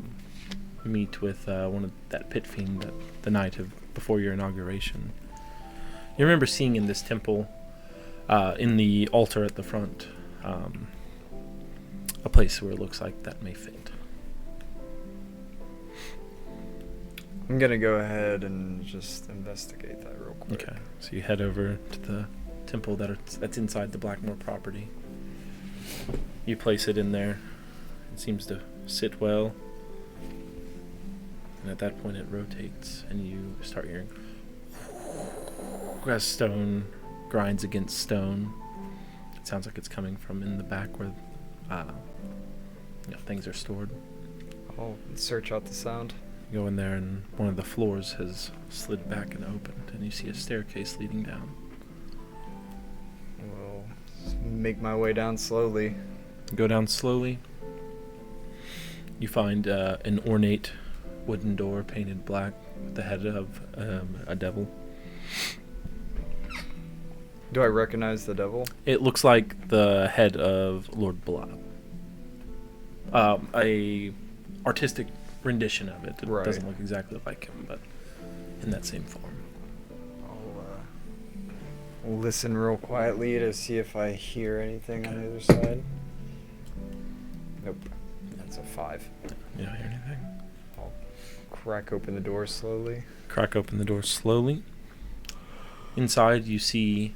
meet with one of that pit fiend the night before your inauguration. You remember seeing in this temple, in the altar at the front, a place where it looks like that may fit. I'm gonna go ahead and just investigate that real quick. Okay, so you head over to the temple that's inside the Blackmore property. You place it in there. It seems to sit well. And at that point it rotates, and you start hearing as stone grinds against stone. It sounds like it's coming from in the back where things are stored. I'll search out the sound. You go in there, and one of the floors has slid back and opened, and you see a staircase leading down. We'll make my way down slowly. Go down slowly. You find an ornate wooden door painted black with the head of a devil. Do I recognize the devil? It looks like the head of Lord Blah. A artistic rendition of it. It Right. doesn't look exactly like him, but in that same form. I'll listen real quietly to see if I hear anything on the other side. Nope. That's a 5. You don't hear anything? I'll crack open the door slowly. Crack open the door slowly. Inside, you see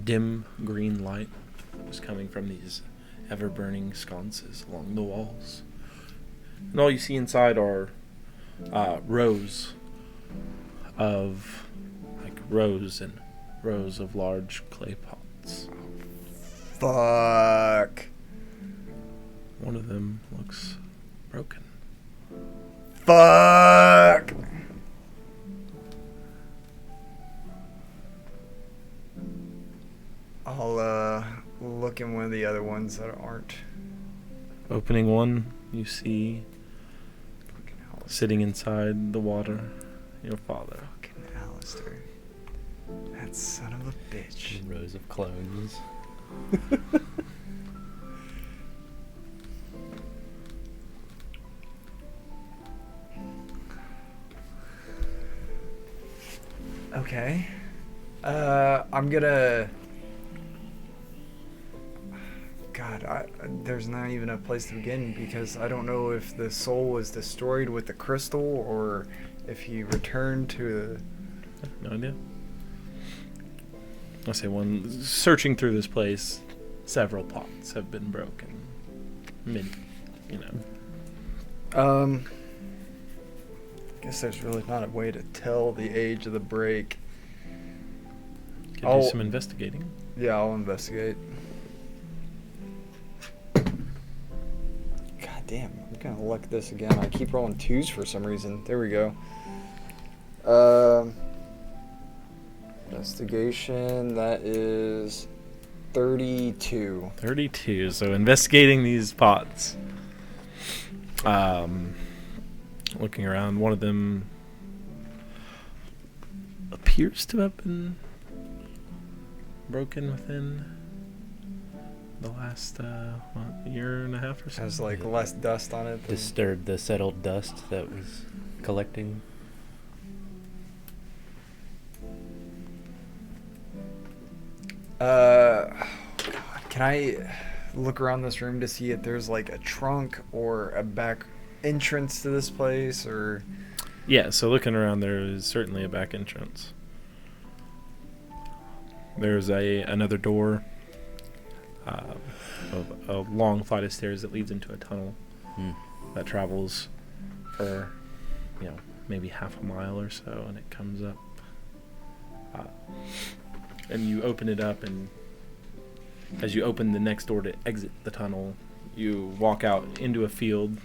dim green light just coming from these ever-burning sconces along the walls. And all you see inside are rows and rows of large clay pots. Fuck. One of them looks broken. Fuck. I'll look in one of the other ones that aren't. Opening one, you see Fucking Alistair. sitting inside the water, your father. Fucking Alistair. That son of a bitch. Rows of clones. Okay. I'm gonna. God, there's not even a place to begin because I don't know if the soul was destroyed with the crystal or if he returned to. No idea. I say one searching through this place, several pots have been broken. Guess there's really not a way to tell the age of the break. Could I'll- do some investigating. Yeah, I'll investigate. God damn, I'm gonna look at this again. I keep rolling 2s for some reason. There we go. Investigation, that is 32. 32. So investigating these pots. Looking around, one of them appears to have been broken within the last year and a half or so. Has like less dust on it. Than... Disturbed the settled dust that was collecting. God, can I look around this room to see if there's like a trunk or a back entrance to this place or... Yeah, so looking around, there is certainly a back entrance. There's another door, a long flight of stairs that leads into a tunnel that travels for, maybe half a mile or so, and it comes up. And you open it up, and as you open the next door to exit the tunnel, you walk out into a field,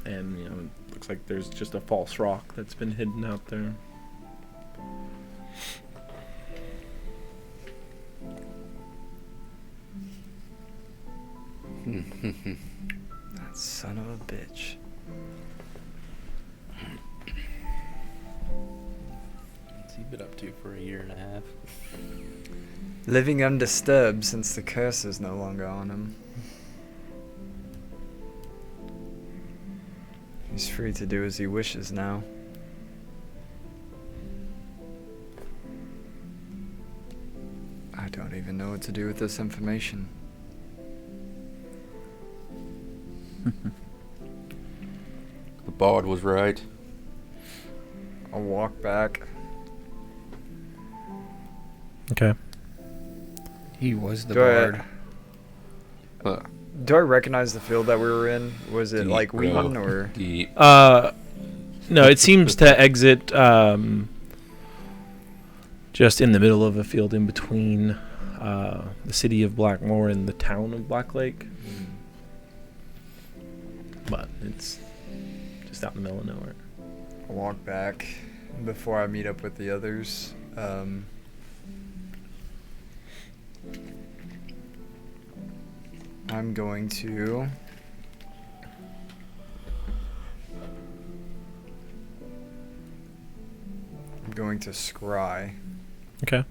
and it looks like there's just a false rock that's been hidden out there. That son of a bitch. What's he been up to for a year and a half? Living undisturbed since the curse is no longer on him. He's free to do as he wishes now. I don't even know what to do with this information. The bard was right. I'll walk back. Okay. He was the Do bard. Do I recognize the field that we were in? Was it Deep, like bro. Wheaton or? Deep. No, it seems to exit just in the middle of a field in between the city of Blackmore and the town of Black Lake. But it's just out in the middle of nowhere. I'll walk back before I meet up with the others. I'm going to scry Okay.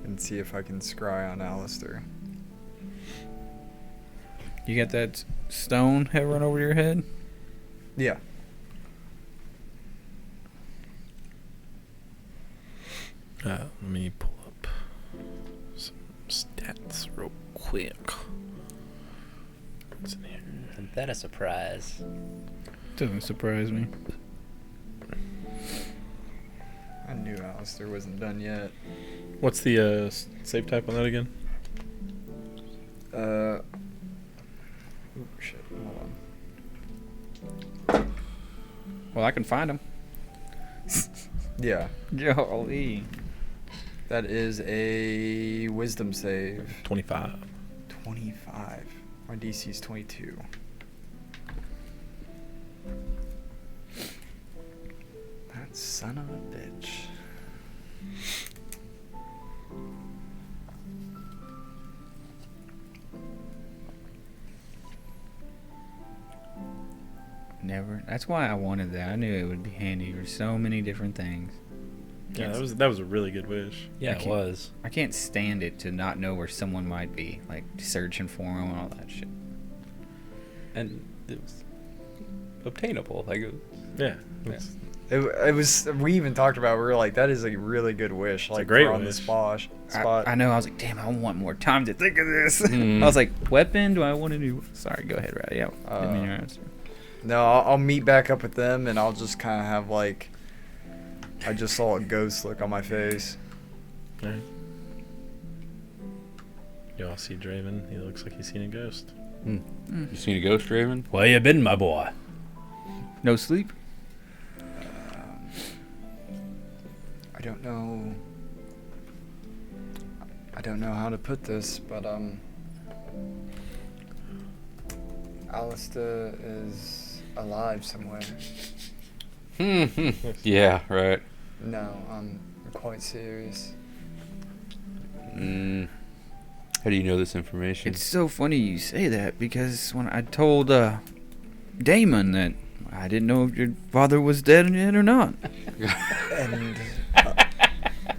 and see if I can scry on Alistair. You got that stone hovering over your head? Yeah. Let me pull up some stats real quick. What's in here? Isn't that a surprise? Doesn't surprise me. I knew Alistair wasn't done yet. What's the save type on that again? Ooh, shit. Hold on. Well, I can find him. Yeah. Golly. That is a wisdom save. 25. 25. My DC is 22. That son of a bitch. Never. That's why I wanted that. I knew it would be handy for so many different things. Yeah, that was a really good wish. Yeah, it was. I can't stand it to not know where someone might be, like searching for them and all that shit. And it was obtainable. Like, Yeah. It was. We even talked about. We were like, that is a really good wish. Like, a great on the wish. spot. I know. I was like, damn, I want more time to think of this. Mm. I was like, weapon? Do I want to do? Sorry, go ahead, Ratty. Yeah. Didn't mean to answer. No, I'll meet back up with them, and I'll just kind of have like. I just saw a ghost look on my face. Alright. Y'all see Draven? He looks like he's seen a ghost. You seen a ghost, Raven? where you been, my boy? No sleep? I don't know. I don't know how to put this, but Alistair is alive somewhere. Yeah, right. No, I'm quite serious. How do you know this information? It's so funny you say that because when I told Damon that I didn't know if your father was dead yet or not. And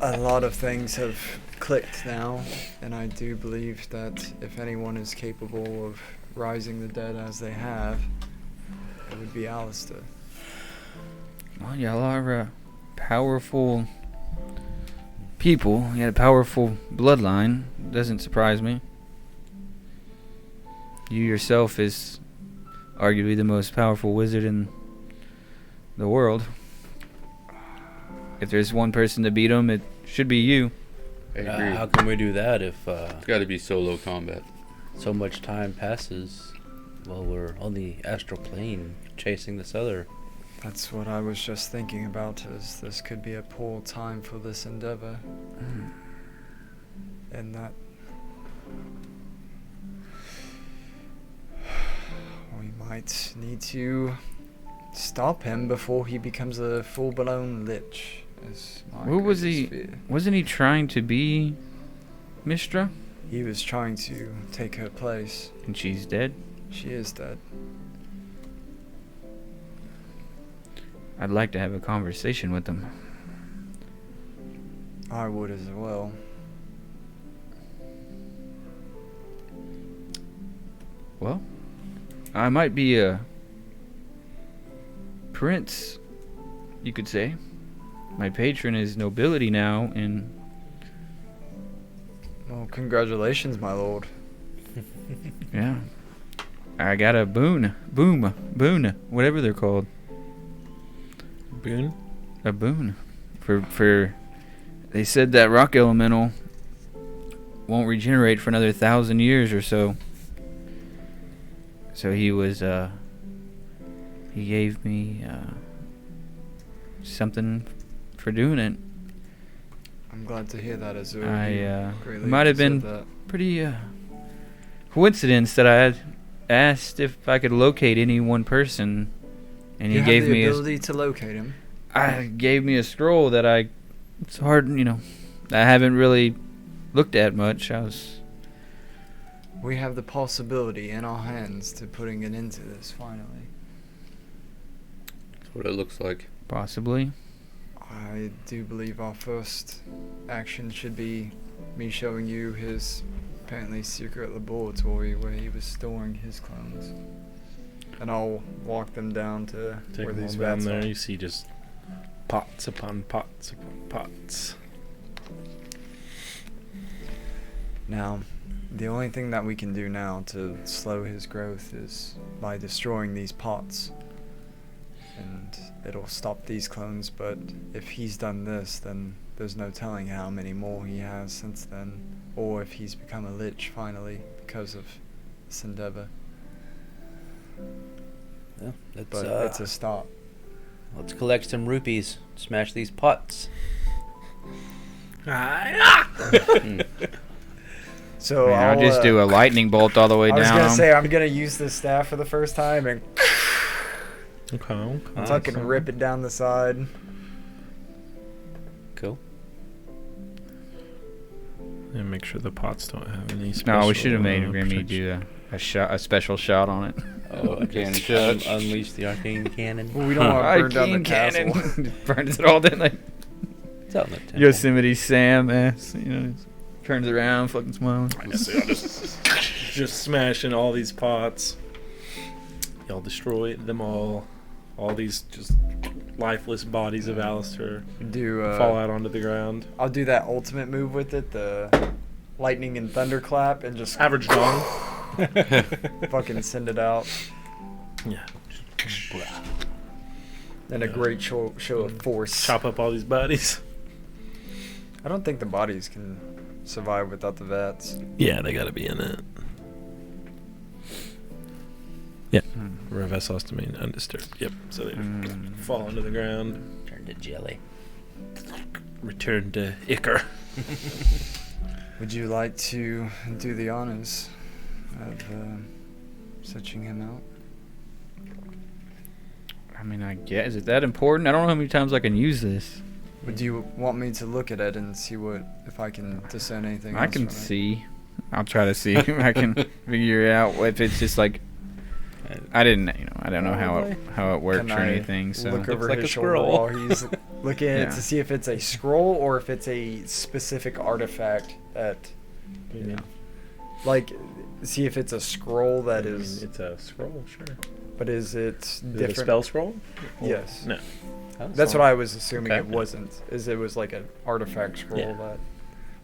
a lot of things have clicked now, and I do believe that if anyone is capable of rising the dead as they have, it would be Alistair. Well, y'all are powerful people. You had a powerful bloodline. Doesn't surprise me. You yourself is arguably the most powerful wizard in the world. If there's one person to beat him, it should be you. I agree. How can we do that if It's got to be solo combat. so much time passes while we're on the astral plane chasing this other? That's what I was just thinking about, is this could be a poor time for this endeavor. And that we might need to stop him before he becomes a full-blown lich. Is my What was greatest he? fear. Wasn't he trying to be Mistra? He was trying to take her place. And she's dead? She is dead. I'd like to have a conversation with him. I would as well. Well, I might be a prince, you could say. My patron is nobility now, and Well, congratulations, my lord. yeah, I got a boon, whatever they're called, Boon? a boon. For they said that rock elemental won't regenerate for another 1,000 years or so. So he gave me something for doing it. I'm glad to hear that, Azur. I Greatly might have deserve been that. pretty coincidence that I had asked if I could locate any one person, and You he have gave the me ability to locate him. gave me a scroll that it's hard, I haven't really looked at much. We have the possibility in our hands to putting an end to this finally. That's what it looks like. Possibly. I do believe our first action should be me showing you his apparently secret laboratory where he was storing his clones. And I'll walk them down to Take where them these all down vats there. are. You see just pots upon pots upon pots. Now, the only thing that we can do now to slow his growth is by destroying these pots. And it'll stop these clones, but if he's done this, then there's no telling how many more he has since then. Or if he's become a lich finally because of this endeavor. Yeah, let's, But it's a stop. let's collect some rupees. Smash these pots. So I mean, I'll just do a lightning bolt all the way I was down. gonna 'em. say I'm gonna use this staff for the first time and Okay. fucking rip it down the side. Cool. And make sure the pots don't have any special. No, we should have made Remy protection. do a special shot on it. Oh, Arcane just shot. unleash the arcane cannon. Well, we don't want to burn down the Arcane castle. cannon. Burns it all down like It's out in the temple. Yosemite Sam ass. You know, just turns around, fucking smiling. I guess I'll just smashing all these pots. Y'all destroy them all. All these just lifeless bodies of Alistair Do fall out onto the ground. I'll do that ultimate move with it, the lightning and thunderclap, and just Average dong. fucking send it out. Yeah. And a great show of force. Chop up all these bodies. I don't think the bodies can survive without the vats. Yeah, they gotta be in it. Yeah. Revesos to mean undisturbed. Yep. So they fall onto the ground. Turn to jelly. Return to Icar. Would you like to do the honors of searching him out? I mean, I guess. Is it that important? I don't know how many times I can use this. Would you want me to look at it and see if I can discern anything I else can from it? see. I'll try to see if I can figure out if it's just like. I don't know how it works Can or I anything. So look over like his a shoulder scroll. while he's looking at it Yeah. to see if it's a scroll or if it's a specific artifact that, you know, like, see if it's a scroll that is, It's a scroll, sure. but is it Is it different? a spell scroll? Yes. No. That's what I was assuming Okay. it wasn't. Is it was like an artifact scroll Yeah. that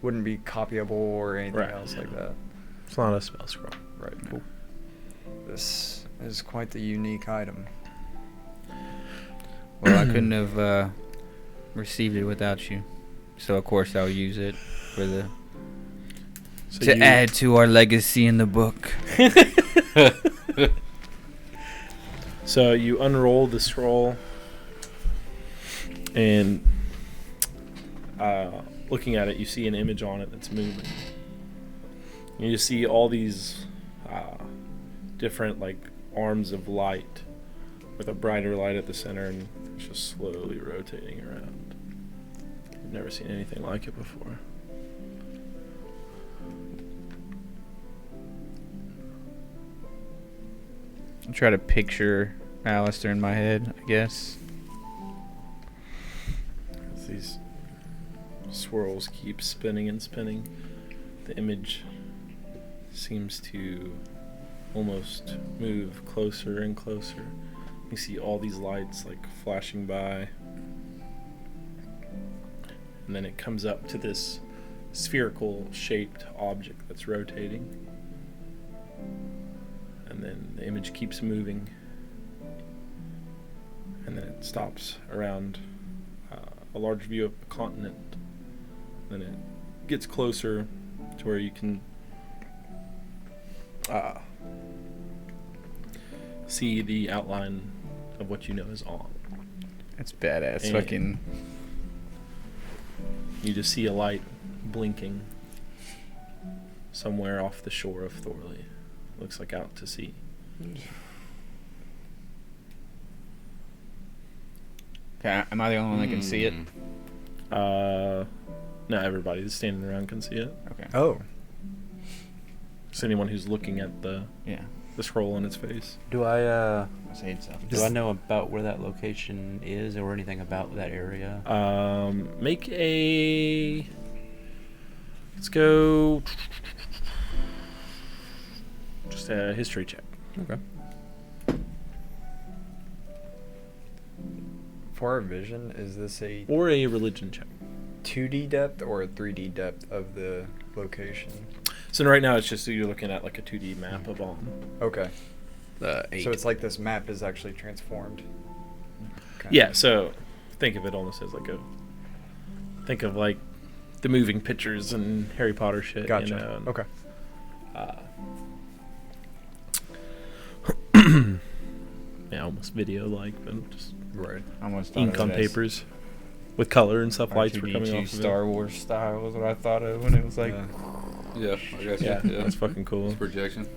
wouldn't be copyable or anything Right. else like that. It's not a spell scroll. Right. Cool. This is quite the unique item. well, I couldn't have received it without you. So of course I'll use it for the So to you- add to our legacy in the book. So you unroll the scroll, and looking at it, you see an image on it that's moving. You just see all these different like arms of light with a brighter light at the center, and it's just slowly rotating around. You've never seen anything like it before. I'll try to picture Alistair in my head, I guess. As these swirls keep spinning and spinning, the image seems to almost move closer and closer. You see all these lights like flashing by, and then it comes up to this spherical shaped object that's rotating, and then the image keeps moving, and then it stops around a large view of the continent. Then it gets closer to where you can see the outline of what you know is on. That's badass. And- Fucking. You just see a light blinking somewhere off the shore of Thorley. Looks like out to sea. Okay, am I the only one that can see it? No, everybody that's standing around can see it. Okay. Oh. Just anyone who's looking at the Yeah. scroll in its face. Do I I say so. do I know about where that location is or anything about that area? Make a. Let's go. just a history check. Okay. For our vision, is this a Or a religion check. 2D depth or a 3D depth of the location? So right now it's just you're looking at like a 2D map of Alm. Okay. 8. So it's like this map is actually transformed. Okay. Yeah, so think of it almost as like think of like the moving pictures and Harry Potter shit. Gotcha. You know, and, Okay. Yeah, almost video like, but just Right. Almost thought ink of on it as papers with color and stuff. Lights were coming R2D2 off of Star Wars style was what I thought of when it was like. Yeah, I guess. Yeah, that's fucking cool. It's projection.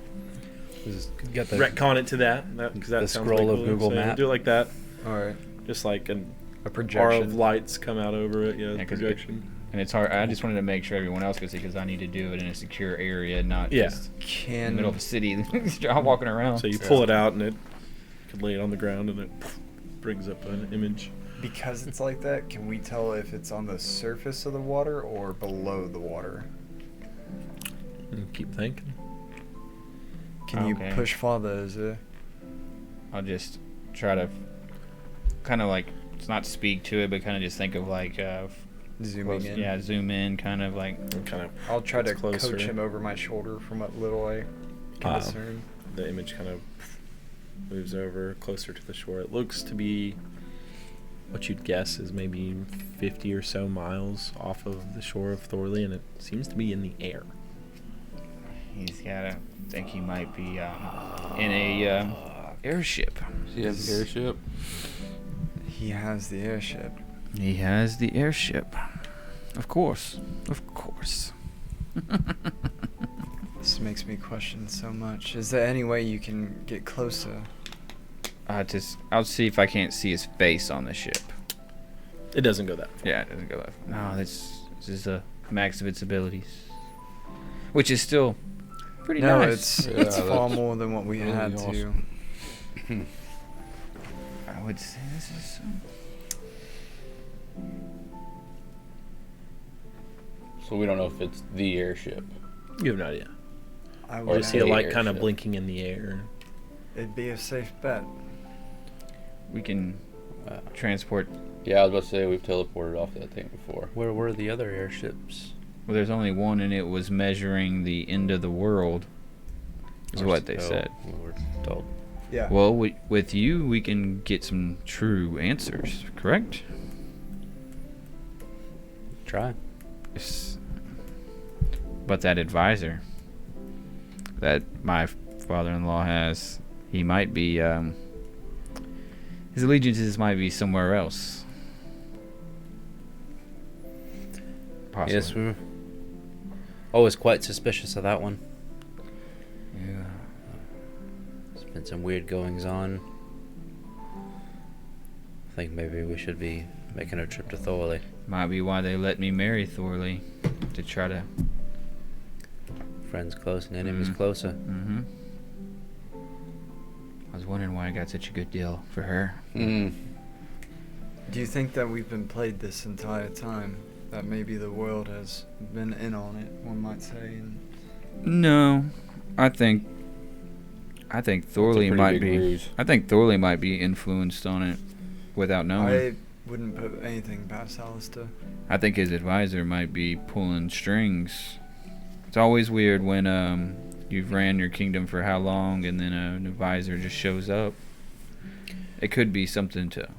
Got the Retcon it to that, because that the sounds scroll like of cool. Google So Map. do it like that, All right. just like a A bar projection. of lights come out over it. Yeah, 'cause projection. And it's hard. I just wanted to make sure everyone else could see because I need to do it in a secure area, not Yeah. just in Can the middle of a city. I'm walking around. So you pull it out and it could lay it on the ground and it brings up an image. because it's like that, can we tell if it's on the surface of the water or below the water? And keep thinking. Can you Okay. push farther? Is it? I'll just try to kind of like not speak to it, but kind of just think of like Zooming in. yeah, zoom in, kind of like And kind of I'll try to It's closer. coach him over my shoulder from what little I can Wow. discern. the image kind of moves over closer to the shore. It looks to be what you'd guess is maybe 50 or so miles off of the shore of Thorley, and it seems to be in the air. he's gotta think he might be in a airship. See, have the airship. He has the airship. He has the airship. Of course. Of course. This makes me question so much. Is there any way you can get closer? I'll see if I can't see his face on the ship. It doesn't go that far. Yeah, it doesn't go that far. No, this is the max of its abilities, which is still pretty No, nice. it's Yeah, far that's more than what we really had awesome. to. I would say this is. So we don't know if it's the airship. You have no idea. I Or would you see a the light kind of airship. blinking in the air. It'd be a safe bet. We can Wow. transport. Yeah, I was about to say we've teleported off that thing before. Where were the other airships? Well, there's only one, and it was measuring the end of the world. Is what they said. We were told. Yeah. Well, with you, we can get some true answers. Correct? Try. But that advisor that my father-in-law has, he might be, his allegiances might be somewhere else. Possibly. Yes, we were always quite suspicious of that one. Yeah. There's been some weird goings on. I think maybe we should be making a trip to Thorley. Might be why they let me marry Thorley, to try to. Friends close and enemies Mm. closer. Mm-hmm. I was wondering why I got such a good deal for her. Mm. Do you think that we've been played this entire time? That maybe the world has been in on it, one might say. And No, I think Thorley pretty might big be. ruse. I think Thorley might be influenced on it without knowing. I wouldn't put anything past Alistair. I think his advisor might be pulling strings. It's always weird when you've ran your kingdom for how long and then an advisor just shows up. It could be something to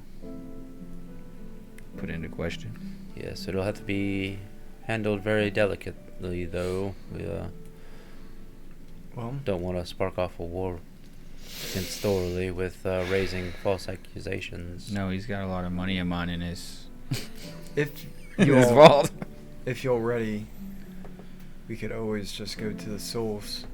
put into question. Yes, it'll have to be handled very delicately, though. We Well, don't want to spark off a war against Thorley with raising false accusations. No, he's got a lot of money of mine in his if in you're his vault. if you're ready, we could always just go to the source.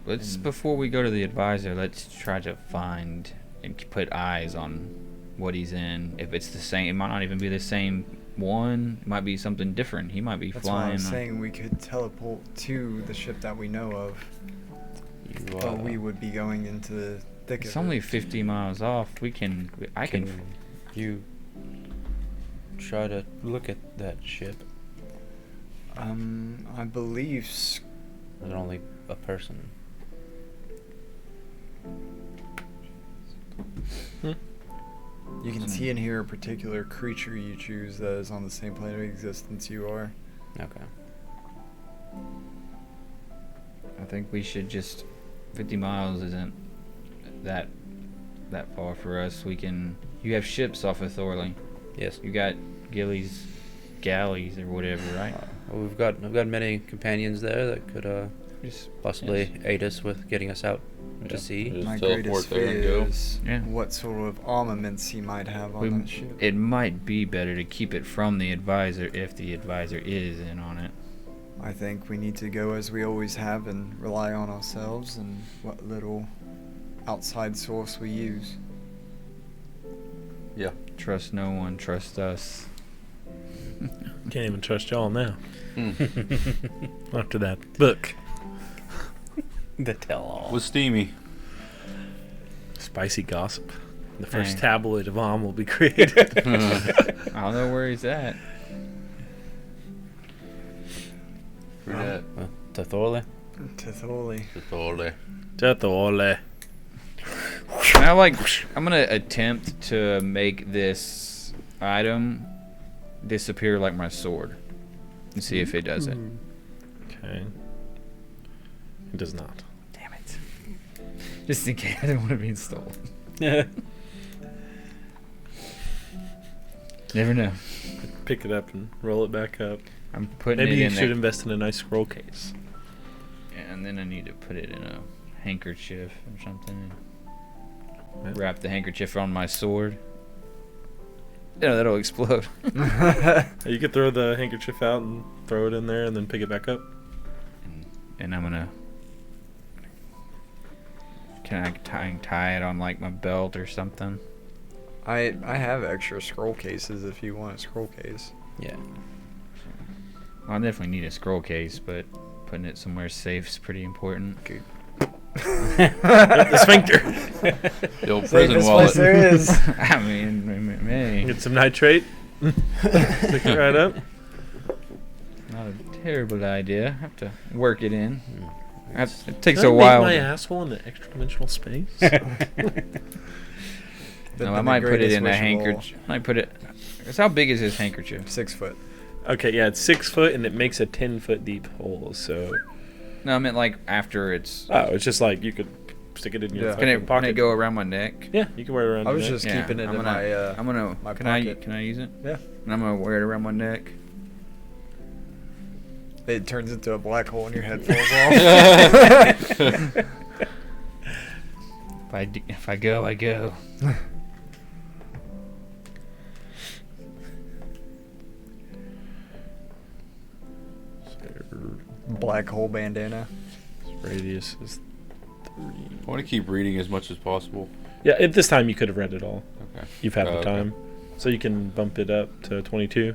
Let's And- before we go to the advisor, let's try to find and put eyes on what he's in. If it's the same, it might not even be the same one. It might be something different. He might be That's why flying. I was saying we could teleport to the ship that we know of, You, but we would be going into the thick It's of only it. 50 miles off. I can. you try to look at that ship? I believe There's only a person. You can see and hear a particular creature you choose that is on the same plane of existence you are. Okay. I think we should just 50 miles isn't that far for us. You have ships off of Thorley. Yes. You got Gilly's galleys or whatever, right? Well, we've got many companions there that could Just possibly yes. aid us with getting us out Yeah. to sea. Just My teleport greatest there fear and go. is Yeah. what sort of armaments he might have on We- that ship. It might be better to keep it from the advisor if the advisor is in on it. I think we need to go as we always have and rely on ourselves and what little outside source we use. Yeah. Trust no one, trust us. Can't even trust y'all now. Hmm. After that book. The tell-all. Was steamy. Spicy gossip. The first Hey. tabloid of Om will be created. I don't know where he's at. For that. Well, to Thorley. Titholi. Totally. Tetole. I'm gonna attempt to make this item disappear like my sword and see if it does it. Okay. It does not. Damn it. Just in case I don't want to be stolen. Never know. Pick it up and roll it back up. I'm putting Maybe it you in should there. invest in a nice scroll case. And then I need to put it in a handkerchief or something. Yeah. Wrap the handkerchief on my sword. Yeah, that'll explode. You could throw the handkerchief out and throw it in there and then pick it back up. And I'm gonna. Can I tie it on like my belt or something? I have extra scroll cases if you want a scroll case. Yeah. Well, I definitely need a scroll case, but putting it somewhere safe is pretty important. The sphincter. The old prison Safest place wallet. there is. I mean, maybe. Get some nitrate. Pick it right up. Not a terrible idea. I have to work it in. It takes Can a I while. Make my asshole in the extra dimensional space. No, I might put it in a handkerchief. I might put it. How big is his handkerchief? 6 foot. Okay, yeah, it's 6 foot and it makes a 10-foot deep hole. So, No, I meant like after it's. it's just like you could stick it in your Yeah. fucking Can pocket. it go around my neck? Yeah, you can wear it around. I your was neck. just keeping it I'm in gonna, my. I'm gonna. my Can pocket. I use it? Yeah. And I'm gonna wear it around my neck. It turns into a black hole in your head falls off. If I go, I go. Black hole bandana. Radius is 30. I want to keep reading as much as possible. Yeah, at this time you could have read it all. Okay. You've had the Okay. time, so you can bump it up to 22.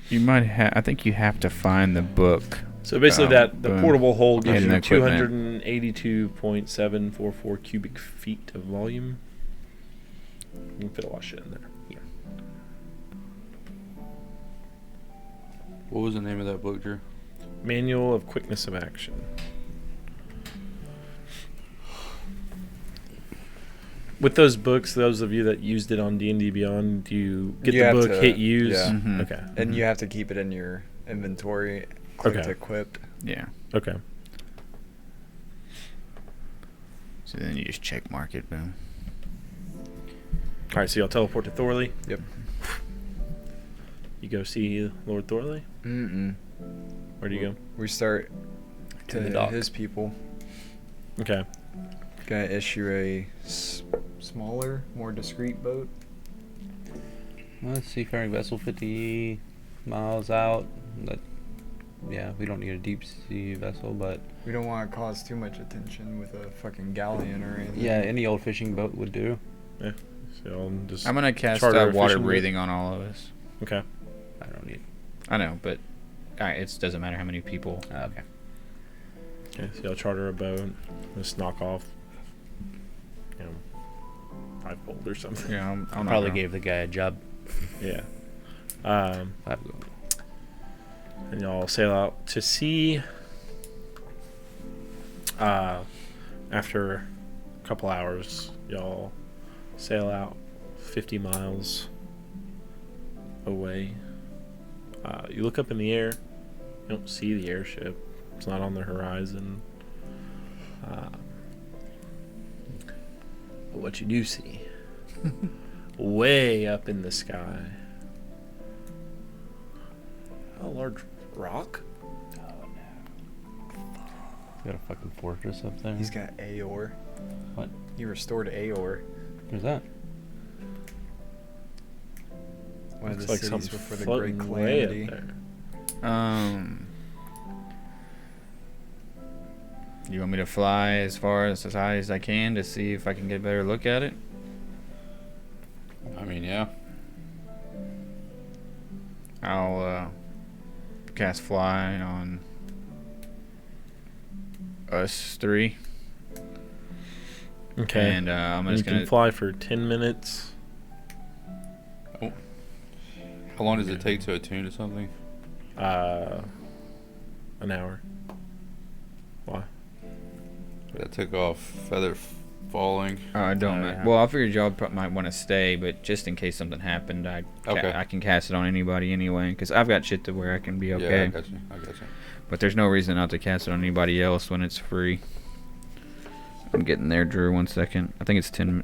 You might have. I think you have to find the book. So basically, the boom. portable hole gives And you the equipment. 282.744 cubic feet of volume. You can fit a lot of shit in there. What was the name of that book, Drew? Manual of Quickness of Action. With those books, those of you that used it on D&D Beyond, do you get You the have book, to- hit use? yeah. Mhm. Okay. And you have to keep it in your inventory. Clicked Okay. equipped. Yeah. Okay. So then you just check mark it, boom. All right, so y'all teleport to Thorley. Yep. You go see Lord Thorley. Mm-mm. Where do you go? We start To the to dock. his people. Okay. Gonna issue a smaller, more discreet boat. Well, seafaring vessel 50 miles out. Yeah, we don't need a deep sea vessel, but We don't want to cause too much attention with a fucking galleon or anything. yeah, any old fishing boat would do. Yeah. So y'all just. I'm gonna cast charter a water fishing boat? breathing on all of us. Okay. I don't need. I know, but it doesn't matter how many people. Okay. Okay. So y'all charter a boat. Just knock off. 5-fold or something. Yeah, I'm Probably gave the guy a job. Yeah. 5 gold. And y'all sail out to sea. After a couple hours, y'all sail out 50 miles away. You look up in the air. You don't see the airship. It's not on the horizon. But what you do see, way up in the sky, a large rock. Got a fucking fortress up there. He's got Aor. What? He restored Aor. Where's that? One of Looks the like cities something's before the floating Great way up Calamity. there. You want me to fly as far as high as I can to see if I can get a better look at it? I mean, yeah. I'll cast fly on us three. Okay. And I'm You just can gonna fly for 10 minutes. How long does it take to attune to something? An hour. Why? That took off feather falling. I don't. Yeah. Well, I figured y'all might want to stay, but just in case something happened, Okay. I can cast it on anybody anyway, because I've got shit to where I can be okay. Yeah, I got you. But there's no reason not to cast it on anybody else when it's free. I'm getting there, Drew. 1 second. I think it's 10.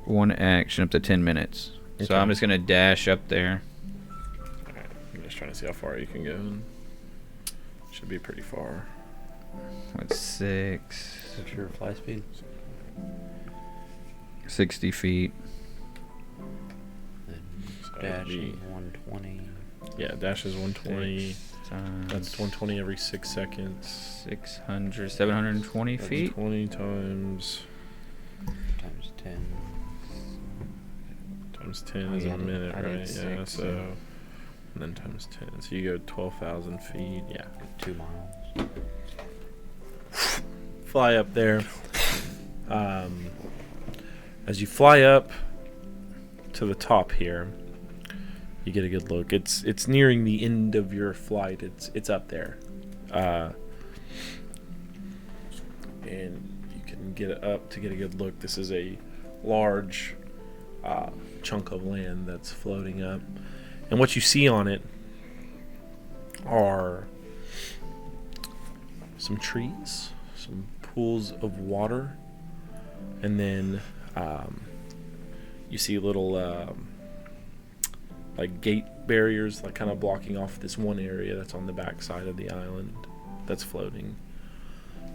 One action up to 10 minutes. So Okay. I'm just gonna dash up there. I'm just trying to see how far you can go. Should be pretty far. What's 6? What's your fly speed? 60 feet. Then So dash it'd be- 120. Yeah, dash is 120. Times That's 120 every 6 seconds. 600, 720 That's feet. 20 times Times 10. 10 is Yeah, a minute, I did right? Yeah, 6, so and then times 10. So you go 12,000 feet. Yeah. 2 miles. Fly up there. As you fly up to the top here, you get a good look. It's nearing the end of your flight. It's up there, and you can get up to get a good look. This is a large chunk of land that's floating up, and what you see on it are some trees, some pools of water, and then you see little like gate barriers, like kind of blocking off this one area that's on the back side of the island that's floating.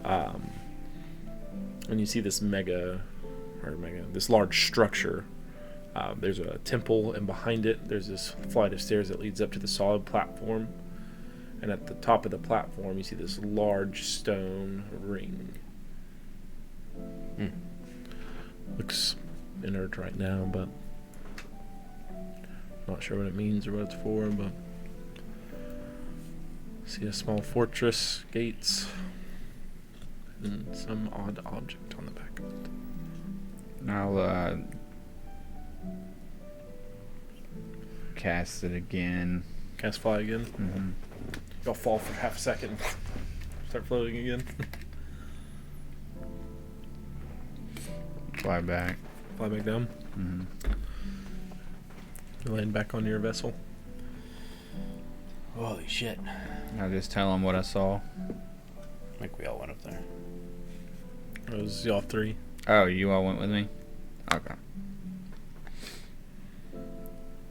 And you see this this large structure. There's a temple, and behind it there's this flight of stairs that leads up to the solid platform. And at the top of the platform, you see this large stone ring. Looks inert right now, but not sure what it means or what it's for. But see a small fortress, gates, and some odd object on the back of it. I'll cast it again. Cast fly again. Mm-hmm. Y'all fall for half a second. Start floating again. Fly back. Fly back down. Mm-hmm. You land back on your vessel. Holy shit. I'll just tell him what I saw. I think we all went up there. It was y'all three. Oh, you all went with me? Okay.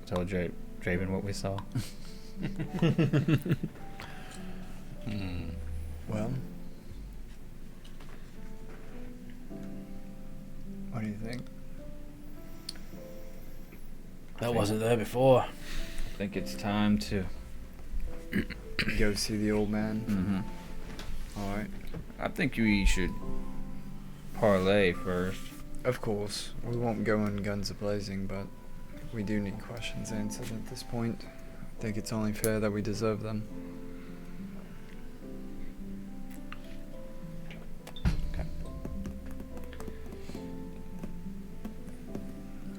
Tell Javen what we saw. Well, what do you think? That wasn't there before. I think it's time to. Go see the old man. Mm-hmm. All right. I think we should parlay first. Of course, we won't go in guns a-blazing, but we do need questions answered at this point. I think it's only fair that we deserve them.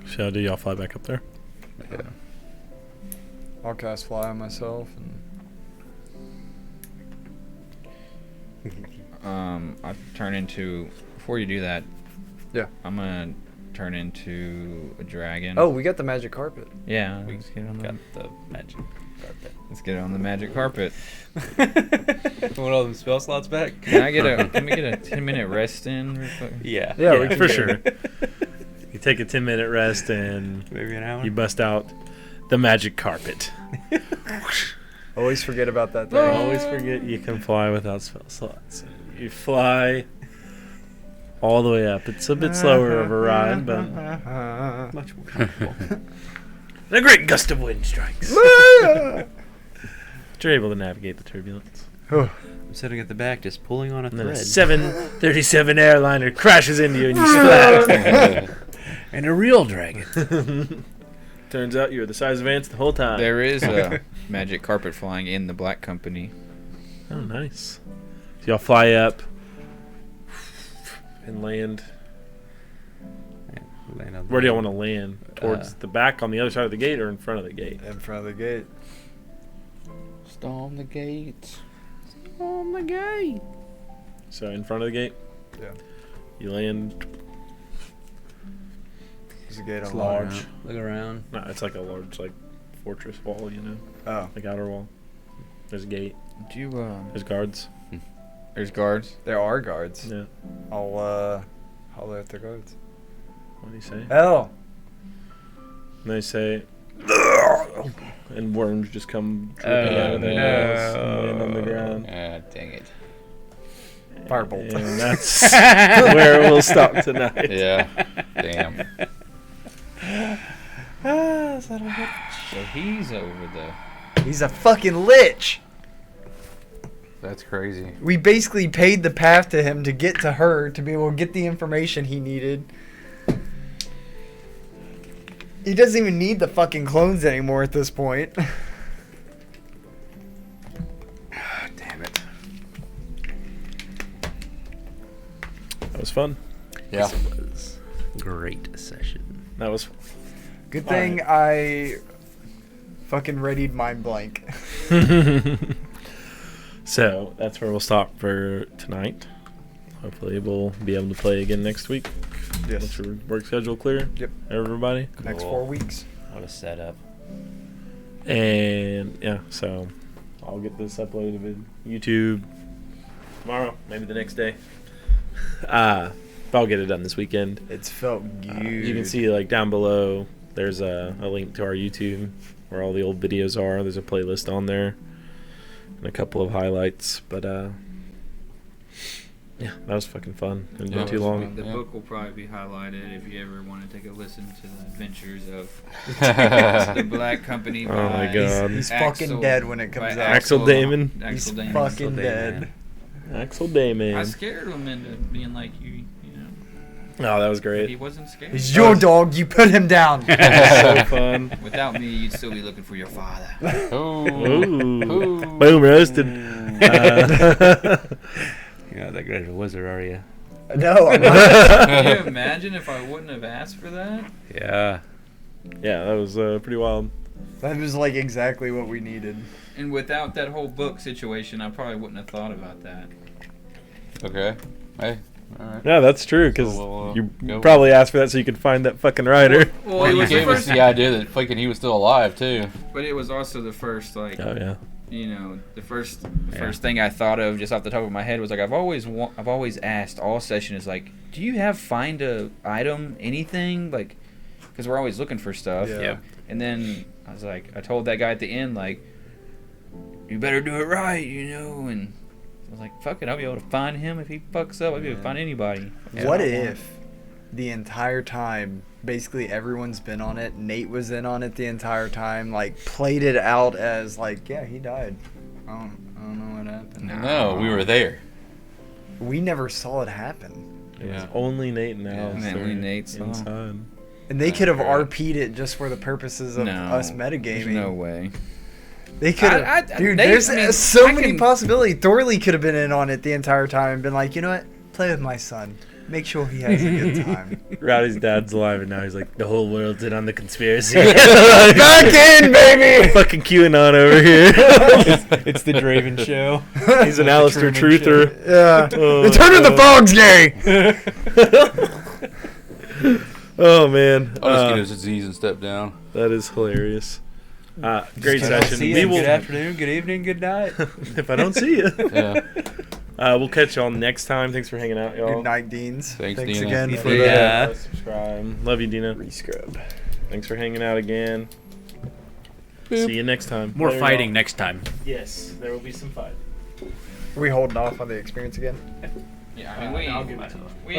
So do y'all fly back up there? Yeah. I'll cast fly on myself, and I turn into. Before you do that, Yeah. I'm gonna turn into a dragon. Oh, we got the magic carpet. yeah. Let's get on Got the magic carpet. Let's get on the magic carpet. Want all them spell slots back? Can we get a 10-minute rest in? Real quick? Yeah. Yeah, we can for do sure. it. You take a 10-minute rest and Maybe an hour. you bust out the magic carpet. Always forget about that Don't thing. always forget you can fly without spell slots. You fly all the way up. It's a bit slower of a ride, but Much more comfortable. and a great gust of wind strikes. But you're able to navigate the turbulence. I'm sitting at the back just pulling on a And then a thread. 737 airliner crashes into you and you splat. And a real dragon. Turns out you were the size of ants the whole time. There is a magic carpet flying in the Black Company. Oh, nice. So y'all fly up and land. Land on Where do the- y'all want to land? Towards the back on the other side of the gate or in front of the gate? In front of the gate. Storm the gate. Oh my god. So in front of the gate? Yeah. You land. There's a gate Just on look large. around. Look around. No, it's like a large fortress wall, you know? Oh, Like outer wall. There's a gate. Do you, There's guards. there's guards. there are guards. Yeah. I'll holler at the guards. What do you say? Hell. And they say, and worms just come dripping out of their mouths and land on the ground. Ah, dang it. Firebolt. And that's where we'll stop tonight. Yeah. Damn. So he's over the. He's a fucking lich. That's crazy. We basically paid the path to him to get to her to be able to get the information he needed. He doesn't even need the fucking clones anymore at this point. Damn it. That was fun. Yeah. Great session. That was Good thing I fucking readied mind blank. So that's where we'll stop for tonight. Hopefully we'll be able to play again next week. Yes. Once your work schedule clear. Yep. Everybody. Next Cool. 4 weeks. What a setup. And yeah, so I'll get this uploaded to YouTube tomorrow, maybe the next day. But I'll get it done this weekend. It's felt good. You can see down below there's a link to our YouTube where all the old videos are. There's a playlist on there and a couple of highlights. But yeah, that was fucking fun. It didn't Yeah, go it too was long. fun. The Yeah. book will probably be highlighted if you ever want to take a listen to the adventures of the Black Company. Oh my by God. He's Axel- fucking dead when it by comes out. Axel Damon? Axel He's Damon. fucking dead. Axel Dayman. I scared him into being like you know. Oh, that was But he great. wasn't scared. He's your dog. You put him down. So fun. Without me, you'd still be looking for your father. Oh. Ooh. Boom, roasted. You're not that great of a wizard, are you? No, I'm not. Can you imagine if I wouldn't have asked for that? Yeah. Yeah, that was pretty wild. That was like exactly what we needed. And without that whole book situation, I probably wouldn't have thought about that. Okay. Hey. All right. Yeah, that's true, because So we'll, you go. probably asked for that so you could find that fucking writer. Well, Well, it you was the gave us first, the idea that fucking he was still alive too. but it was also the first Oh, yeah. you know, the first thing I thought of just off the top of my head was like I've always asked all session is like, do you have find a item anything like, because we're always looking for stuff. Yeah. Yep. And then I was like, I told that guy at the end like, you better do it right, you know, and I was like, fuck it, I'll be able to find him if he fucks up. I'll be able to find anybody. What if the entire time, basically everyone's been on it, Nate was in on it the entire time, like played it out as like, yeah, he died. I don't know what happened. No, we were there. We never saw it happen. It was Yeah. only Nate and Yeah. Alice. Only Nate saw. inside. And they could have Right. RP'd it just for the purposes of No, us There's metagaming. no way. They could I- have. Dude, Nate- there's I mean, so I many can- possibilities. Thorley could have been in on it the entire time and been like, you know what? Play with my son. Make sure he has a good time. Rowdy's dad's alive, and now he's like, the whole world's in on the conspiracy. Back in, baby! Fucking QAnon over here. It's the Draven show. He's an Alistair Truther. Yeah. Oh, Return of the Fog's gay. Oh man, I'll just get his disease and step down. that is hilarious. Great Good session. see We you. will, Good afternoon, good evening, good night. if I don't see you, Yeah. we'll catch y'all next time. Thanks for hanging out, y'all. Good night, Deans. Thanks, Thanks Dina. again for Yeah. the Subscribe. Love you, Dina. rescrub. Thanks for hanging out again. See you next time. More Later, fighting y'all. next time. Yes, there will be some fight. Are we holding off on the experience again? Yeah, I mean, I'll give it to them. we